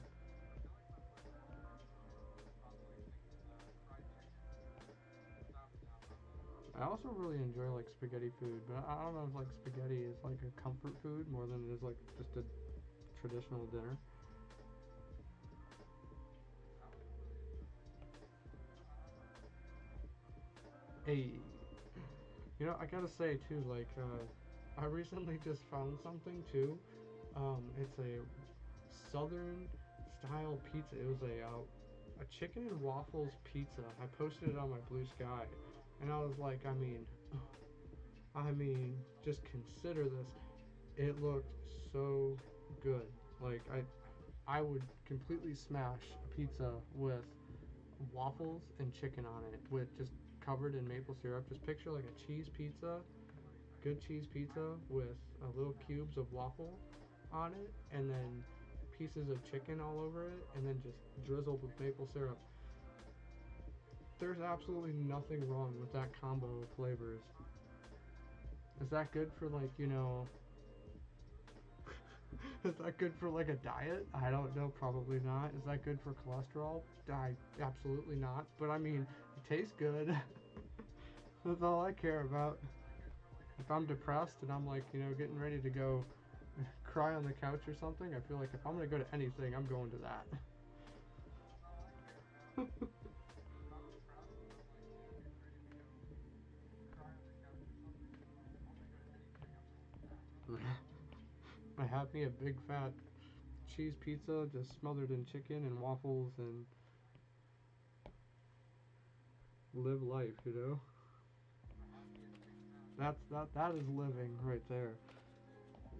Speaker 1: I also really enjoy like spaghetti food, but I don't know if like spaghetti is like a comfort food more than it is like just a traditional dinner. Hey, I gotta say too, like, I recently just found something too. It's a southern style pizza. It was a chicken and waffles pizza. I posted it on my Blue Sky, and I was like, just consider this. It looked so good. Like, I would completely smash a pizza with waffles and chicken on it, with just covered in maple syrup. Just picture like a cheese pizza, good cheese pizza with little cubes of waffle on it, and then pieces of chicken all over it, and then just drizzled with maple syrup. There's absolutely nothing wrong with that combo of flavors. Is that good for, like, is that good for like a diet? I don't know, probably not. Is that good for cholesterol? Absolutely not. But I mean, it tastes good. That's all I care about. If I'm depressed and I'm like, getting ready to go cry on the couch or something, I feel like if I'm gonna go to anything, I'm going to that. I have me a big fat cheese pizza just smothered in chicken and waffles and live life, you know? That is living right there.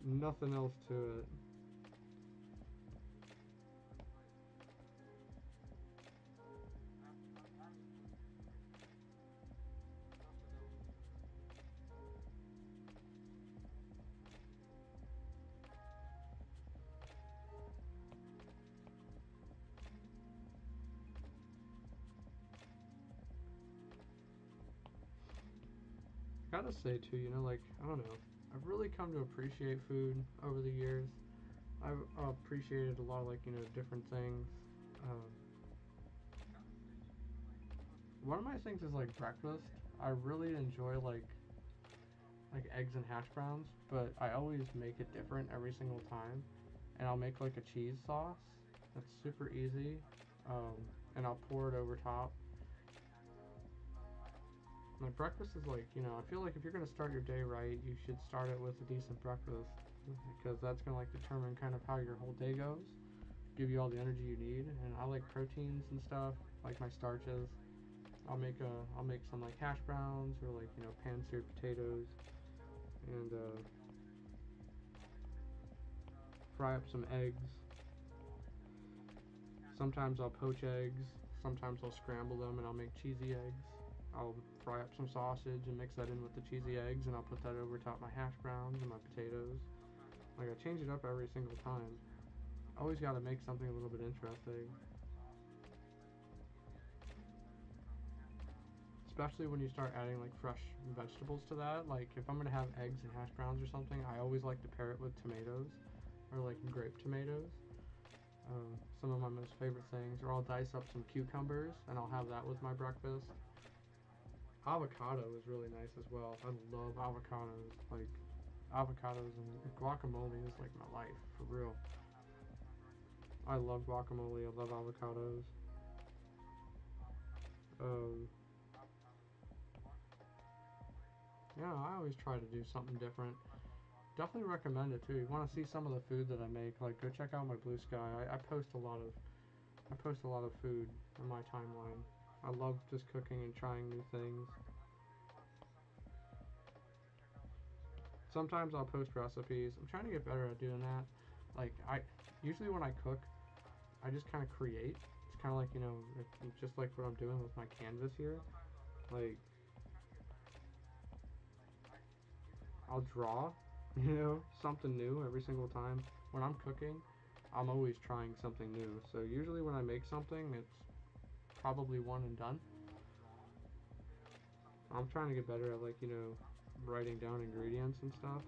Speaker 1: Nothing else to it. Gotta say too, you know, like I don't know, I've really come to appreciate food over the years. I've appreciated a lot of like different things. Um, One of my things is like breakfast. I really enjoy like eggs and hash browns, but I always make it different every single time. And I'll make like a cheese sauce. That's super easy. Um, and I'll pour it over top. My breakfast is like, I feel like if you're gonna start your day right, you should start it with a decent breakfast because that's gonna like determine kind of how your whole day goes, give you all the energy you need. And I like proteins and stuff, like my starches. I'll make some like hash browns or like pan seared potatoes and fry up some eggs. Sometimes I'll poach eggs. Sometimes I'll scramble them and I'll make cheesy eggs. I'll fry up some sausage and mix that in with the cheesy eggs, and I'll put that over top my hash browns and my potatoes. Like I change it up every single time. Always got to make something a little bit interesting. Especially when you start adding like fresh vegetables to that. Like if I'm gonna have eggs and hash browns or something, I always like to pair it with tomatoes or like grape tomatoes. Some of my most favorite things. Or I'll dice up some cucumbers and I'll have that with my breakfast. Avocado is really nice as well. I love avocados. Like avocados and guacamole is like my life for real. I love guacamole. I love avocados. Um, yeah, I always try to do something different. Definitely recommend it too. You want to see some of the food that I make? Like go check out my Blue Sky. I post a lot of food on my timeline. I love just cooking and trying new things. Sometimes I'll post recipes. I'm trying to get better at doing that. Like I usually when I cook, I just kind of create. It's kind of like it's just like what I'm doing with my canvas here. Like I'll draw, something new every single time. When I'm cooking, I'm always trying something new. So usually when I make something, it's probably one and done. I'm trying to get better at like writing down ingredients and stuff,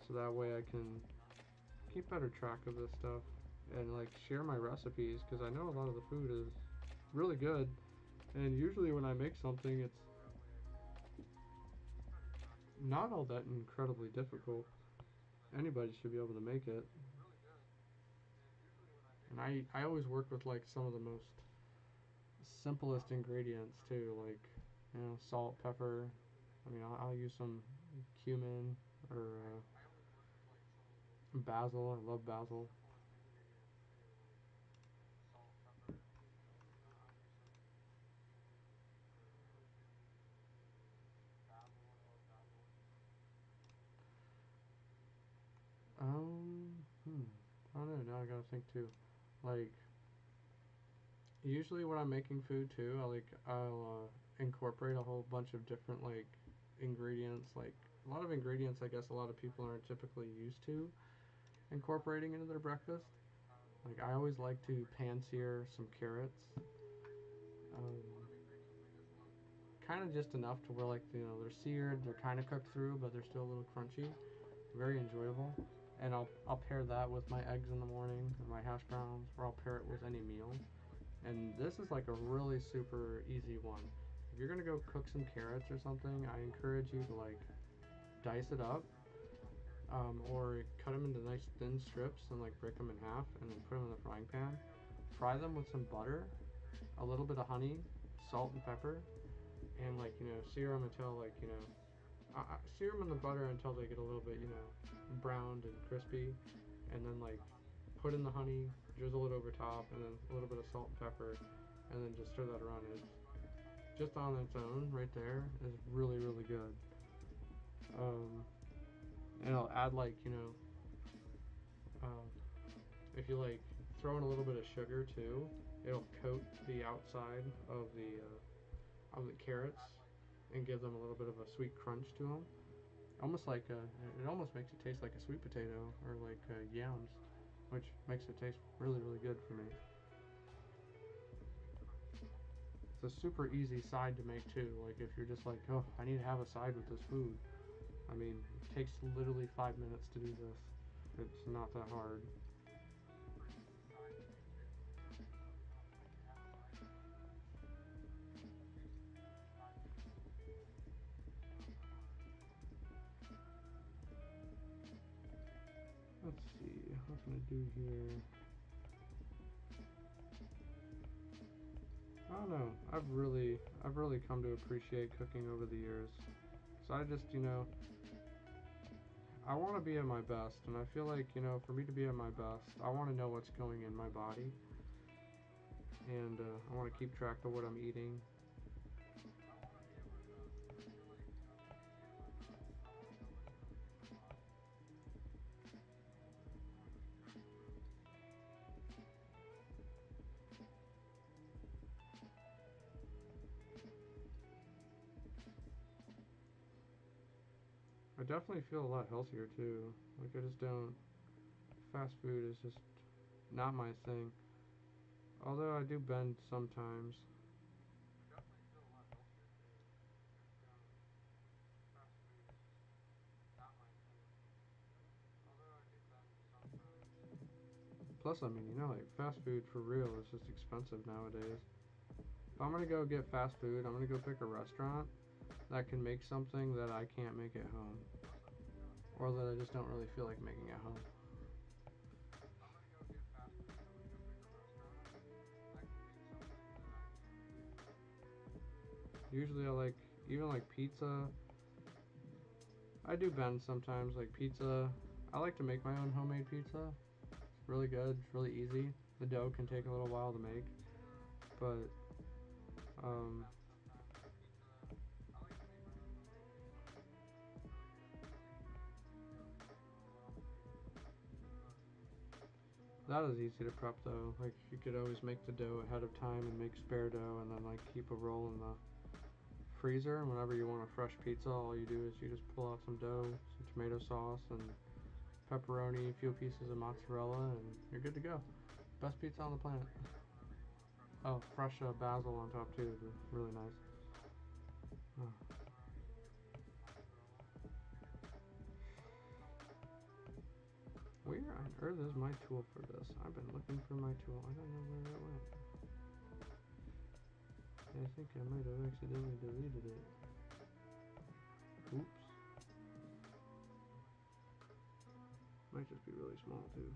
Speaker 1: so that way I can keep better track of this stuff and like share my recipes because I know a lot of the food is really good. And usually when I make something, it's not all that incredibly difficult. Anybody should be able to make it. And I always work with like some of the most simplest ingredients too, like salt, pepper. I mean, I'll use some cumin or basil. I love basil. Um, hmm. I don't know. Now I gotta think too. Like usually when I'm making food too, I'll incorporate a whole bunch of different like ingredients. Like a lot of ingredients, I guess a lot of people aren't typically used to incorporating into their breakfast. Like I always like to pan sear some carrots, um, kind of just enough to where like they're seared, they're kind of cooked through, but they're still a little crunchy. Very enjoyable. And I'll pair that with my eggs in the morning or my hash browns, or I'll pair it with any meal. And this is like a really super easy one. If you're gonna go cook some carrots or something, I encourage you to like dice it up, or cut them into nice thin strips and like break them in half and then put them in the frying pan. Fry them with some butter, a little bit of honey, salt and pepper, and like sear them until like sear them in the butter until they get a little bit browned and crispy, and then like put in the honey, drizzle it over top, and then a little bit of salt and pepper, and then just stir that around. It's just on its own right there is really, really good. And it'll add like, if you like throw in a little bit of sugar too, it'll coat the outside of the carrots and give them a little bit of a sweet crunch to them. Almost like it almost makes it taste like a sweet potato or like yams, which makes it taste really, really good for me. It's a super easy side to make too. Like if you're just like, oh, I need to have a side with this food. I mean, it takes literally 5 minutes to do this. It's not that hard. Let's see, what can I do here? I don't know. I've really come to appreciate cooking over the years. So I just, I want to be at my best, and I feel like, for me to be at my best, I want to know what's going in my body, and I want to keep track of what I'm eating. I definitely feel a lot healthier too. Like I just don't, fast food is just not my thing. Although I do bend sometimes. Plus, I mean, like fast food for real is just expensive nowadays. If I'm gonna go get fast food, I'm gonna go pick a restaurant that can make something that I can't make at home. Or that I just don't really feel like making at home. Usually I like, even like pizza. I do bend sometimes, like pizza. I like to make my own homemade pizza. It's really good, it's really easy. The dough can take a little while to make. But, that is easy to prep though. Like you could always make the dough ahead of time and make spare dough and then like keep a roll in the freezer, and whenever you want a fresh pizza, all you do is you just pull out some dough, some tomato sauce, and pepperoni, a few pieces of mozzarella, and you're good to go. Best pizza on the planet. Oh, fresh basil on top too, really nice. Oh. Where on earth is my tool for this? I've been looking for my tool. I don't know where it went. I think I might have accidentally deleted it. Oops. Might just be really small too.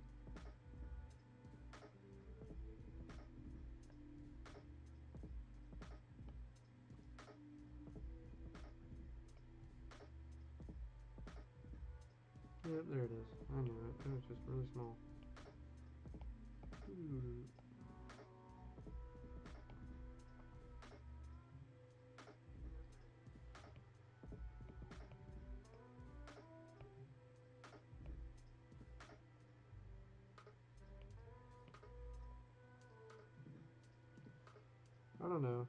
Speaker 1: Yep, there it is. I knew it. It was just really small. Ooh. I don't know.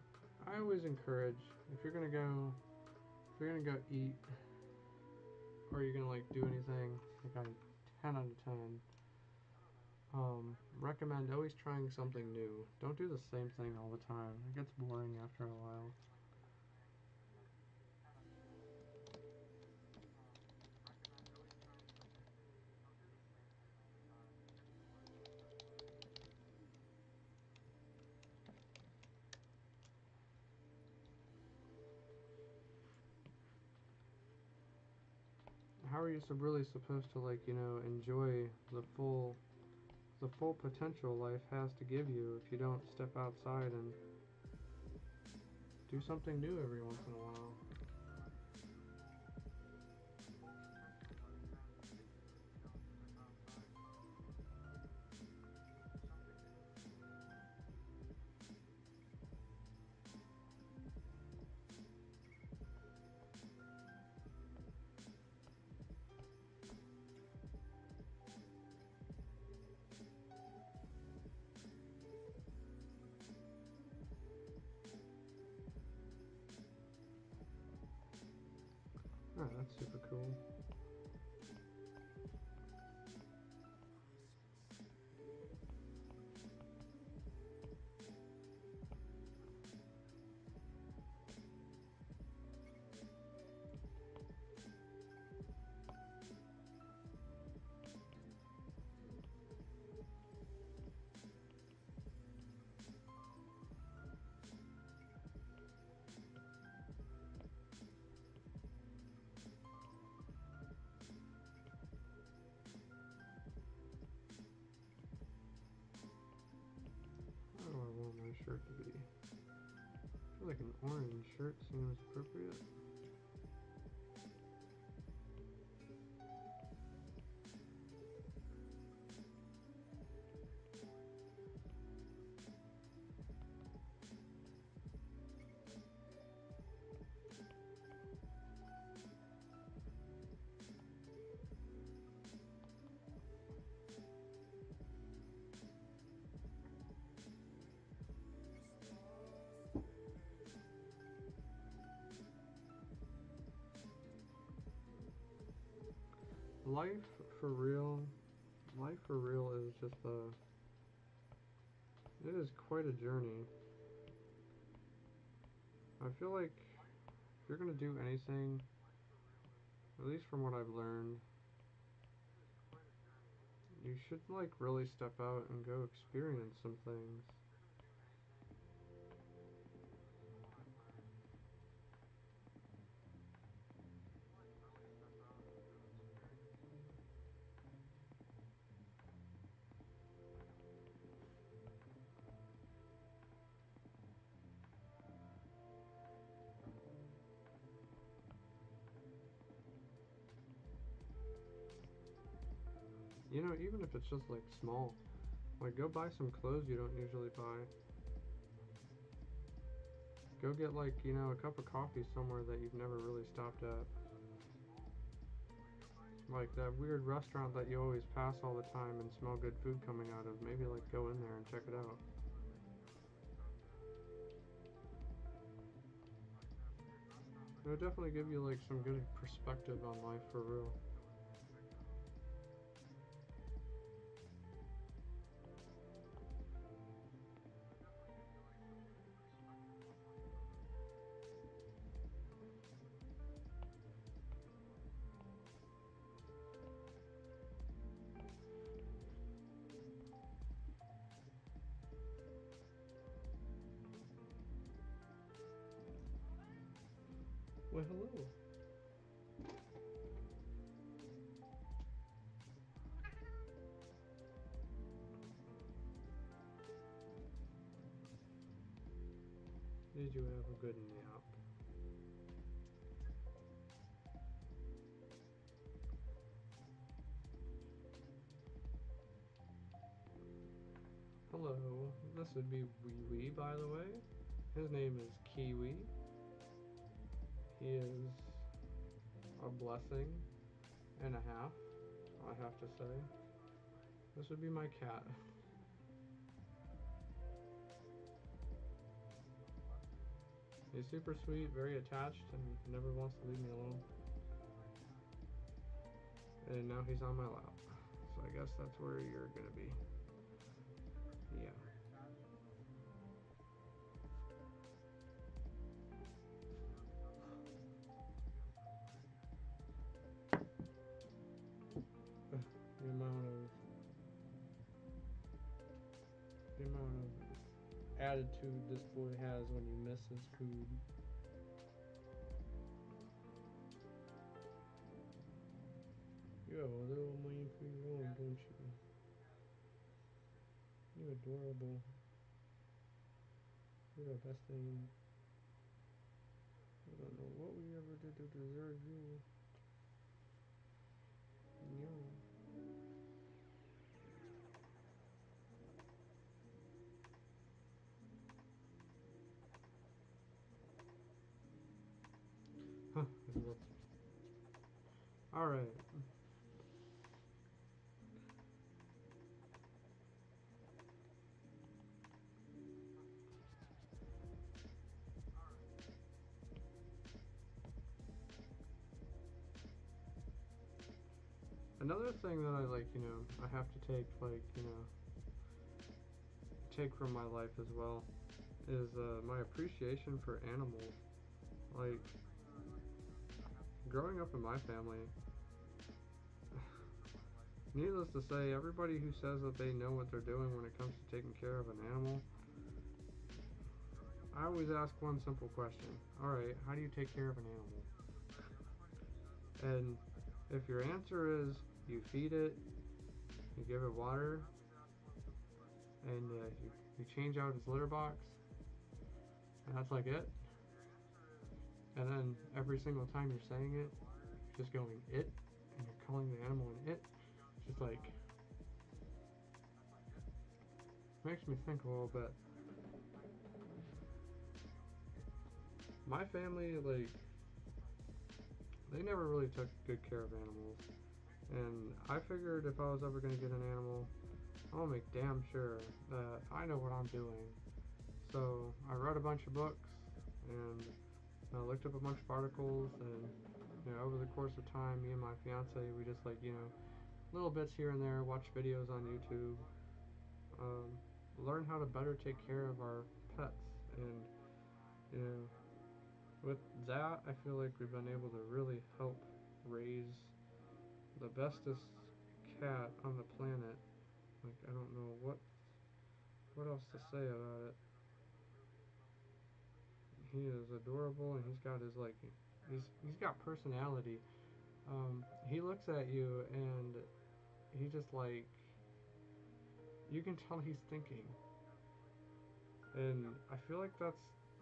Speaker 1: I always encourage, if you're gonna go eat, or you're gonna like do anything, like a 10 out of 10, recommend always trying something new. Don't do the same thing all the time. It gets boring after a while. How are you really supposed to like, enjoy the full potential life has to give you if you don't step outside and do something new every once in a while? feel like an orange shirt seems appropriate. Life for real, life for real is just it is quite a journey. I feel like if you're gonna do anything, at least from what I've learned, you should like really step out and go experience some things. You know, even if it's just like small, like go buy some clothes you don't usually buy. Go get like, you know, a cup of coffee somewhere that you've never really stopped at. Like that weird restaurant that you always pass all the time and smell good food coming out of. Maybe like go in there and check it out. It would definitely give you like some good perspective on life for real. Well, hello. Did you have a good nap? Hello, this would be Wee Wee, by the way. His name is Kiwi. He is a blessing and a half, I have to say. This would be my cat. He's super sweet, very attached, and never wants to leave me alone. And now he's on my lap. So I guess that's where you're gonna be. Yeah. The amount of attitude this boy has when you miss his food. You have a little mind for your own, don't you? You're adorable. You're the best thing. I don't know what we ever did to deserve you. No. Huh. Alright. Another thing that I like, you know, I have to take, like, you know, take from my life as well is my appreciation for animals. Like, growing up in my family, needless to say, everybody who says that they know what they're doing when it comes to taking care of an animal, I always ask one simple question. Alright, how do you take care of an animal? And if your answer is you feed it, you give it water, and you change out its litter box, And that's like it. And then every single time you're saying it, just going it, and you're calling the animal an it. Just like makes me think a little bit. My family, like, they never really took good care of animals. And I figured if I was ever going to get an animal, I'll make damn sure that I know what I'm doing. So I read a bunch of books and I looked up a bunch of articles, and over the course of time, me and my fiance, we just like little bits here and there, watch videos on YouTube, um, learn how to better take care of our pets, and you know with that, I feel like we've been able to really help raise the bestest cat on the planet. Like, I don't know what else to say about it. He is adorable, and he's got his like he's got personality. He looks at you, and he just like you can tell he's thinking, and I feel like that's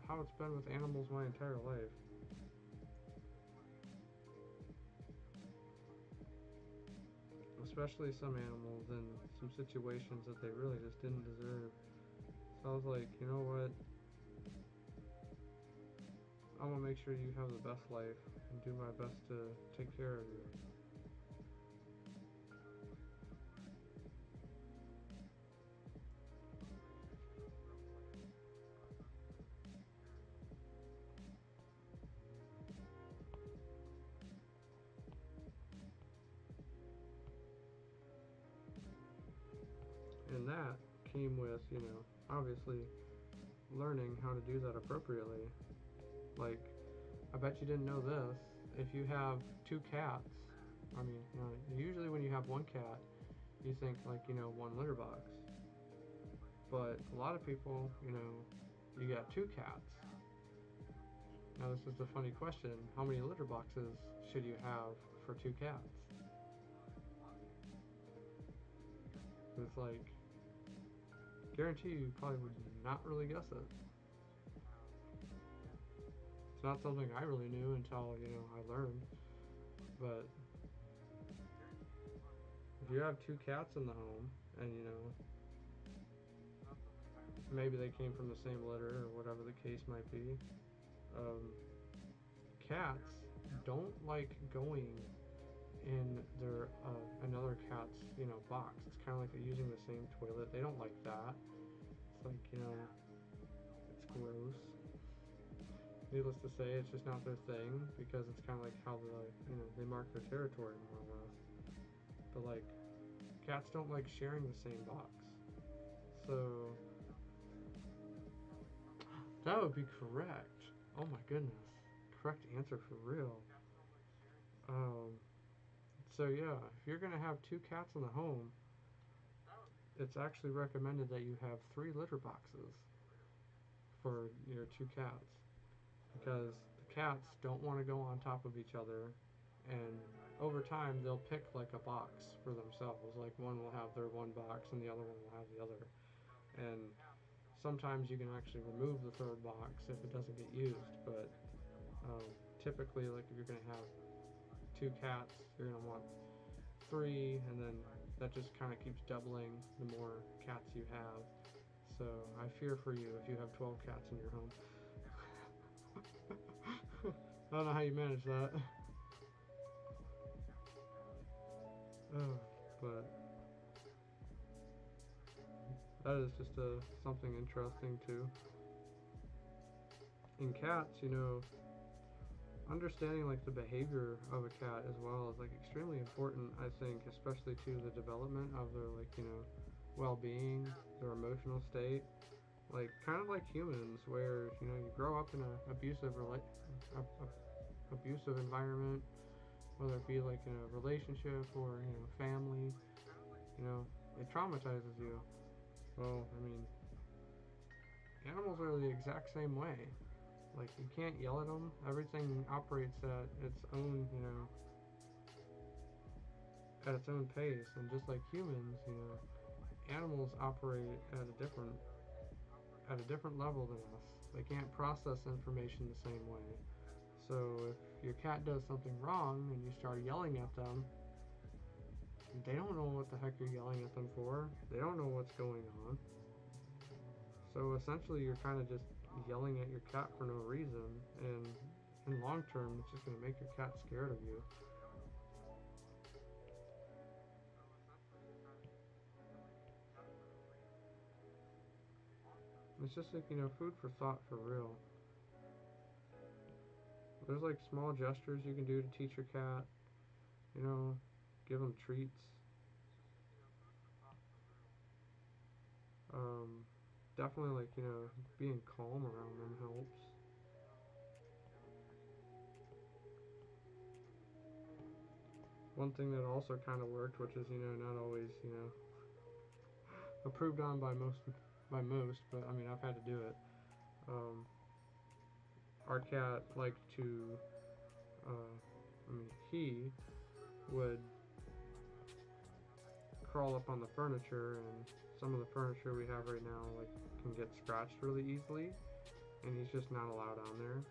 Speaker 1: how it's been with animals my entire life. Especially some animals in some situations that they really just didn't deserve. So I was like, you know what? I'm gonna make sure you have the best life and do my best to take care of you. And that came with, obviously learning how to do that appropriately. Like, I bet you didn't know this. If you have two cats, I mean, usually when you have one cat, you think like, one litter box. But a lot of people, you got two cats. Now, this is the funny question. How many litter boxes should you have for two cats? It's like, guarantee you probably would not really guess it. It's not something I really knew until, I learned. But if you have two cats in the home and, maybe they came from the same litter or whatever the case might be, cats don't like going in their another cat's box. It's kind of like they're using the same toilet. They don't like that. It's like it's gross. Needless to say, it's just not their thing because it's kind of like how they mark their territory more or less. But like cats don't like sharing the same box. So that would be correct. Oh my goodness, correct answer for real. So yeah, if you're gonna have two cats in the home, it's actually recommended that you have 3 litter boxes for your two cats because the cats don't want to go on top of each other, and over time they'll pick like a box for themselves. Like one will have their one box and the other one will have the other. And sometimes you can actually remove the third box if it doesn't get used, but typically, like if you're gonna have two cats, you're gonna want 3, and then that just kind of keeps doubling the more cats you have. So I fear for you if you have 12 cats in your home. I don't know how you manage that. Oh, but that is just something interesting too. In cats, understanding like the behavior of a cat as well is like extremely important, I think, especially to the development of their well-being, their emotional state, like kind of like humans, where you grow up in an abusive environment, whether it be like in a relationship or family, it traumatizes you. Well, I mean, animals are the exact same way. Like, you can't yell at them. Everything operates at its own, at its own pace. And just like humans, animals operate at a different level than us. They can't process information the same way. So if your cat does something wrong and you start yelling at them, they don't know what the heck you're yelling at them for. They don't know what's going on. So essentially you're kind of just yelling at your cat for no reason, and in long term it's just going to make your cat scared of you. It's just like, food for thought for real. There's like small gestures you can do to teach your cat, give them treats. Definitely like, being calm around them helps. One thing that also kind of worked, which is, not always, approved on by most, but I mean, I've had to do it. Our cat liked to, he would crawl up on the furniture, and some of the furniture we have right now, like, can get scratched really easily, and he's just not allowed on there.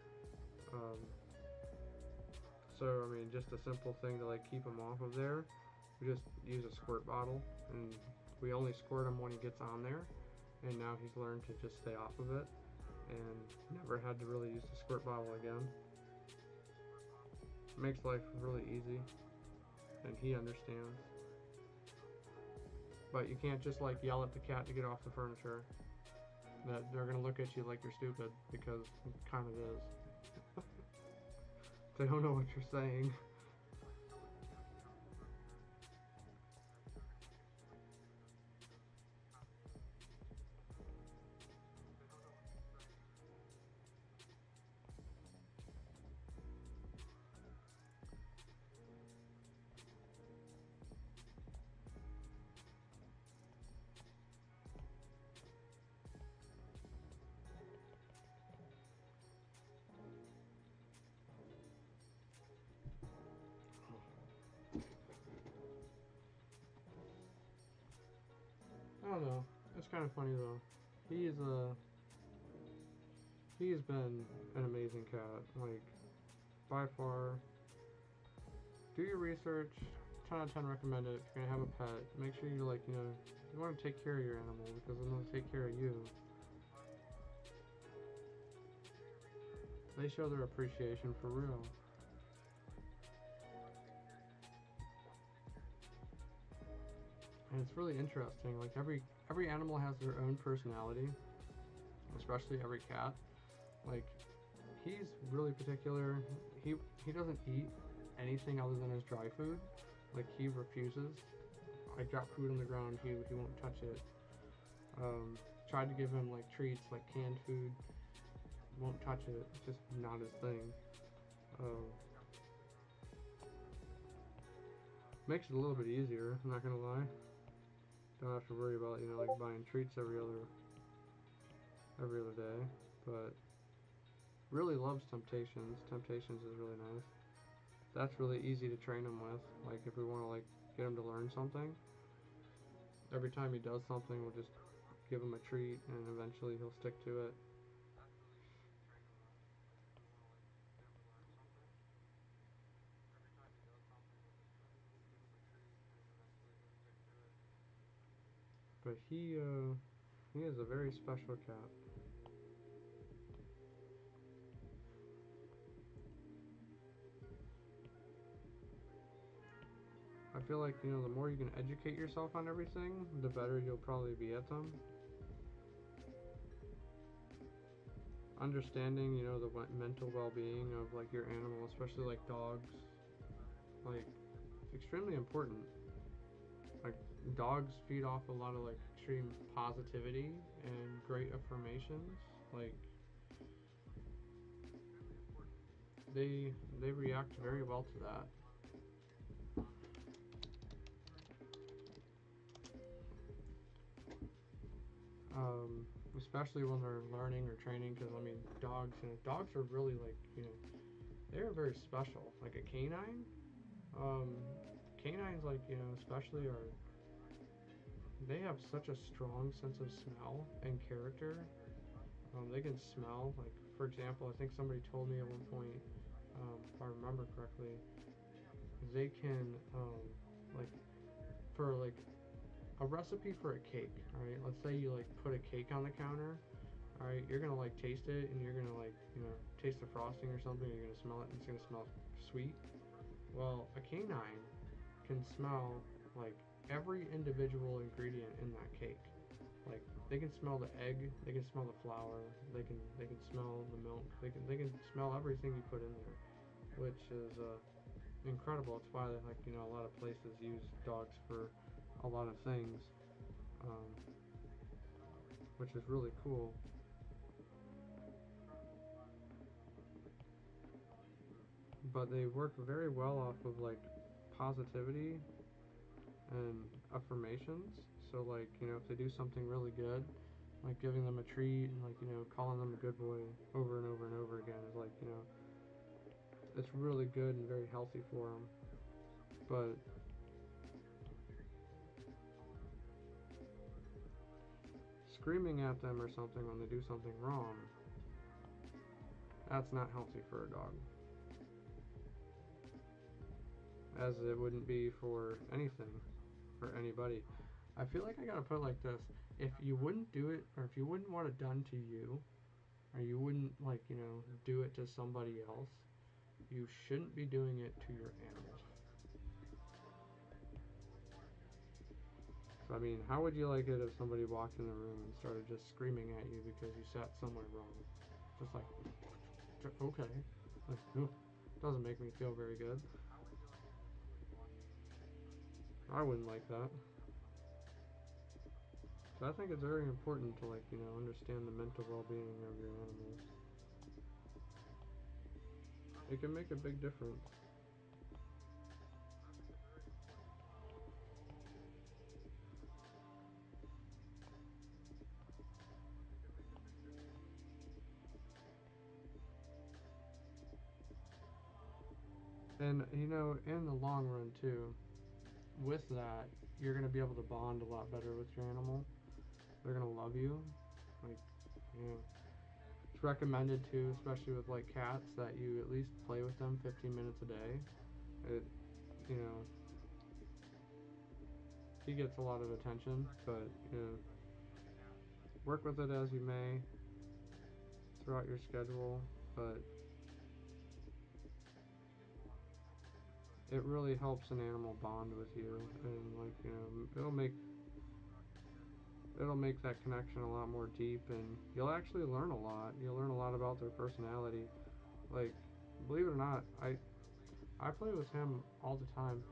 Speaker 1: So, I mean, just a simple thing to, like, keep him off of there, we just use a squirt bottle, and we only squirt him when he gets on there, and now he's learned to just stay off of it, and never had to really use the squirt bottle again. Makes life really easy, and he understands. But you can't just like yell at the cat to get off the furniture. That they're gonna look at you like you're stupid, because it kind of is. They don't know what you're saying. I don't know. It's kind of funny though. He's been an amazing cat. Like, by far. Do your research. 10 out of 10 recommend it. If you're gonna have a pet, make sure you you want to take care of your animal, because then they'll take care of you. They show their appreciation for real. And it's really interesting. Like every animal has their own personality, especially every cat. Like, he's really particular. He doesn't eat anything other than his dry food. Like, he refuses. I drop food on the ground, he won't touch it. Tried to give him like treats, like canned food. Won't touch it. It's just not his thing. Makes it a little bit easier, I'm not gonna lie. Don't have to worry about, like buying treats every other day. But really loves Temptations. Temptations is really nice. That's really easy to train him with. Like, if we want to like get him to learn something, every time he does something, we'll just give him a treat, and eventually he'll stick to it. But he is a very special cat. I feel like, the more you can educate yourself on everything, the better you'll probably be at them. Understanding, the mental well-being of like your animal, especially like dogs, like, extremely important. Like, dogs feed off a lot of like extreme positivity and great affirmations. Like, they react very well to that. Especially when they're learning or training, because I mean, dogs are really like, they're very special. Like a canine, canines, like, especially they have such a strong sense of smell and character. They can smell. Like, for example, I think somebody told me at one point, if I remember correctly, they can, like, for like a recipe for a cake. All right, let's say you like put a cake on the counter. All right, you're gonna like taste it, and you're gonna like taste the frosting or something. You're gonna smell it, and it's gonna smell sweet. Well, a canine can smell like every individual ingredient in that cake. Like they can smell the egg, they can smell the flour, they can smell the milk, they can smell everything you put in there, which is incredible. It's why like a lot of places use dogs for a lot of things, um, which is really cool. But they work very well off of like positivity and affirmations. So like if they do something really good, like giving them a treat and like calling them a good boy over and over and over again is like it's really good and very healthy for them. But screaming at them or something when they do something wrong, that's not healthy for a dog. As it wouldn't be for anything, for anybody. I feel like I gotta put it like this: if you wouldn't do it, or if you wouldn't want it done to you, or you wouldn't like do it to somebody else, you shouldn't be doing it to your animal. So I mean, how would you like it if somebody walked in the room and started just screaming at you because you sat somewhere wrong? Just like, okay, like, doesn't make me feel very good. I wouldn't like that. So I think it's very important to like understand the mental well-being of your animals. It can make a big difference. And in the long run too, with that, you're gonna be able to bond a lot better with your animal. They're gonna love you. Like, it's recommended too, especially with like cats, that you at least play with them 15 minutes a day. It, you know, he gets a lot of attention, but work with it as you may throughout your schedule. But it really helps an animal bond with you, and like it'll make that connection a lot more deep, and you'll actually learn a lot. You'll learn a lot about their personality. Like, believe it or not, I play with him all the time.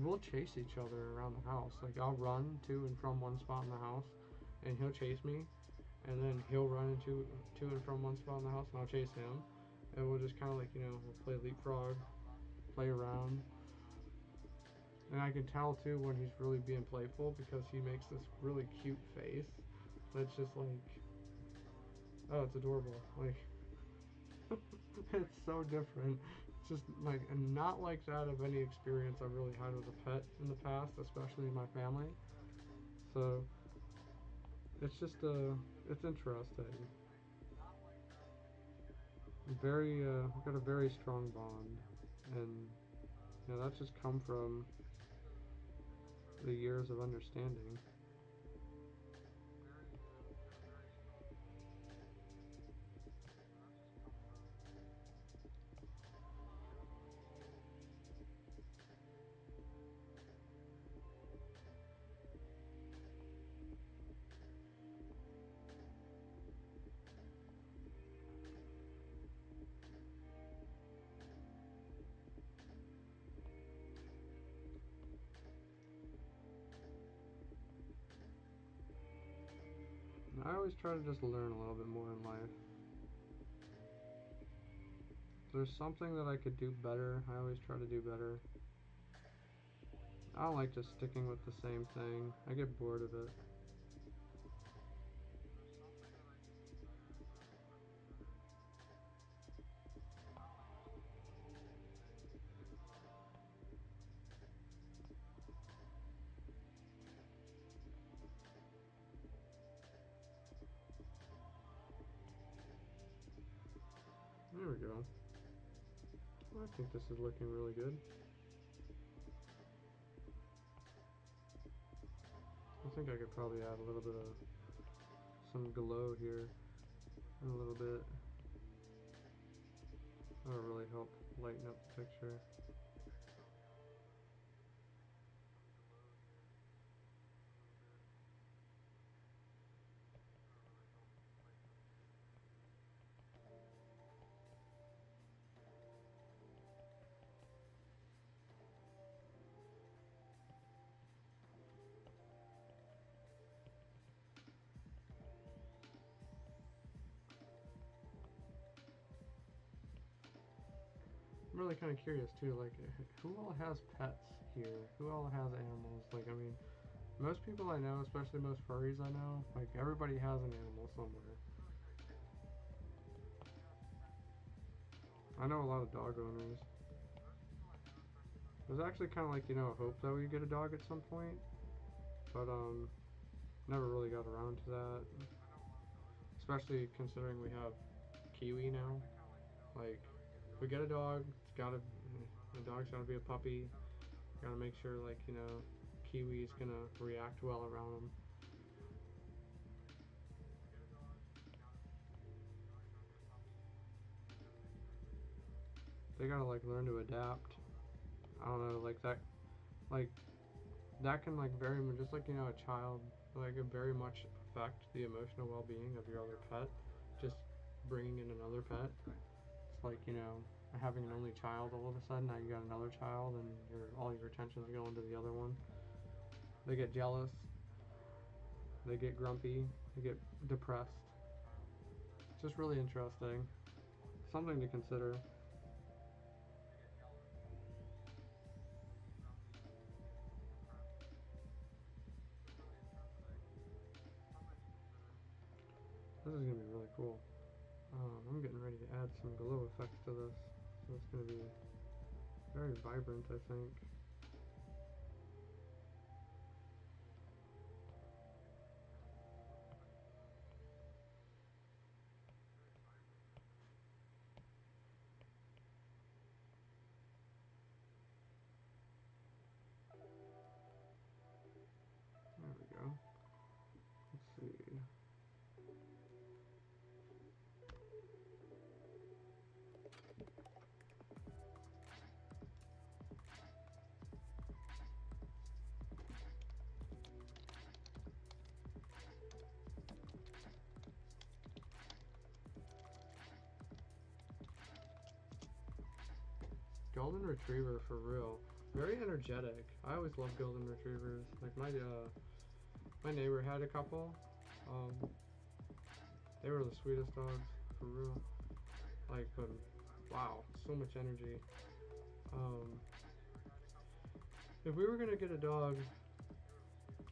Speaker 1: We'll chase each other around the house. Like, I'll run to and from one spot in the house, and he'll chase me, and then he'll run to and from one spot in the house, and I'll chase him, and we'll just kind of like we'll play leapfrog, play around. And I can tell too when he's really being playful because he makes this really cute face that's just like, oh, it's adorable. Like, it's so different. It's just like, and not like that of any experience I've really had with a pet in the past, especially in my family. So it's just it's interesting. We've got a very strong bond, and that's just come from the years of understanding. And I always try to just learn a little bit more in life. If there's something that I could do better, I always try to do better. I don't like just sticking with the same thing. I get bored of it. There we go. I think this is looking really good. I think I could probably add a little bit of some glow here and a little bit. That'll really help lighten up the picture. I'm really kind of curious too, like, who all has pets here? Who all has animals? Like, I mean, most people I know, especially most furries I know, like, everybody has an animal somewhere. I know a lot of dog owners. There's actually kind of like, you know, a hope that we get a dog at some point, but never really got around to that. Especially considering we have Kiwi now. Like, if we get a dog, the dog's gotta be a puppy. Gotta make sure, like, you know, Kiwi's gonna react well around him. They gotta, like, learn to adapt. I don't know, like that can, like, very much, just like, you know, a child, like, it very much affect the emotional well-being of your other pet. Just bringing in another pet. It's like, you know, having an only child all of a sudden. Now you got another child, and all your attention's going to the other one. They get jealous. They get grumpy. They get depressed. It's just really interesting. Something to consider. This is going to be really cool. I'm getting ready to add some glow effects to this. So it's going to be very vibrant, I think. There we go. Let's see. Golden Retriever, for real. Very energetic. I always love Golden Retrievers. Like, my neighbor had a couple. They were the sweetest dogs, for real. Like, but wow, so much energy. If we were gonna get a dog,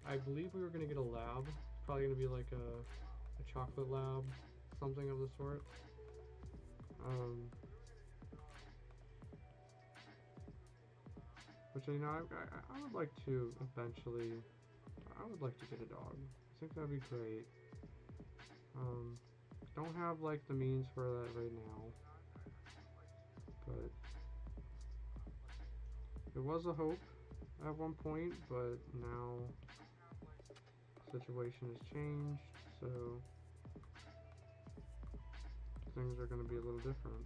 Speaker 1: I believe we were gonna get a lab. Probably gonna be like a chocolate lab, something of the sort. Which, you know, I would like to eventually. I would like to get a dog. I think that'd be great. Don't have, like, the means for that right now, but it was a hope at one point, but now the situation has changed, so things are going to be a little different.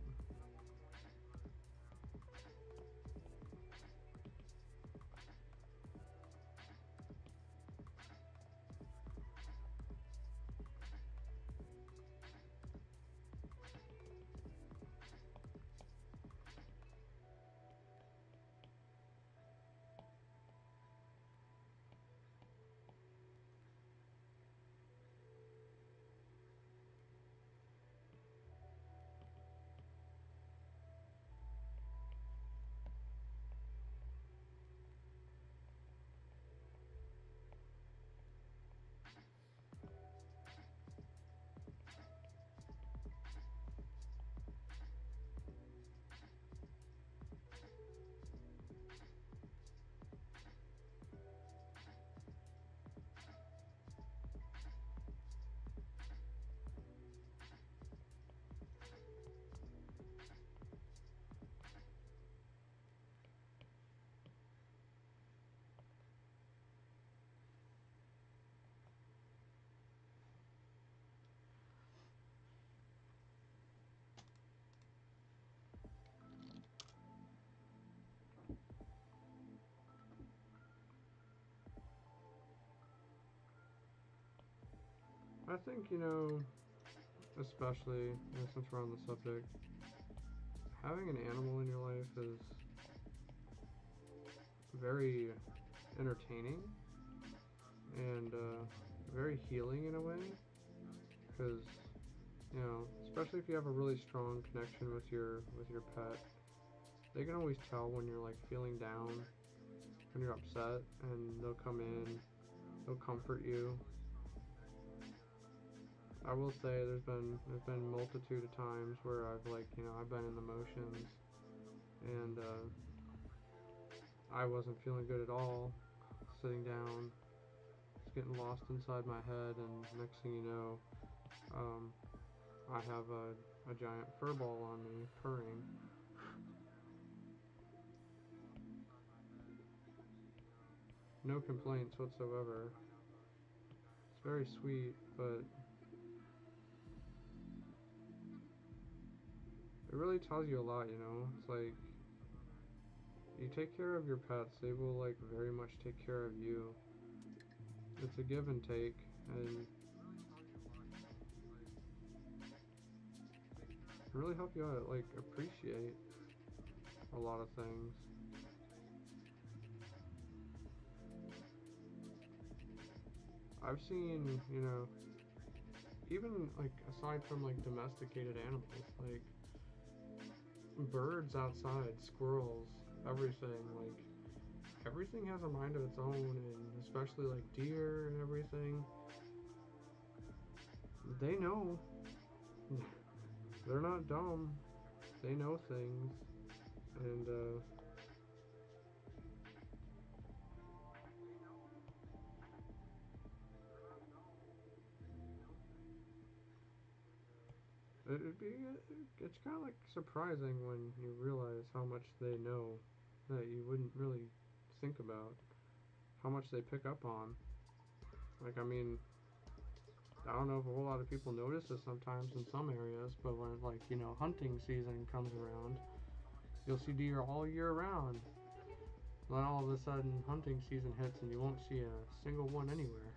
Speaker 1: I think, you know, especially, you know, since we're on the subject, having an animal in your life is very entertaining and very healing in a way, because you know, especially if you have a really strong connection with your pet, they can always tell when you're like feeling down, when you're upset, and they'll come in, they'll comfort you. I will say there's been multitude of times where I've like, you know, I've been in the motions and I wasn't feeling good at all, sitting down, just getting lost inside my head, and next thing you know, I have a giant fur ball on me, purring. No complaints whatsoever. It's very sweet, but it really tells you a lot, you know? It's like, you take care of your pets, they will, like, very much take care of you. It's a give and take, and really help you out, like, appreciate a lot of things. I've seen, you know, even, like, aside from, like, domesticated animals, like, birds outside, squirrels, everything, like, everything has a mind of its own, and especially, like, deer and everything. They know. They're not dumb. They know things. And, it's kind of like surprising when you realize how much they know that you wouldn't really think about. How much they pick up on. Like, I mean, I don't know if a whole lot of people notice this sometimes in some areas, but when, like, you know, hunting season comes around, you'll see deer all year round. Then all of a sudden, hunting season hits and you won't see a single one anywhere.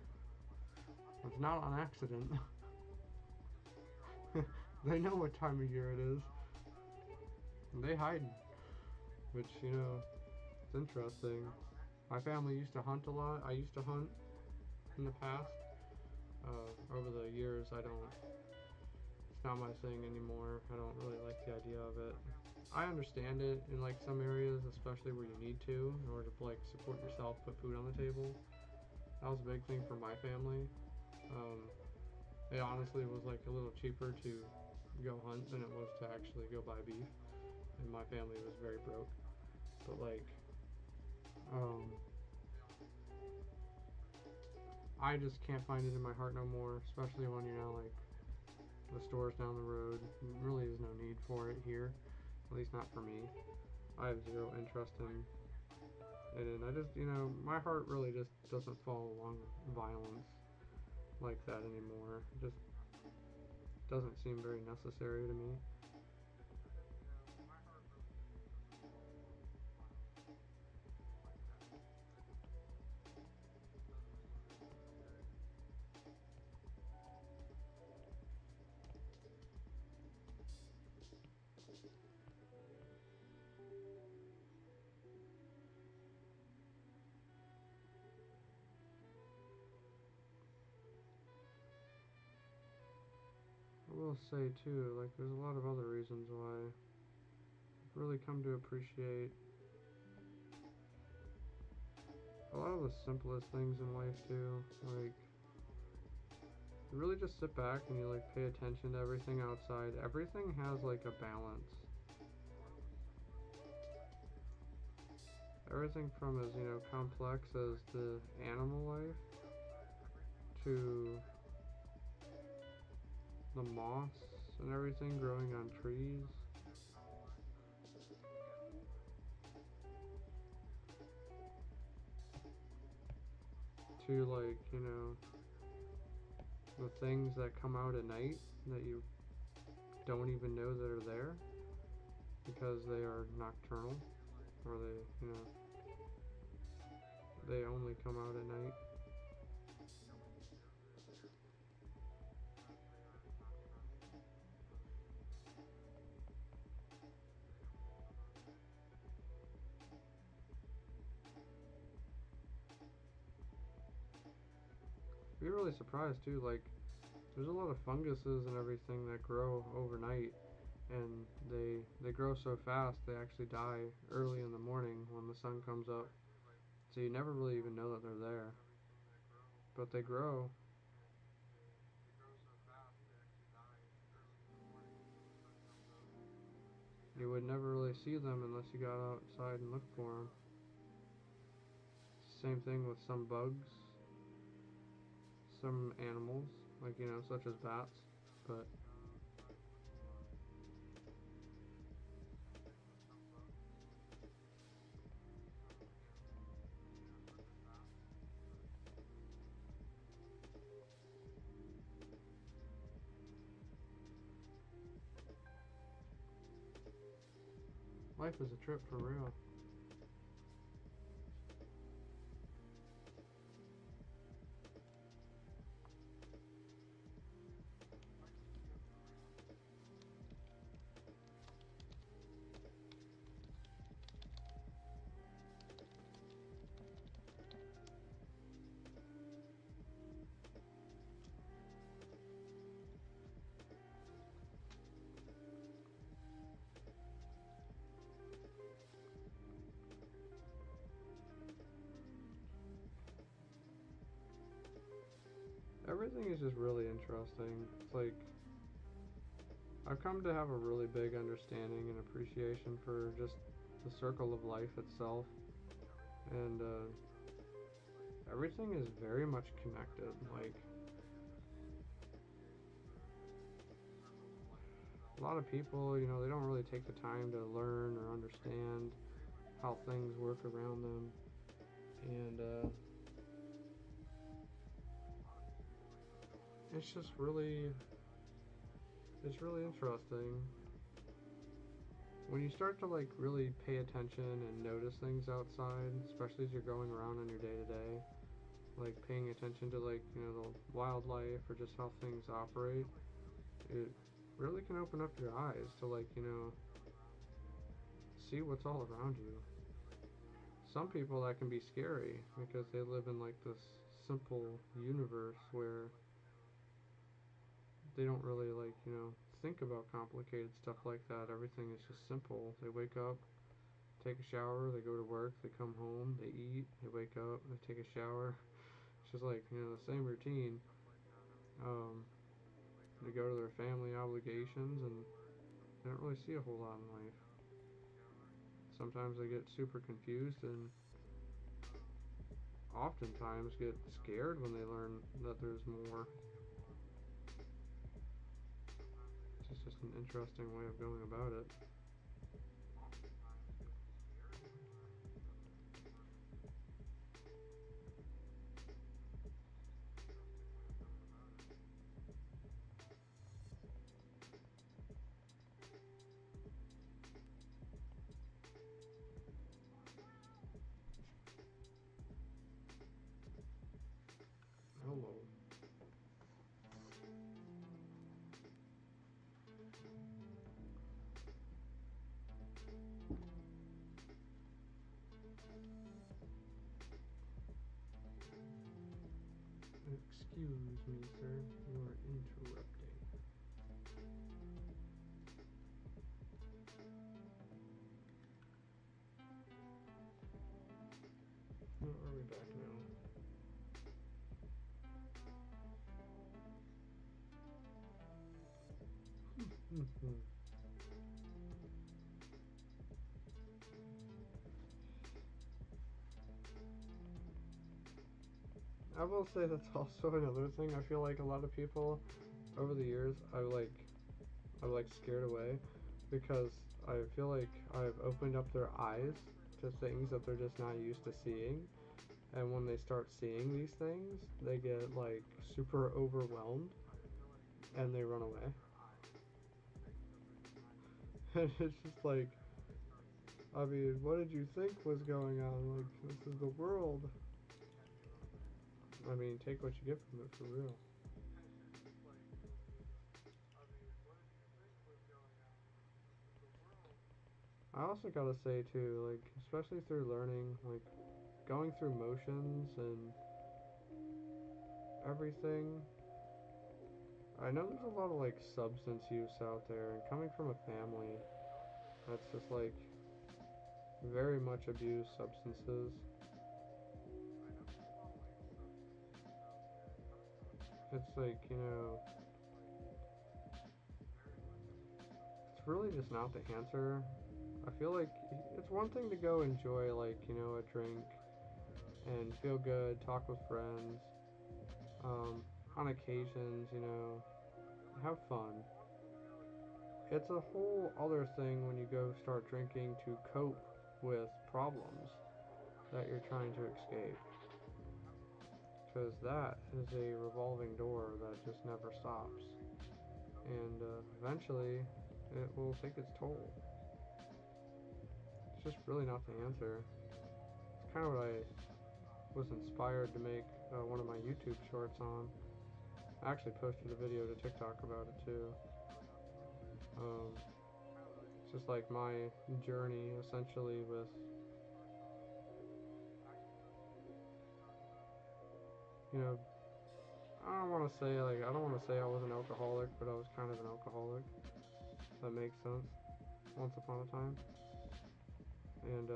Speaker 1: It's not on accident. They know what time of year it is. And they hide. Which, you know, it's interesting. My family used to hunt a lot. I used to hunt in the past. Over the years, I don't. It's not my thing anymore. I don't really like the idea of it. I understand it in like some areas, especially where you need to in order to like support yourself, put food on the table. That was a big thing for my family. Um, it honestly was like a little cheaper to go hunt than it was to actually go buy beef, and my family was very broke. But like, um, I just can't find it in my heart no more, especially when, you know, like, the store's down the road. Really is no need for it here, at least not for me. I have zero interest in it. I just, you know, my heart really just doesn't fall along violence like that anymore. It just doesn't seem very necessary to me. I will say too, like, there's a lot of other reasons why I've really come to appreciate a lot of the simplest things in life too. Like, you really just sit back and you like pay attention to everything outside. Everything has like a balance. Everything from as, you know, complex as the animal life to the moss and everything growing on trees to, like, you know, the things that come out at night that you don't even know that are there because they are nocturnal, or they, you know, they only come out at night. be really surprised too. Like, there's a lot of funguses and everything that grow overnight, and they grow so fast they actually die early in the morning when the sun comes up. So you never really even know that they're there, but they grow. You would never really see them unless you got outside and looked for them. Same thing with some bugs, some animals, like such as bats. But life is a trip for real. Everything is just really interesting. It's like I've come to have a really big understanding and appreciation for just the circle of life itself, and everything is very much connected. Like a lot of people, they don't really take the time to learn or understand how things work around them, and it's just it's really interesting when you start to like really pay attention and notice things outside, especially as you're going around on your day to day, like paying attention to like the wildlife or just how things operate. It really can open up your eyes to like see what's all around you. Some people that can be scary because they live in like this simple universe where they don't really like think about complicated stuff like that. Everything is just simple. They wake up, take a shower, they go to work, they come home, they eat, they wake up, they take a shower. It's just like the same routine. um, they go to their family obligations and they don't really see a whole lot in life. Sometimes they get super confused and oftentimes get scared when they learn that there's more. It's just an interesting way of going about it. Hello. Excuse me, sir. You are interrupting. Oh, are we back now? I will say that's also another thing. I feel like a lot of people over the years I've like scared away because I feel like I've opened up their eyes to things that they're just not used to seeing. And when they start seeing these things, they get like super overwhelmed and they run away. And it's just like, I mean, what did you think was going on? Like, this is the world. I mean, take what you get from it for real. I also gotta say too, like, especially through learning, like, going through motions and everything. I know there's a lot of like substance use out there, and coming from a family that's just like very much abuse substances, it's like, it's really just not the answer. I feel like it's one thing to go enjoy, like, a drink and feel good, talk with friends, on occasions, have fun. It's a whole other thing when you go start drinking to cope with problems that you're trying to escape. Because that is a revolving door that just never stops. And eventually, it will take its toll. It's just really not the answer. It's kind of what I was inspired to make one of my YouTube shorts on. I actually posted a video to TikTok about it too. It's just like my journey essentially with, I don't want to say I was an alcoholic, but I was kind of an alcoholic. If that makes sense. Once upon a time. And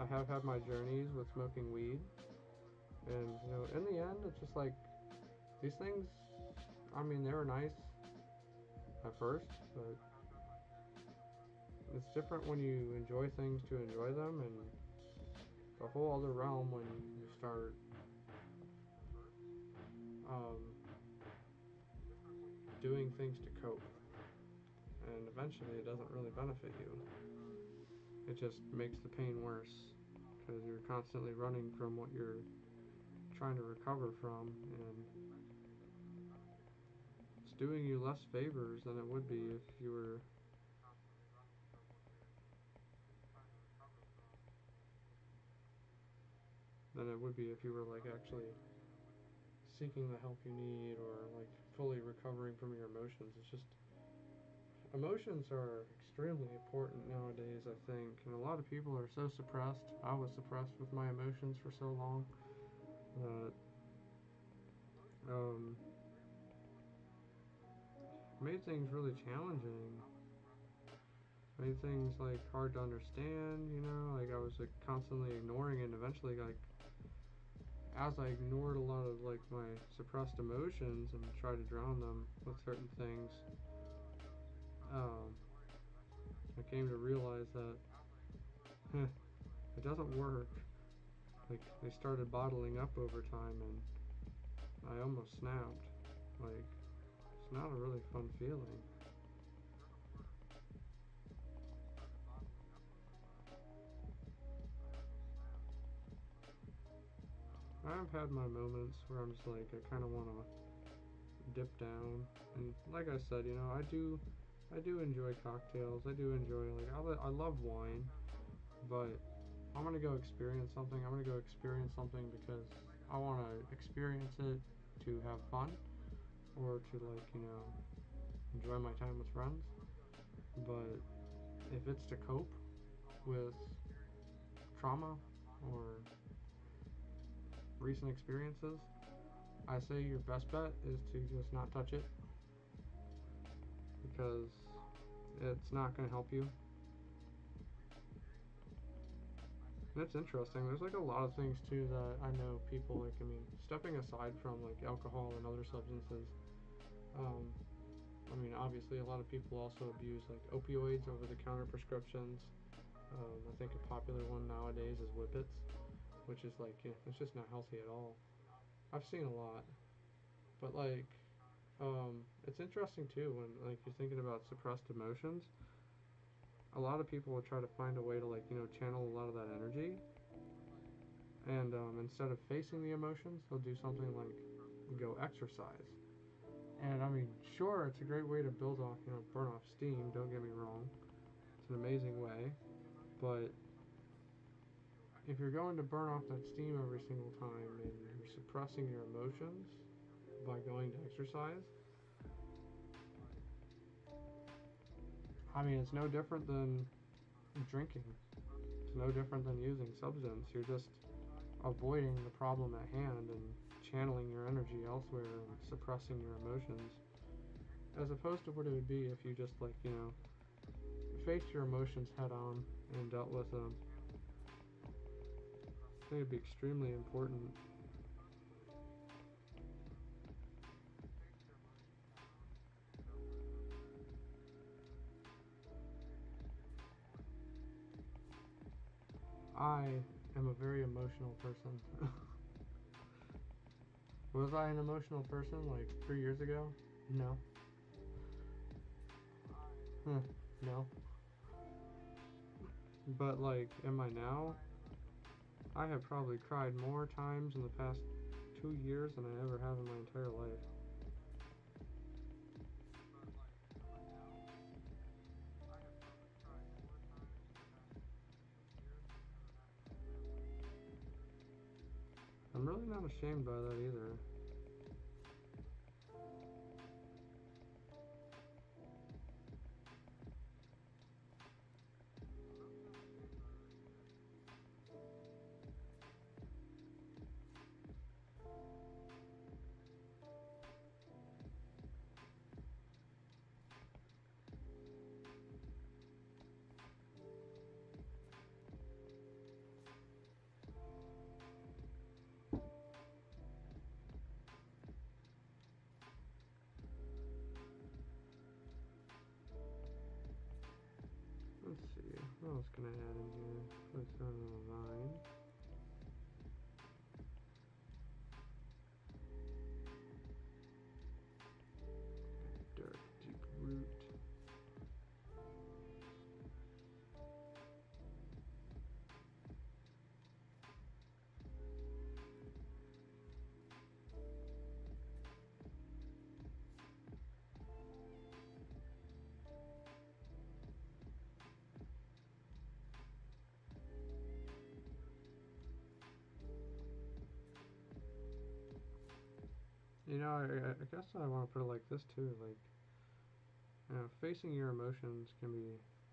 Speaker 1: I have had my journeys with smoking weed. And, in the end, it's just like, these things, they were nice at first, but it's different when you enjoy things to enjoy them, and a whole other realm when you start doing things to cope. And eventually it doesn't really benefit you. It just makes the pain worse, because you're constantly running from what you're trying to recover from, and it's doing you less favors than it would be if you were like actually seeking the help you need, or like fully recovering from your emotions. It's just, emotions are extremely important nowadays, I think, and a lot of people are so suppressed. I was suppressed with my emotions for so long that made things really challenging. Made things like hard to understand, like I was like constantly ignoring it, and eventually, like, as I ignored a lot of like my suppressed emotions and tried to drown them with certain things, I came to realize that it doesn't work. Like, they started bottling up over time, and I almost snapped. Like, it's not a really fun feeling. I've had my moments where I'm just like, I kind of want to dip down, and like I said, I do enjoy cocktails. I do enjoy, like, I love wine, but I'm gonna go experience something. I'm gonna go experience something because I want to experience it to have fun, or to, like, enjoy my time with friends. But if it's to cope with trauma or recent experiences, I say your best bet is to just not touch it, because it's not going to help you. And it's interesting, there's like a lot of things too that I know people, like, stepping aside from like alcohol and other substances, obviously a lot of people also abuse like opioids, over the counter prescriptions. I think a popular one nowadays is whippets, which is like, it's just not healthy at all. I've seen a lot, but like, it's interesting too when, like, you're thinking about suppressed emotions. A lot of people will try to find a way to, like, channel a lot of that energy, and instead of facing the emotions, they'll do something like go exercise. And sure, it's a great way to build off, burn off steam. Don't get me wrong, it's an amazing way, but if you're going to burn off that steam every single time and you're suppressing your emotions by going to exercise, it's no different than drinking. It's no different than using substance. You're just avoiding the problem at hand and channeling your energy elsewhere and suppressing your emotions, as opposed to what it would be if you just, like, you know, faced your emotions head on and dealt with them. I think it'd be extremely important. I am a very emotional person. Was I an emotional person like 3 years ago? No. No. But like, am I now? I have probably cried more times in the past 2 years than I ever have in my entire life. I'm really not ashamed by that either. Let's see, what else can I add in here? Let's run a line. Dark, deep root. You know, I guess I want to put it like this too. Like, you know, facing your emotions can be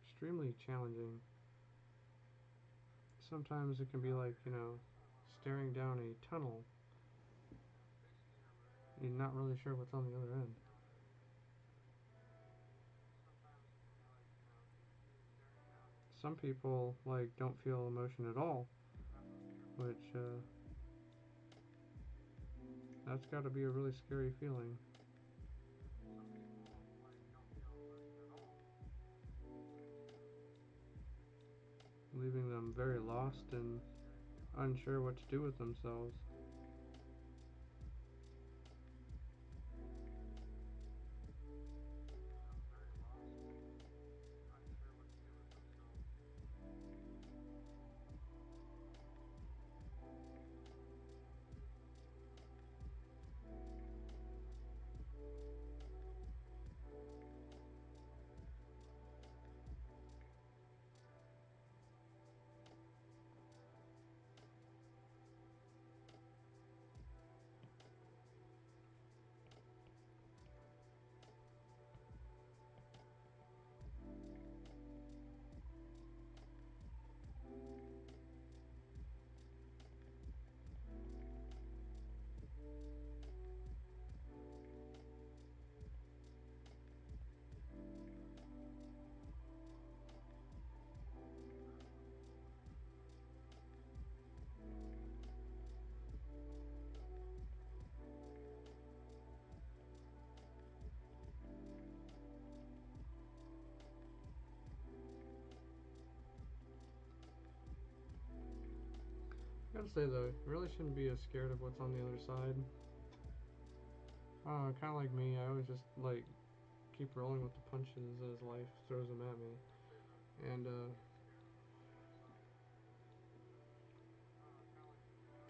Speaker 1: extremely challenging. Sometimes it can be like, you know, staring down a tunnel. You're not really sure what's on the other end. Some people, like, don't feel emotion at all, which, that's got to be a really scary feeling. Leaving them very lost and unsure what to do with themselves. I gotta say though, you really shouldn't be as scared of what's on the other side. Kind of like me, I always just like keep rolling with the punches as life throws them at me. And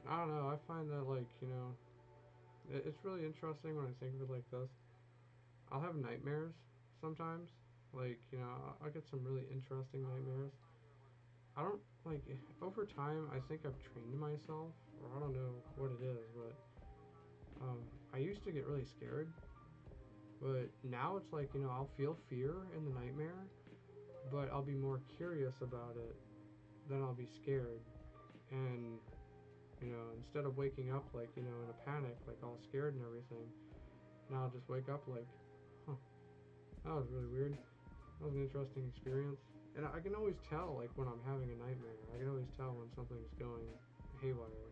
Speaker 1: I don't know, I find that, like, you know, it's really interesting when I think of it like this. I'll have nightmares sometimes. Like, you know, I'll get some really interesting nightmares. I don't, like, over time, I think I've trained myself, or I don't know what it is, but I used to get really scared. But now it's like, you know, I'll feel fear in the nightmare, but I'll be more curious about it than I'll be scared. And Instead of waking up like, in a panic, like all scared and everything, now I'll just wake up like, huh, that was really weird. That was an interesting experience. And I can always tell, like, when I'm having a nightmare. I can always tell when something's going haywire.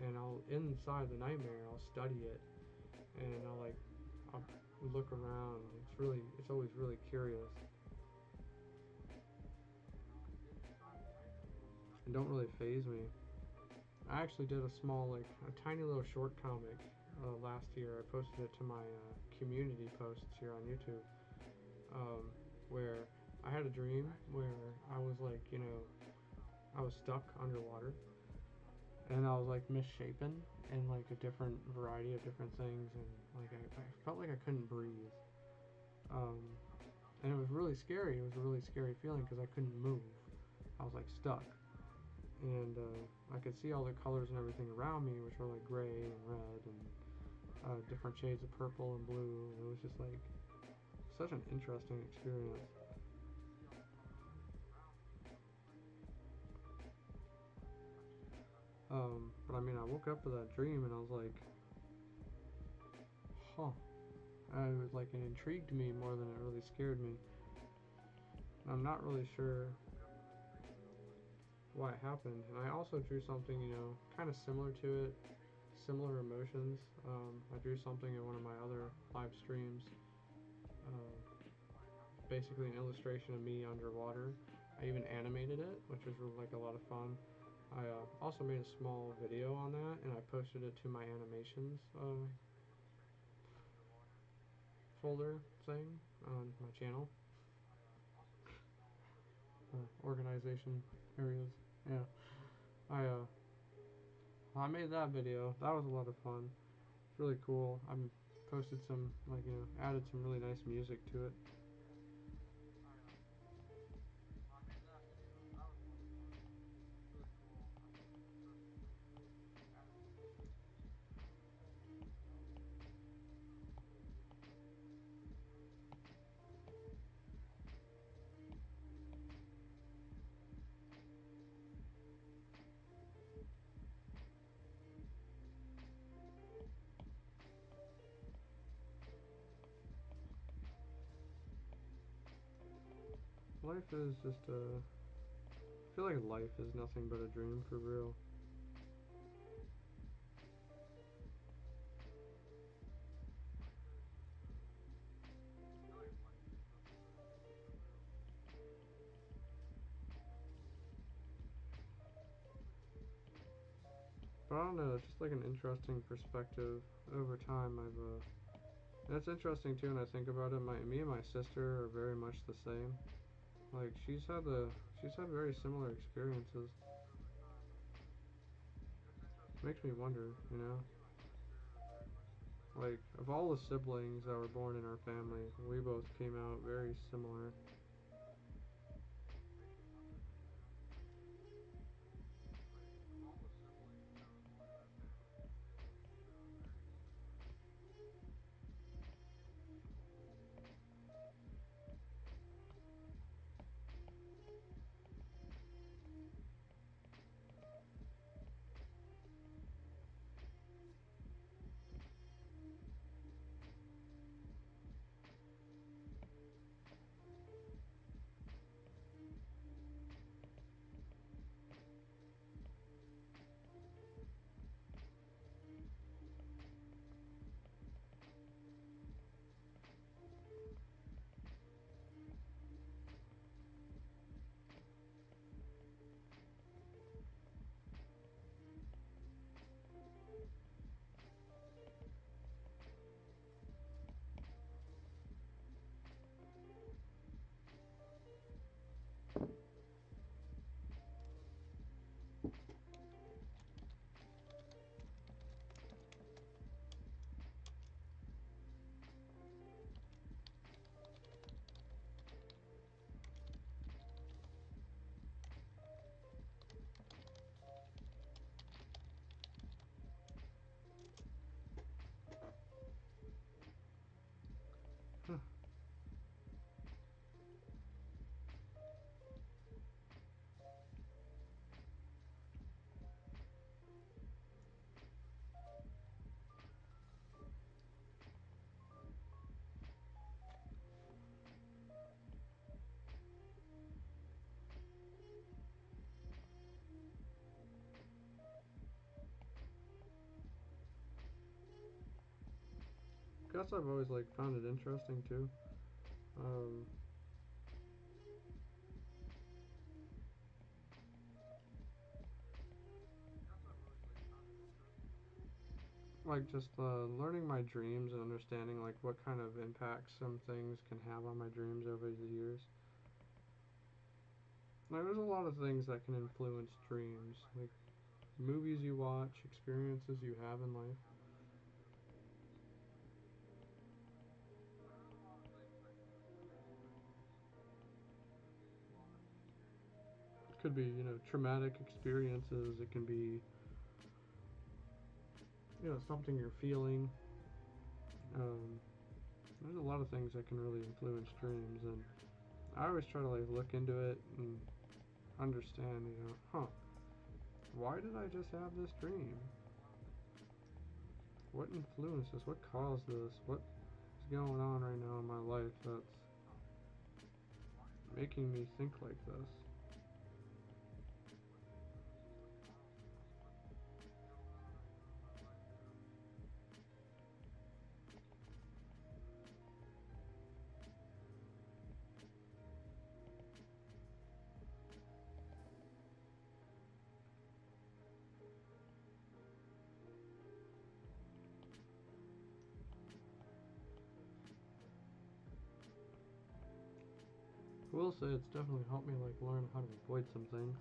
Speaker 1: And inside the nightmare, I'll study it. And I'll look around. It's always really curious. And don't really phase me. I actually did a tiny little short comic last year. I posted it to my community posts here on YouTube, where I had a dream where I was like, I was stuck underwater, and I was like misshapen in like a different variety of different things, and like I felt like I couldn't breathe, um, and it was really scary. It was a really scary feeling because I couldn't move. I was like stuck, and I could see all the colors and everything around me, which were like gray and red and different shades of purple and blue. And it was just like such an interesting experience. But I mean, I woke up for that dream and I was like, huh. It intrigued me more than it really scared me. I'm not really sure why it happened. And I also drew something, kind of similar to it, similar emotions. I drew something in one of my other live streams, basically an illustration of me underwater. I even animated it, which was like a lot of fun. I also made a small video on that, and I posted it to my animations folder thing on my channel, organization areas. Yeah, I made that video. That was a lot of fun. It's really cool. I posted some added some really nice music to it. Life is just I feel like life is nothing but a dream for real. But I don't know, it's just like an interesting perspective over time. And it's interesting too when I think about it. Me and my sister are very much the same. Like she's had very similar experiences. Makes me wonder, like of all the siblings that were born in our family, we both came out very similar. guess I've always like found it interesting too. Um, like just learning my dreams and understanding like what kind of impact some things can have on my dreams over the years. Like there's a lot of things that can influence dreams, like movies you watch, experiences you have in life. It could be, traumatic experiences. It can be, something you're feeling. Um, there's a lot of things that can really influence dreams, and I always try to like look into it and understand, why did I just have this dream? What influenced this? What caused this? What's going on right now in my life that's making me think like this? I will say it's definitely helped me like learn how to avoid some things.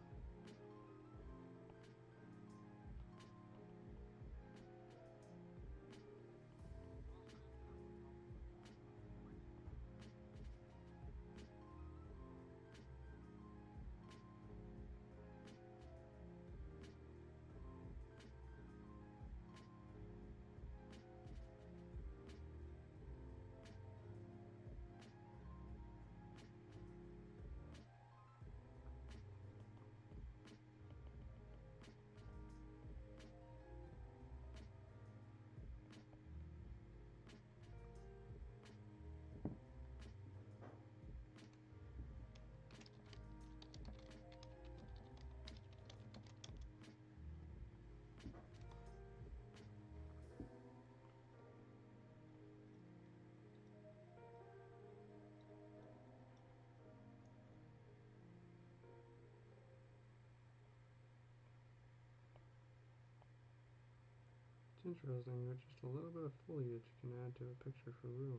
Speaker 1: It's interesting that just a little bit of foliage can add to a picture for real.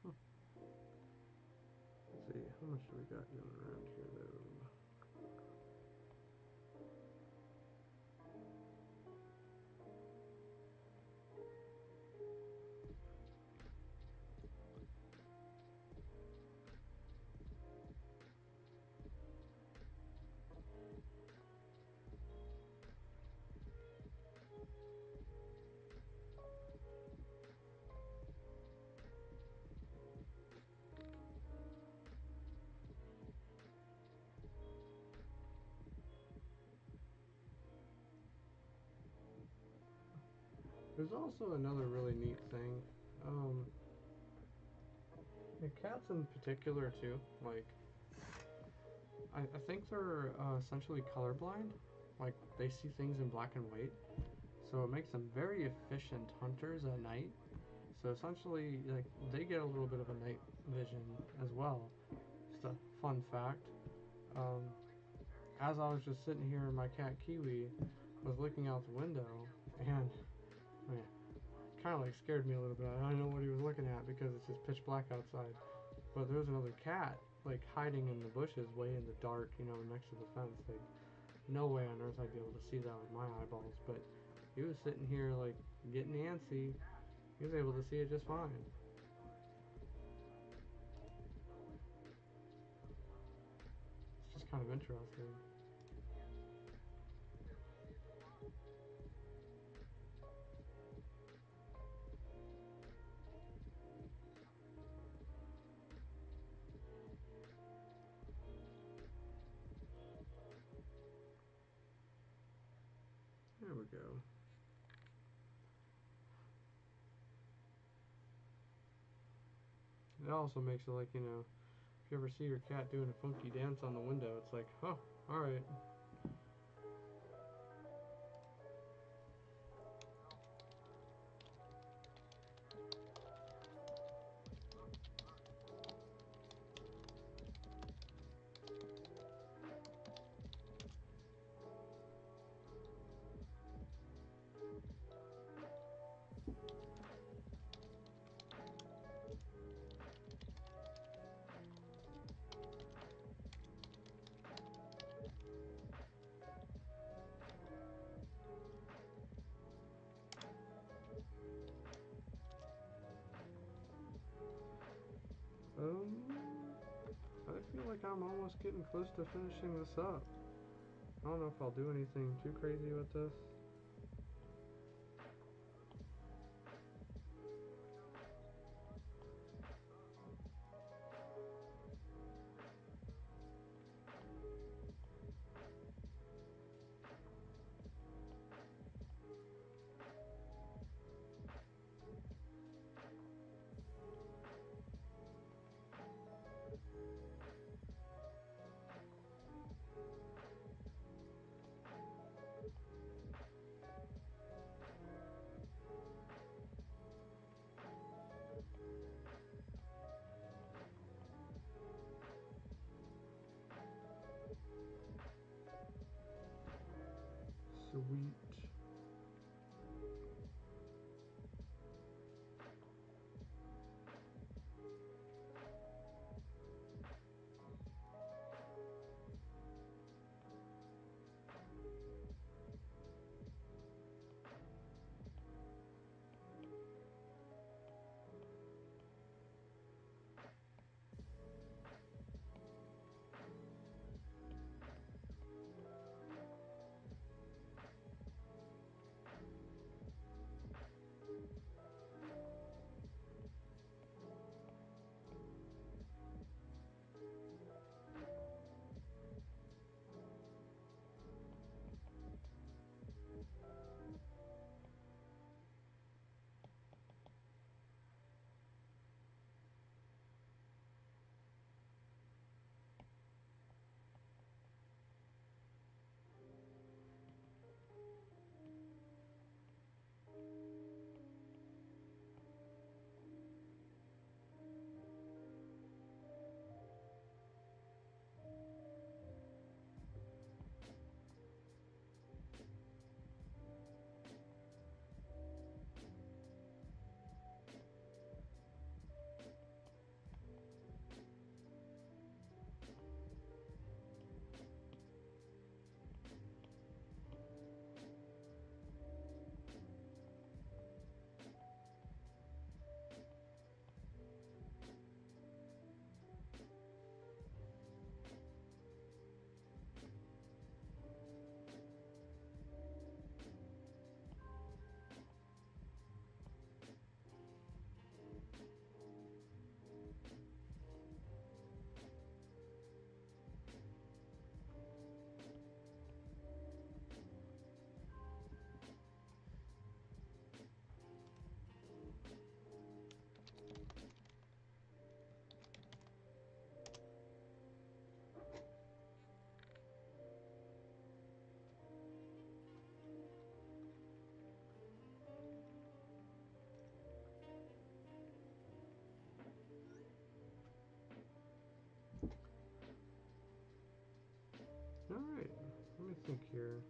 Speaker 1: Huh. Let's see, how much do we got going around here though? There's also another really neat thing. Um, the cats in particular too. Like, I think they're essentially colorblind. Like, they see things in black and white. So it makes them very efficient hunters at night. So essentially, like, they get a little bit of a night vision as well. Just a fun fact. Um, as I was just sitting here, my cat Kiwi was looking out the window, and man, kind of like scared me a little bit. I don't know what he was looking at because it's just pitch black outside. But there was another cat like hiding in the bushes, way in the dark, next to the fence. Like no way on earth I'd be able to see that with my eyeballs. But he was sitting here like getting antsy. He was able to see it just fine. It's just kind of interesting. There we go. It also makes it like, if you ever see your cat doing a funky dance on the window, it's like, oh, alright. like I'm almost getting close to finishing this up. I don't know if I'll do anything too crazy with this. Sweet. Alright, let me think here.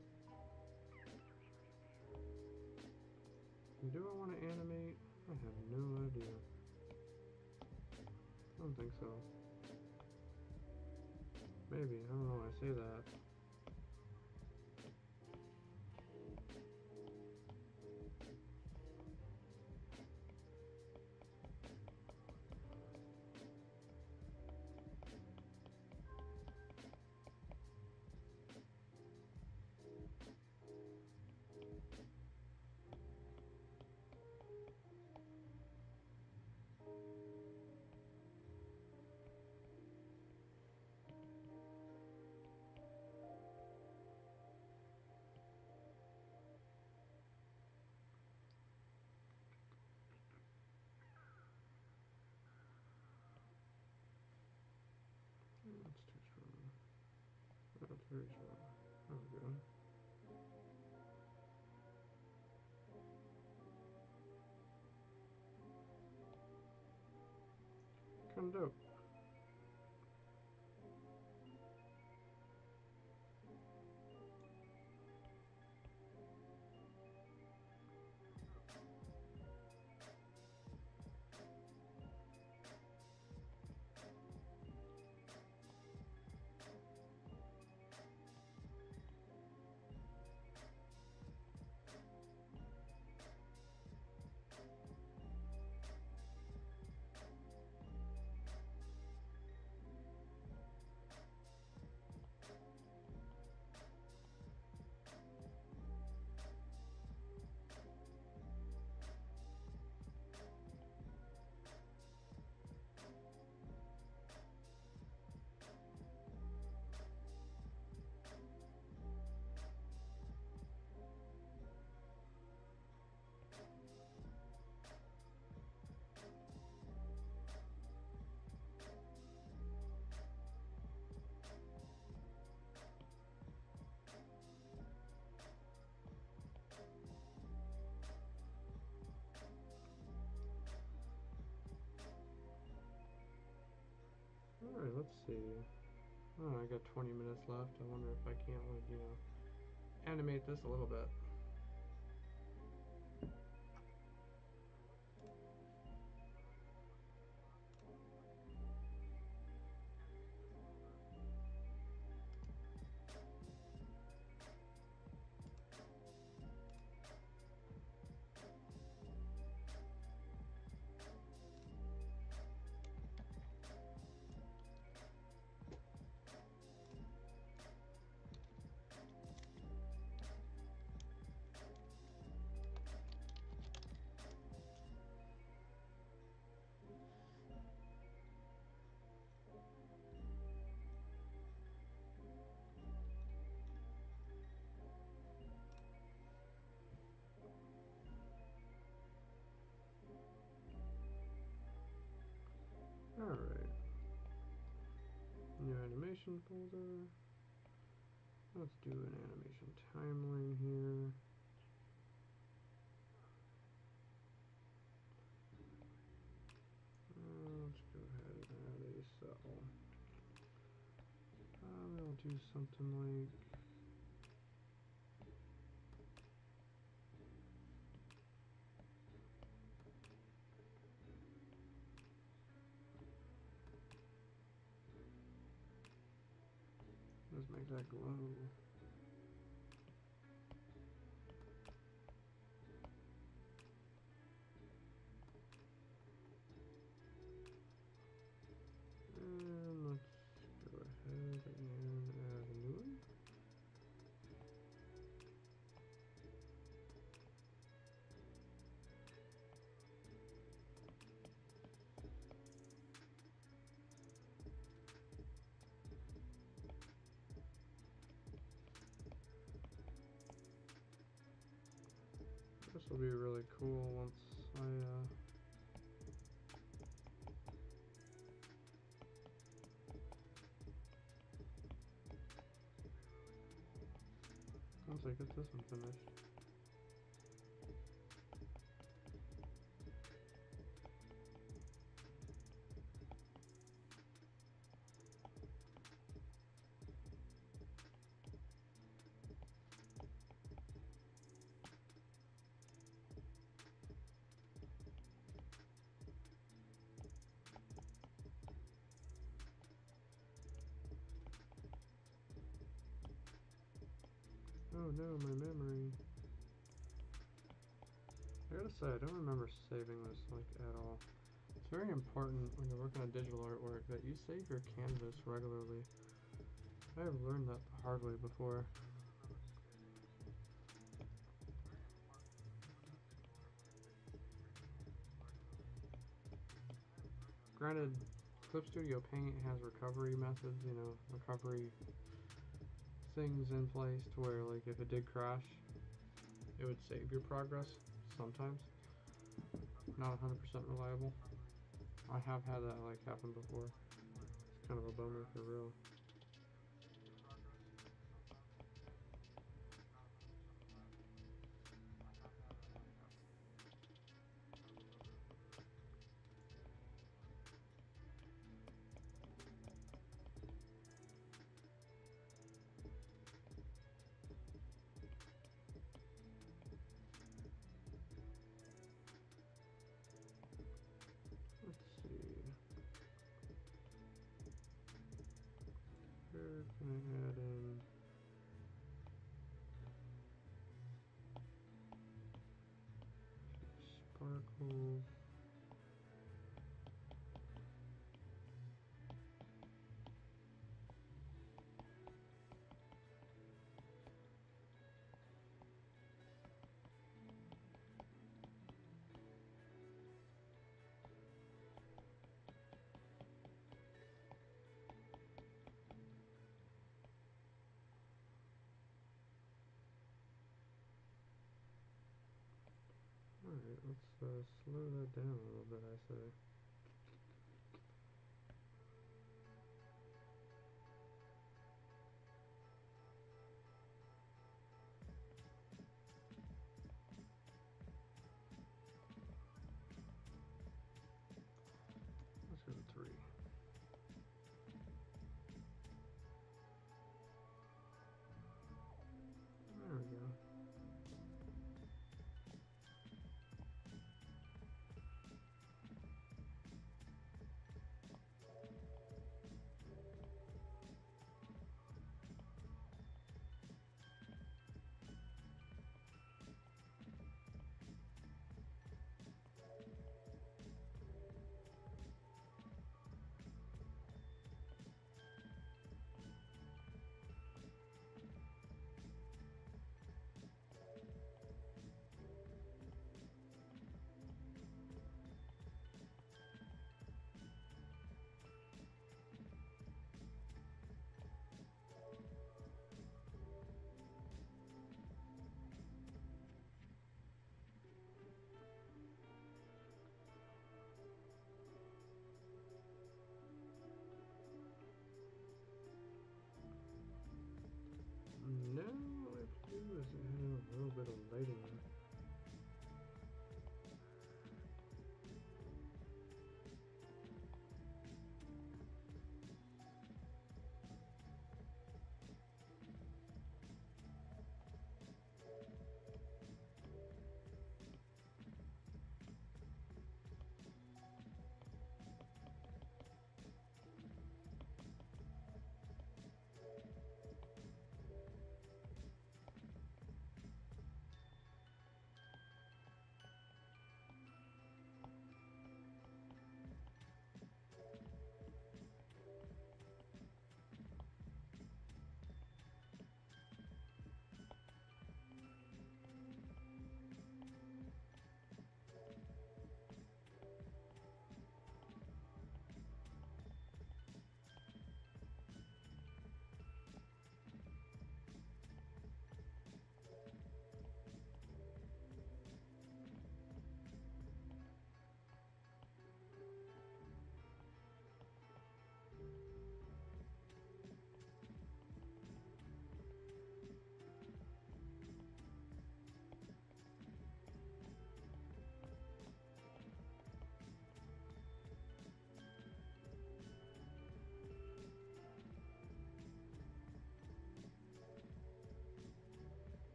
Speaker 1: Do I want to animate? I have no idea. I don't think so. Maybe, I don't know why I say that. That's too strong. That's very strong. There we go. Kinda dope. Alright, let's see. Oh, I got 20 minutes left. I wonder if I can't, like, you know, animate this a little bit. Alright. New animation folder. Let's do an animation timeline here. Let's go ahead and add a cell. We'll do something like let's make that glow. And let's go ahead and add a new one. This will be really cool once I get this one finished. Oh no, my memory. I gotta say, I don't remember saving this, like, at all. It's very important when you're working on digital artwork that you save your canvas regularly. I have learned that the hard way before. Granted, Clip Studio Paint has recovery methods, you know, recovery things in place to where, like, if it did crash, it would save your progress sometimes. Not 100% reliable. I have had that, like, happen before. It's kind of a bummer for real. Where can I add in? Sparkles. Alright, let's slow that down a little bit, I say. Let's go to 3.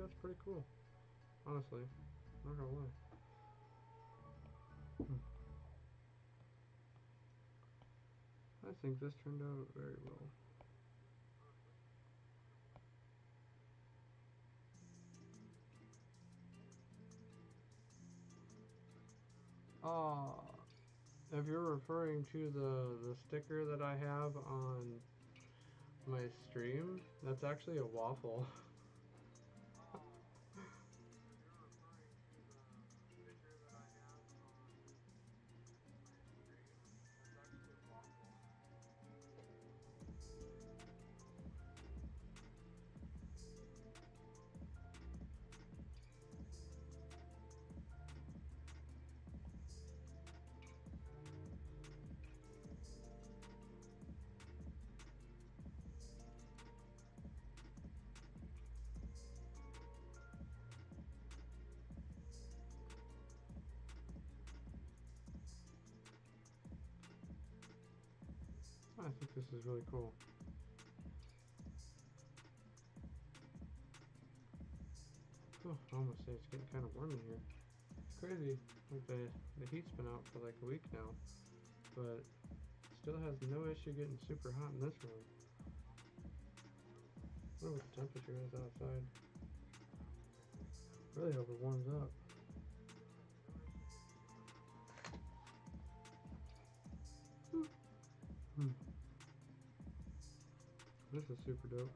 Speaker 4: that's pretty cool. Honestly, not gonna lie. I think this turned out very well. If you're referring to the sticker that I have on my stream, that's actually a waffle. I think this is really cool. Oh, I almost say it's getting kind of warm in here. It's crazy. Like the heat's been out for like a week now, but still has no issue getting super hot in this room. I wonder what the temperature is outside. Really hope it warms up. This is super dope.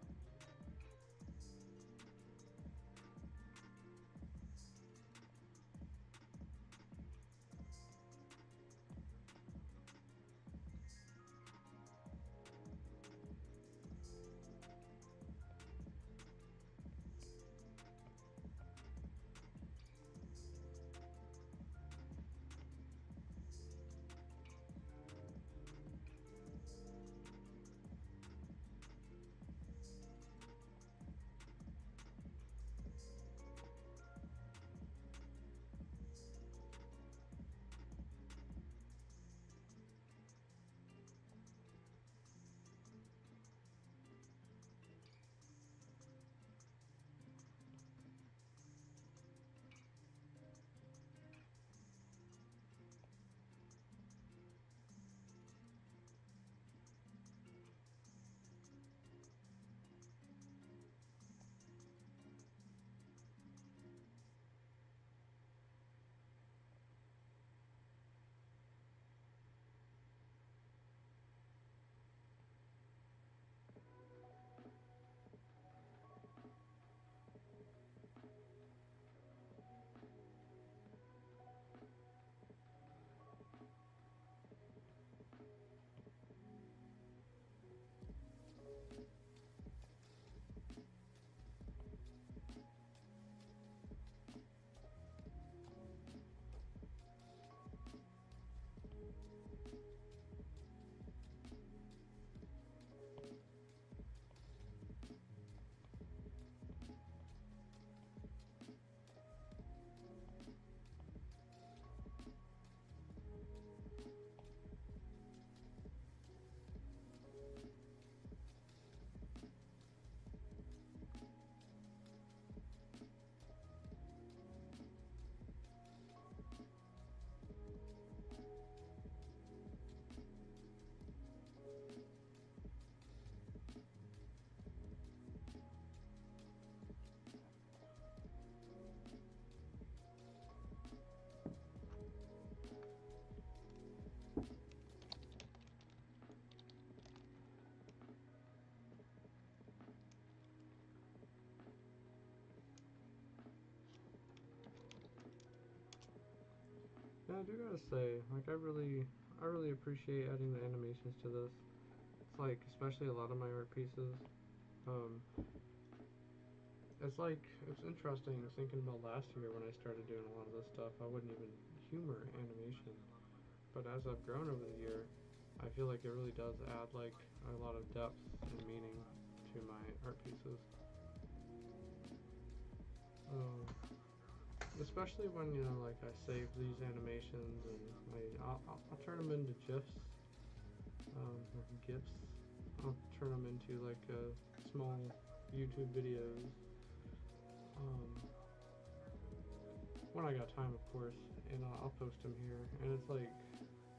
Speaker 4: Yeah, I do gotta say, like I really appreciate adding the animations to this. It's like, especially a lot of my art pieces. Um, it's interesting thinking about last year when I started doing a lot of this stuff. I wouldn't even humor animation, but as I've grown over the year, I feel like it really does add like a lot of depth and meaning to my art pieces. Um, Especially when like I save these animations and I'll turn them into gifs, or gifs. I'll turn them into like small YouTube videos. when I got time, of course, and I'll post them here. And it's like,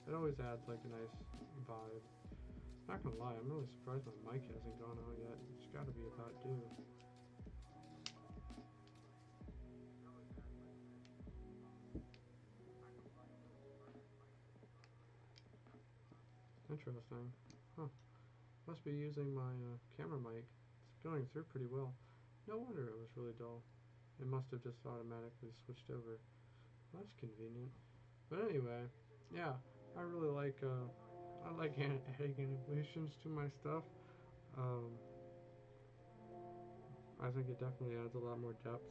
Speaker 4: it always adds like a nice vibe. Not gonna lie, I'm really surprised my mic hasn't gone out yet. It's gotta be about due. Interesting. Huh. Must be using my camera mic. It's going through pretty well. No wonder it was really dull. It must have just automatically switched over. That's convenient. But anyway, yeah, I really like I like adding animations to my stuff. Um, I think it definitely adds a lot more depth.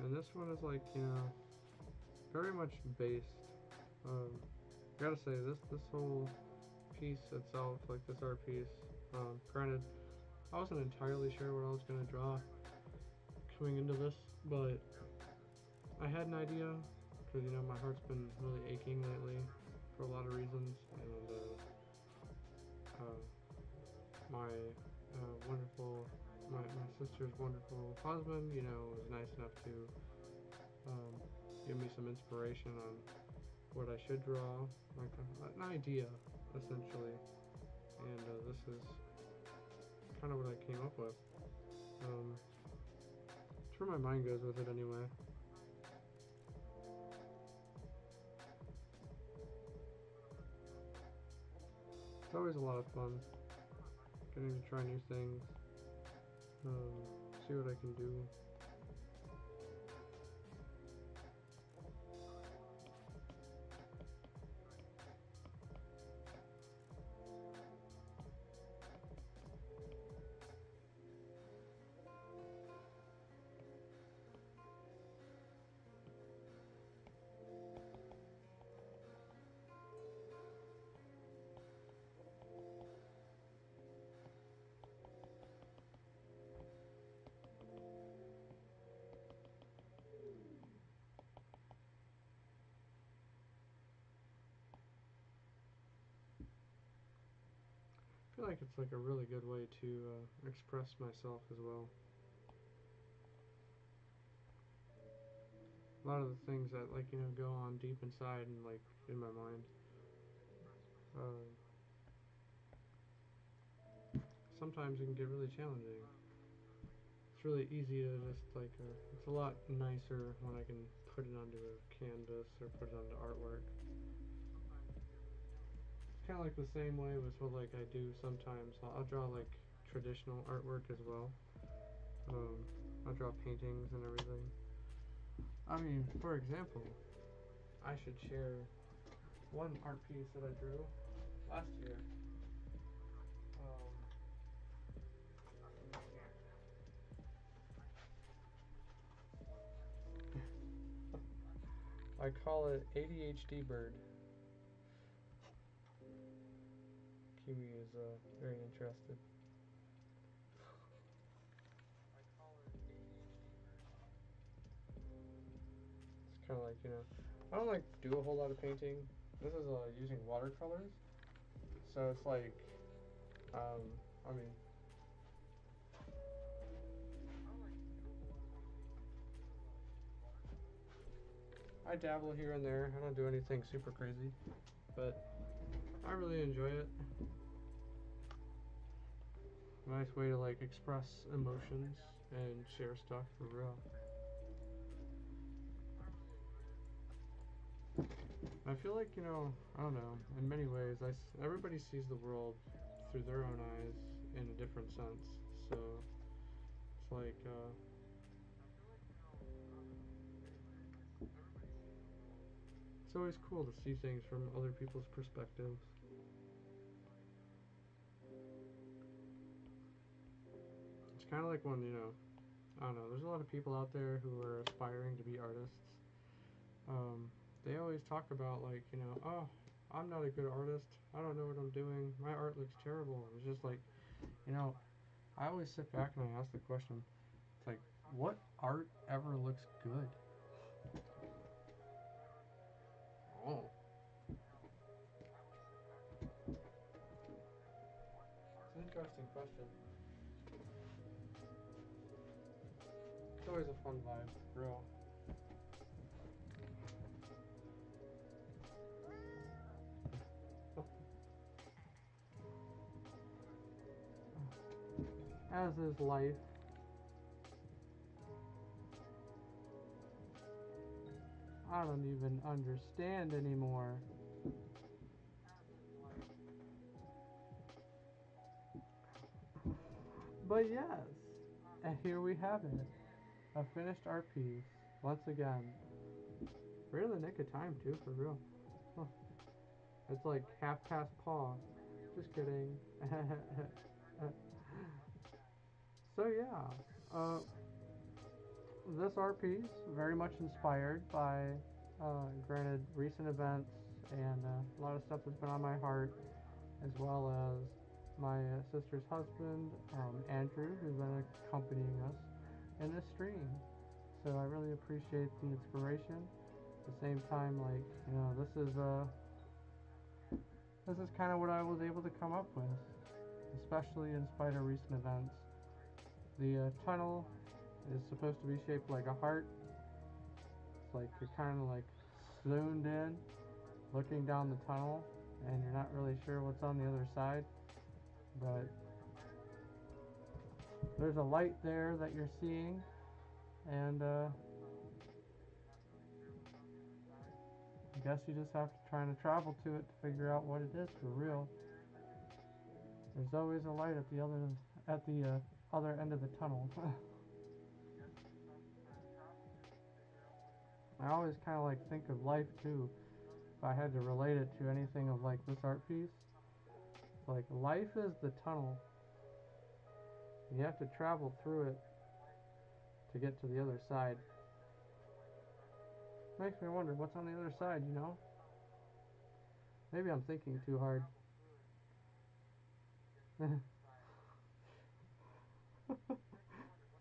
Speaker 4: And this one is like, very much based. I gotta say, this whole piece itself, like this art piece, granted, I wasn't entirely sure what I was gonna draw coming into this, but I had an idea because my heart's been really aching lately for a lot of reasons, and my wonderful, my sister's wonderful husband, was nice enough to give me some inspiration on what I should draw, like an idea, essentially. And this is kind of what I came up with. It's where my mind goes with it anyway. It's always a lot of fun getting to try new things, see what I can do. I feel like it's like a really good way to express myself as well. A lot of the things that go on deep inside and like in my mind. Sometimes it can get really challenging. It's really easy to just it's a lot nicer when I can put it onto a canvas or put it onto artwork. It's kind of like the same way with what I do sometimes. I'll draw like traditional artwork as well. I'll draw paintings and everything. I mean, for example, I should share one art piece that I drew last year. I call it ADHD Bird. Kiwi is very interested. It's kind of like, I don't do a whole lot of painting. This is using watercolors. So it's like, I mean, I dabble here and there. I don't do anything super crazy, but I really enjoy it. Nice way to express emotions and share stuff for real. I feel like, I don't know, in many ways, everybody sees the world through their own eyes in a different sense. So it's like, it's always cool to see things from other people's perspectives. It's kind of like when, I don't know, there's a lot of people out there who are aspiring to be artists. They always talk about oh, I'm not a good artist. I don't know what I'm doing. My art looks terrible. It's just like, you know, I always sit back and I ask the question. It's like, what art ever looks good? Oh. It's an interesting question. It's always a fun vibe, for real. As is life. I don't even understand anymore. But yes, and here we have it. A finished art piece. Once again. We're in the nick of time too, for real. Huh. It's like half past paw. Just kidding. So yeah, this art piece very much inspired by, granted, recent events and a lot of stuff that's been on my heart, as well as my sister's husband, Andrew, who's been accompanying us in this stream. So I really appreciate the inspiration. At the same time, like, you know, this is kind of what I was able to come up with, especially in spite of recent events. The tunnel is supposed to be shaped like a heart. It's like you're kind of like zoomed in, looking down the tunnel, and you're not really sure what's on the other side. But there's a light there that you're seeing, and I guess you just have to try to travel to it to figure out what it is for real. There's always a light at the other end of the tunnel. I always kind of like think of life too. If I had to relate it to anything of like this art piece, it's like life is the tunnel. You have to travel through it to get to the other side. Makes me wonder what's on the other side, you know? Maybe I'm thinking too hard.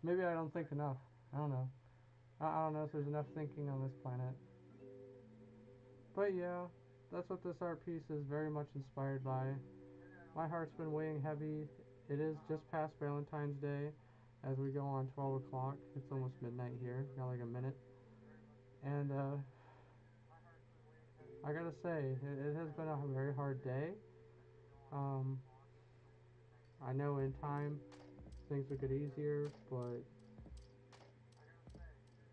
Speaker 4: Maybe I don't think enough. I don't know. I don't know if there's enough thinking on this planet. But yeah, that's what this art piece is very much inspired by. My heart's been weighing heavy. It is just past Valentine's Day as we go on 12 o'clock. It's almost midnight here. Got like a minute. And I gotta say, it has been a very hard day. Um, I know in time things will get easier, but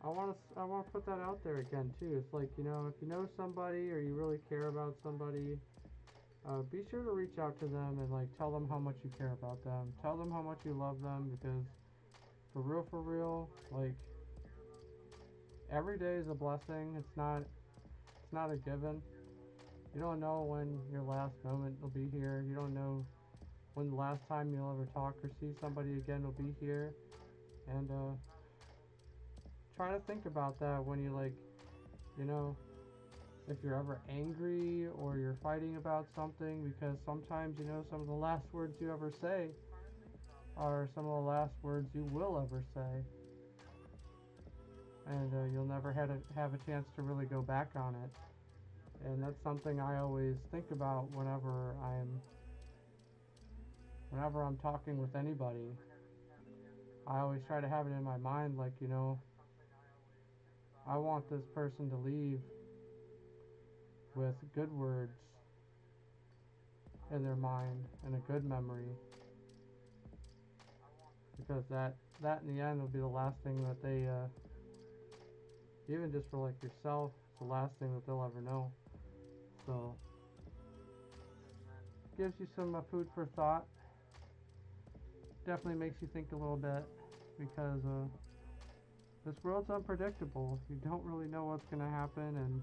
Speaker 4: I want to put that out there again too. It's like, you know, if you know somebody or you really care about somebody, be sure to reach out to them and like tell them how much you care about them. Tell them how much you love them, because for real, like, every day is a blessing. It's not a given. You don't know when your last moment will be here. You don't know when the last time you'll ever talk or see somebody again will be here. And try to think about that when you, like, you know, if you're ever angry or you're fighting about something, because sometimes, you know, some of the last words you ever say are some of the last words you will ever say. And you'll never have a chance to really go back on it. And that's something I always think about whenever I'm talking with anybody. I always try to have it in my mind, like, you know, I want this person to leave with good words in their mind and a good memory, because that in the end will be the last thing that they, even just for like yourself, it's the last thing that they'll ever know. So gives you some food for thought. Definitely makes you think a little bit, because this world's unpredictable. You don't really know what's gonna happen, and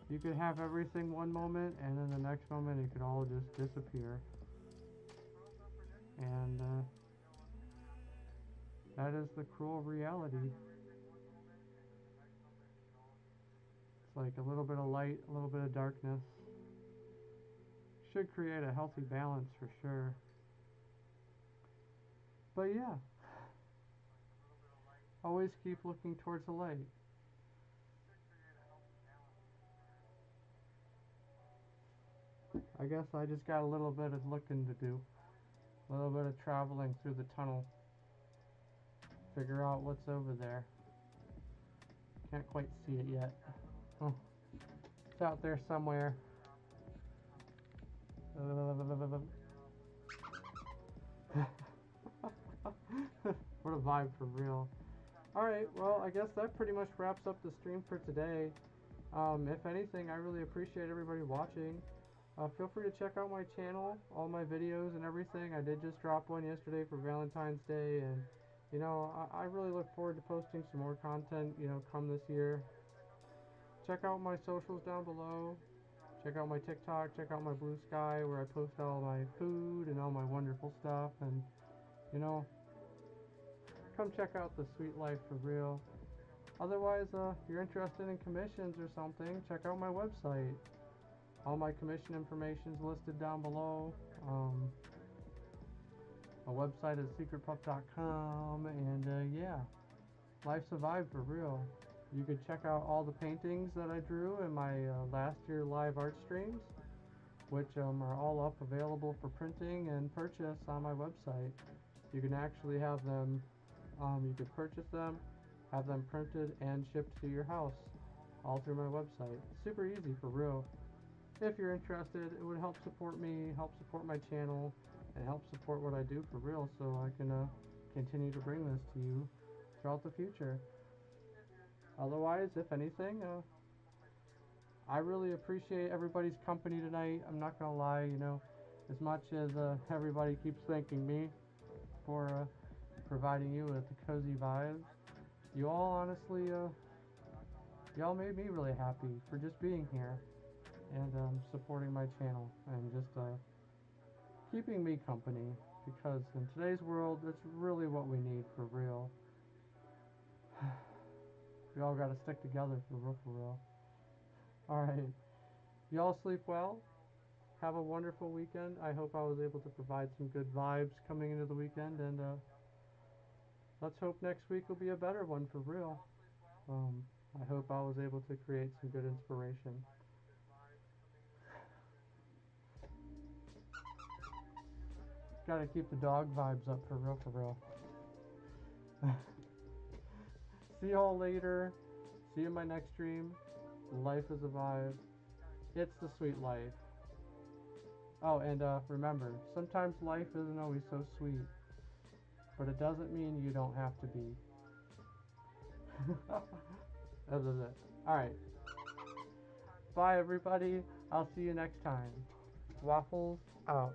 Speaker 4: you could have everything one moment, and then the next moment it could all just disappear. And that is the cruel reality. It's like a little bit of light, a little bit of darkness,
Speaker 1: should create a healthy balance for sure. But yeah, always keep looking towards the light. I guess I just got a little bit of looking to do. A little bit of traveling through the tunnel. Figure out what's over there. Can't quite see it yet. Oh, it's out there somewhere. What a vibe for real. Alright, well, I guess that pretty much wraps up the stream for today. If anything, I really appreciate everybody watching. Feel free to check out my channel, all my videos and everything. I did just drop one yesterday for Valentine's Day, and you know, I really look forward to posting some more content, you know, come this year. Check out my socials down below. Check out my TikTok, check out my Blue Sky, where I post all my food and all my wonderful stuff, and you know, come check out the sweet life for real. Otherwise, if you're interested in commissions or something, check out my website. All my commission information is listed down below. My website is secretpup.com, and yeah, life's a vibe for real. You could check out all the paintings that I drew in my last year live art streams, which are all up available for printing and purchase on my website. You can actually have them, you could purchase them, have them printed and shipped to your house, all through my website. Super easy for real. If you're interested, it would help support me, help support my channel, and help support what I do for real, so I can continue to bring this to you throughout the future. Otherwise, if anything, I really appreciate everybody's company tonight. I'm not gonna lie, you know, as much as everybody keeps thanking me for providing you with the cozy vibes, you all honestly, y'all made me really happy for just being here and supporting my channel and just keeping me company, because in today's world, that's really what we need for real. We all gotta stick together for real, for real. Alright, y'all sleep well. Have a wonderful weekend. I hope I was able to provide some good vibes coming into the weekend, and let's hope next week will be a better one for real. I hope I was able to create some good inspiration. Gotta keep the dog vibes up for real, for real. See y'all later. See you in my next stream. Life is a vibe. It's the sweet life. Oh, and remember, sometimes life isn't always so sweet, but it doesn't mean you don't have to be. That was it. Alright. Bye, everybody. I'll see you next time. Waffles out.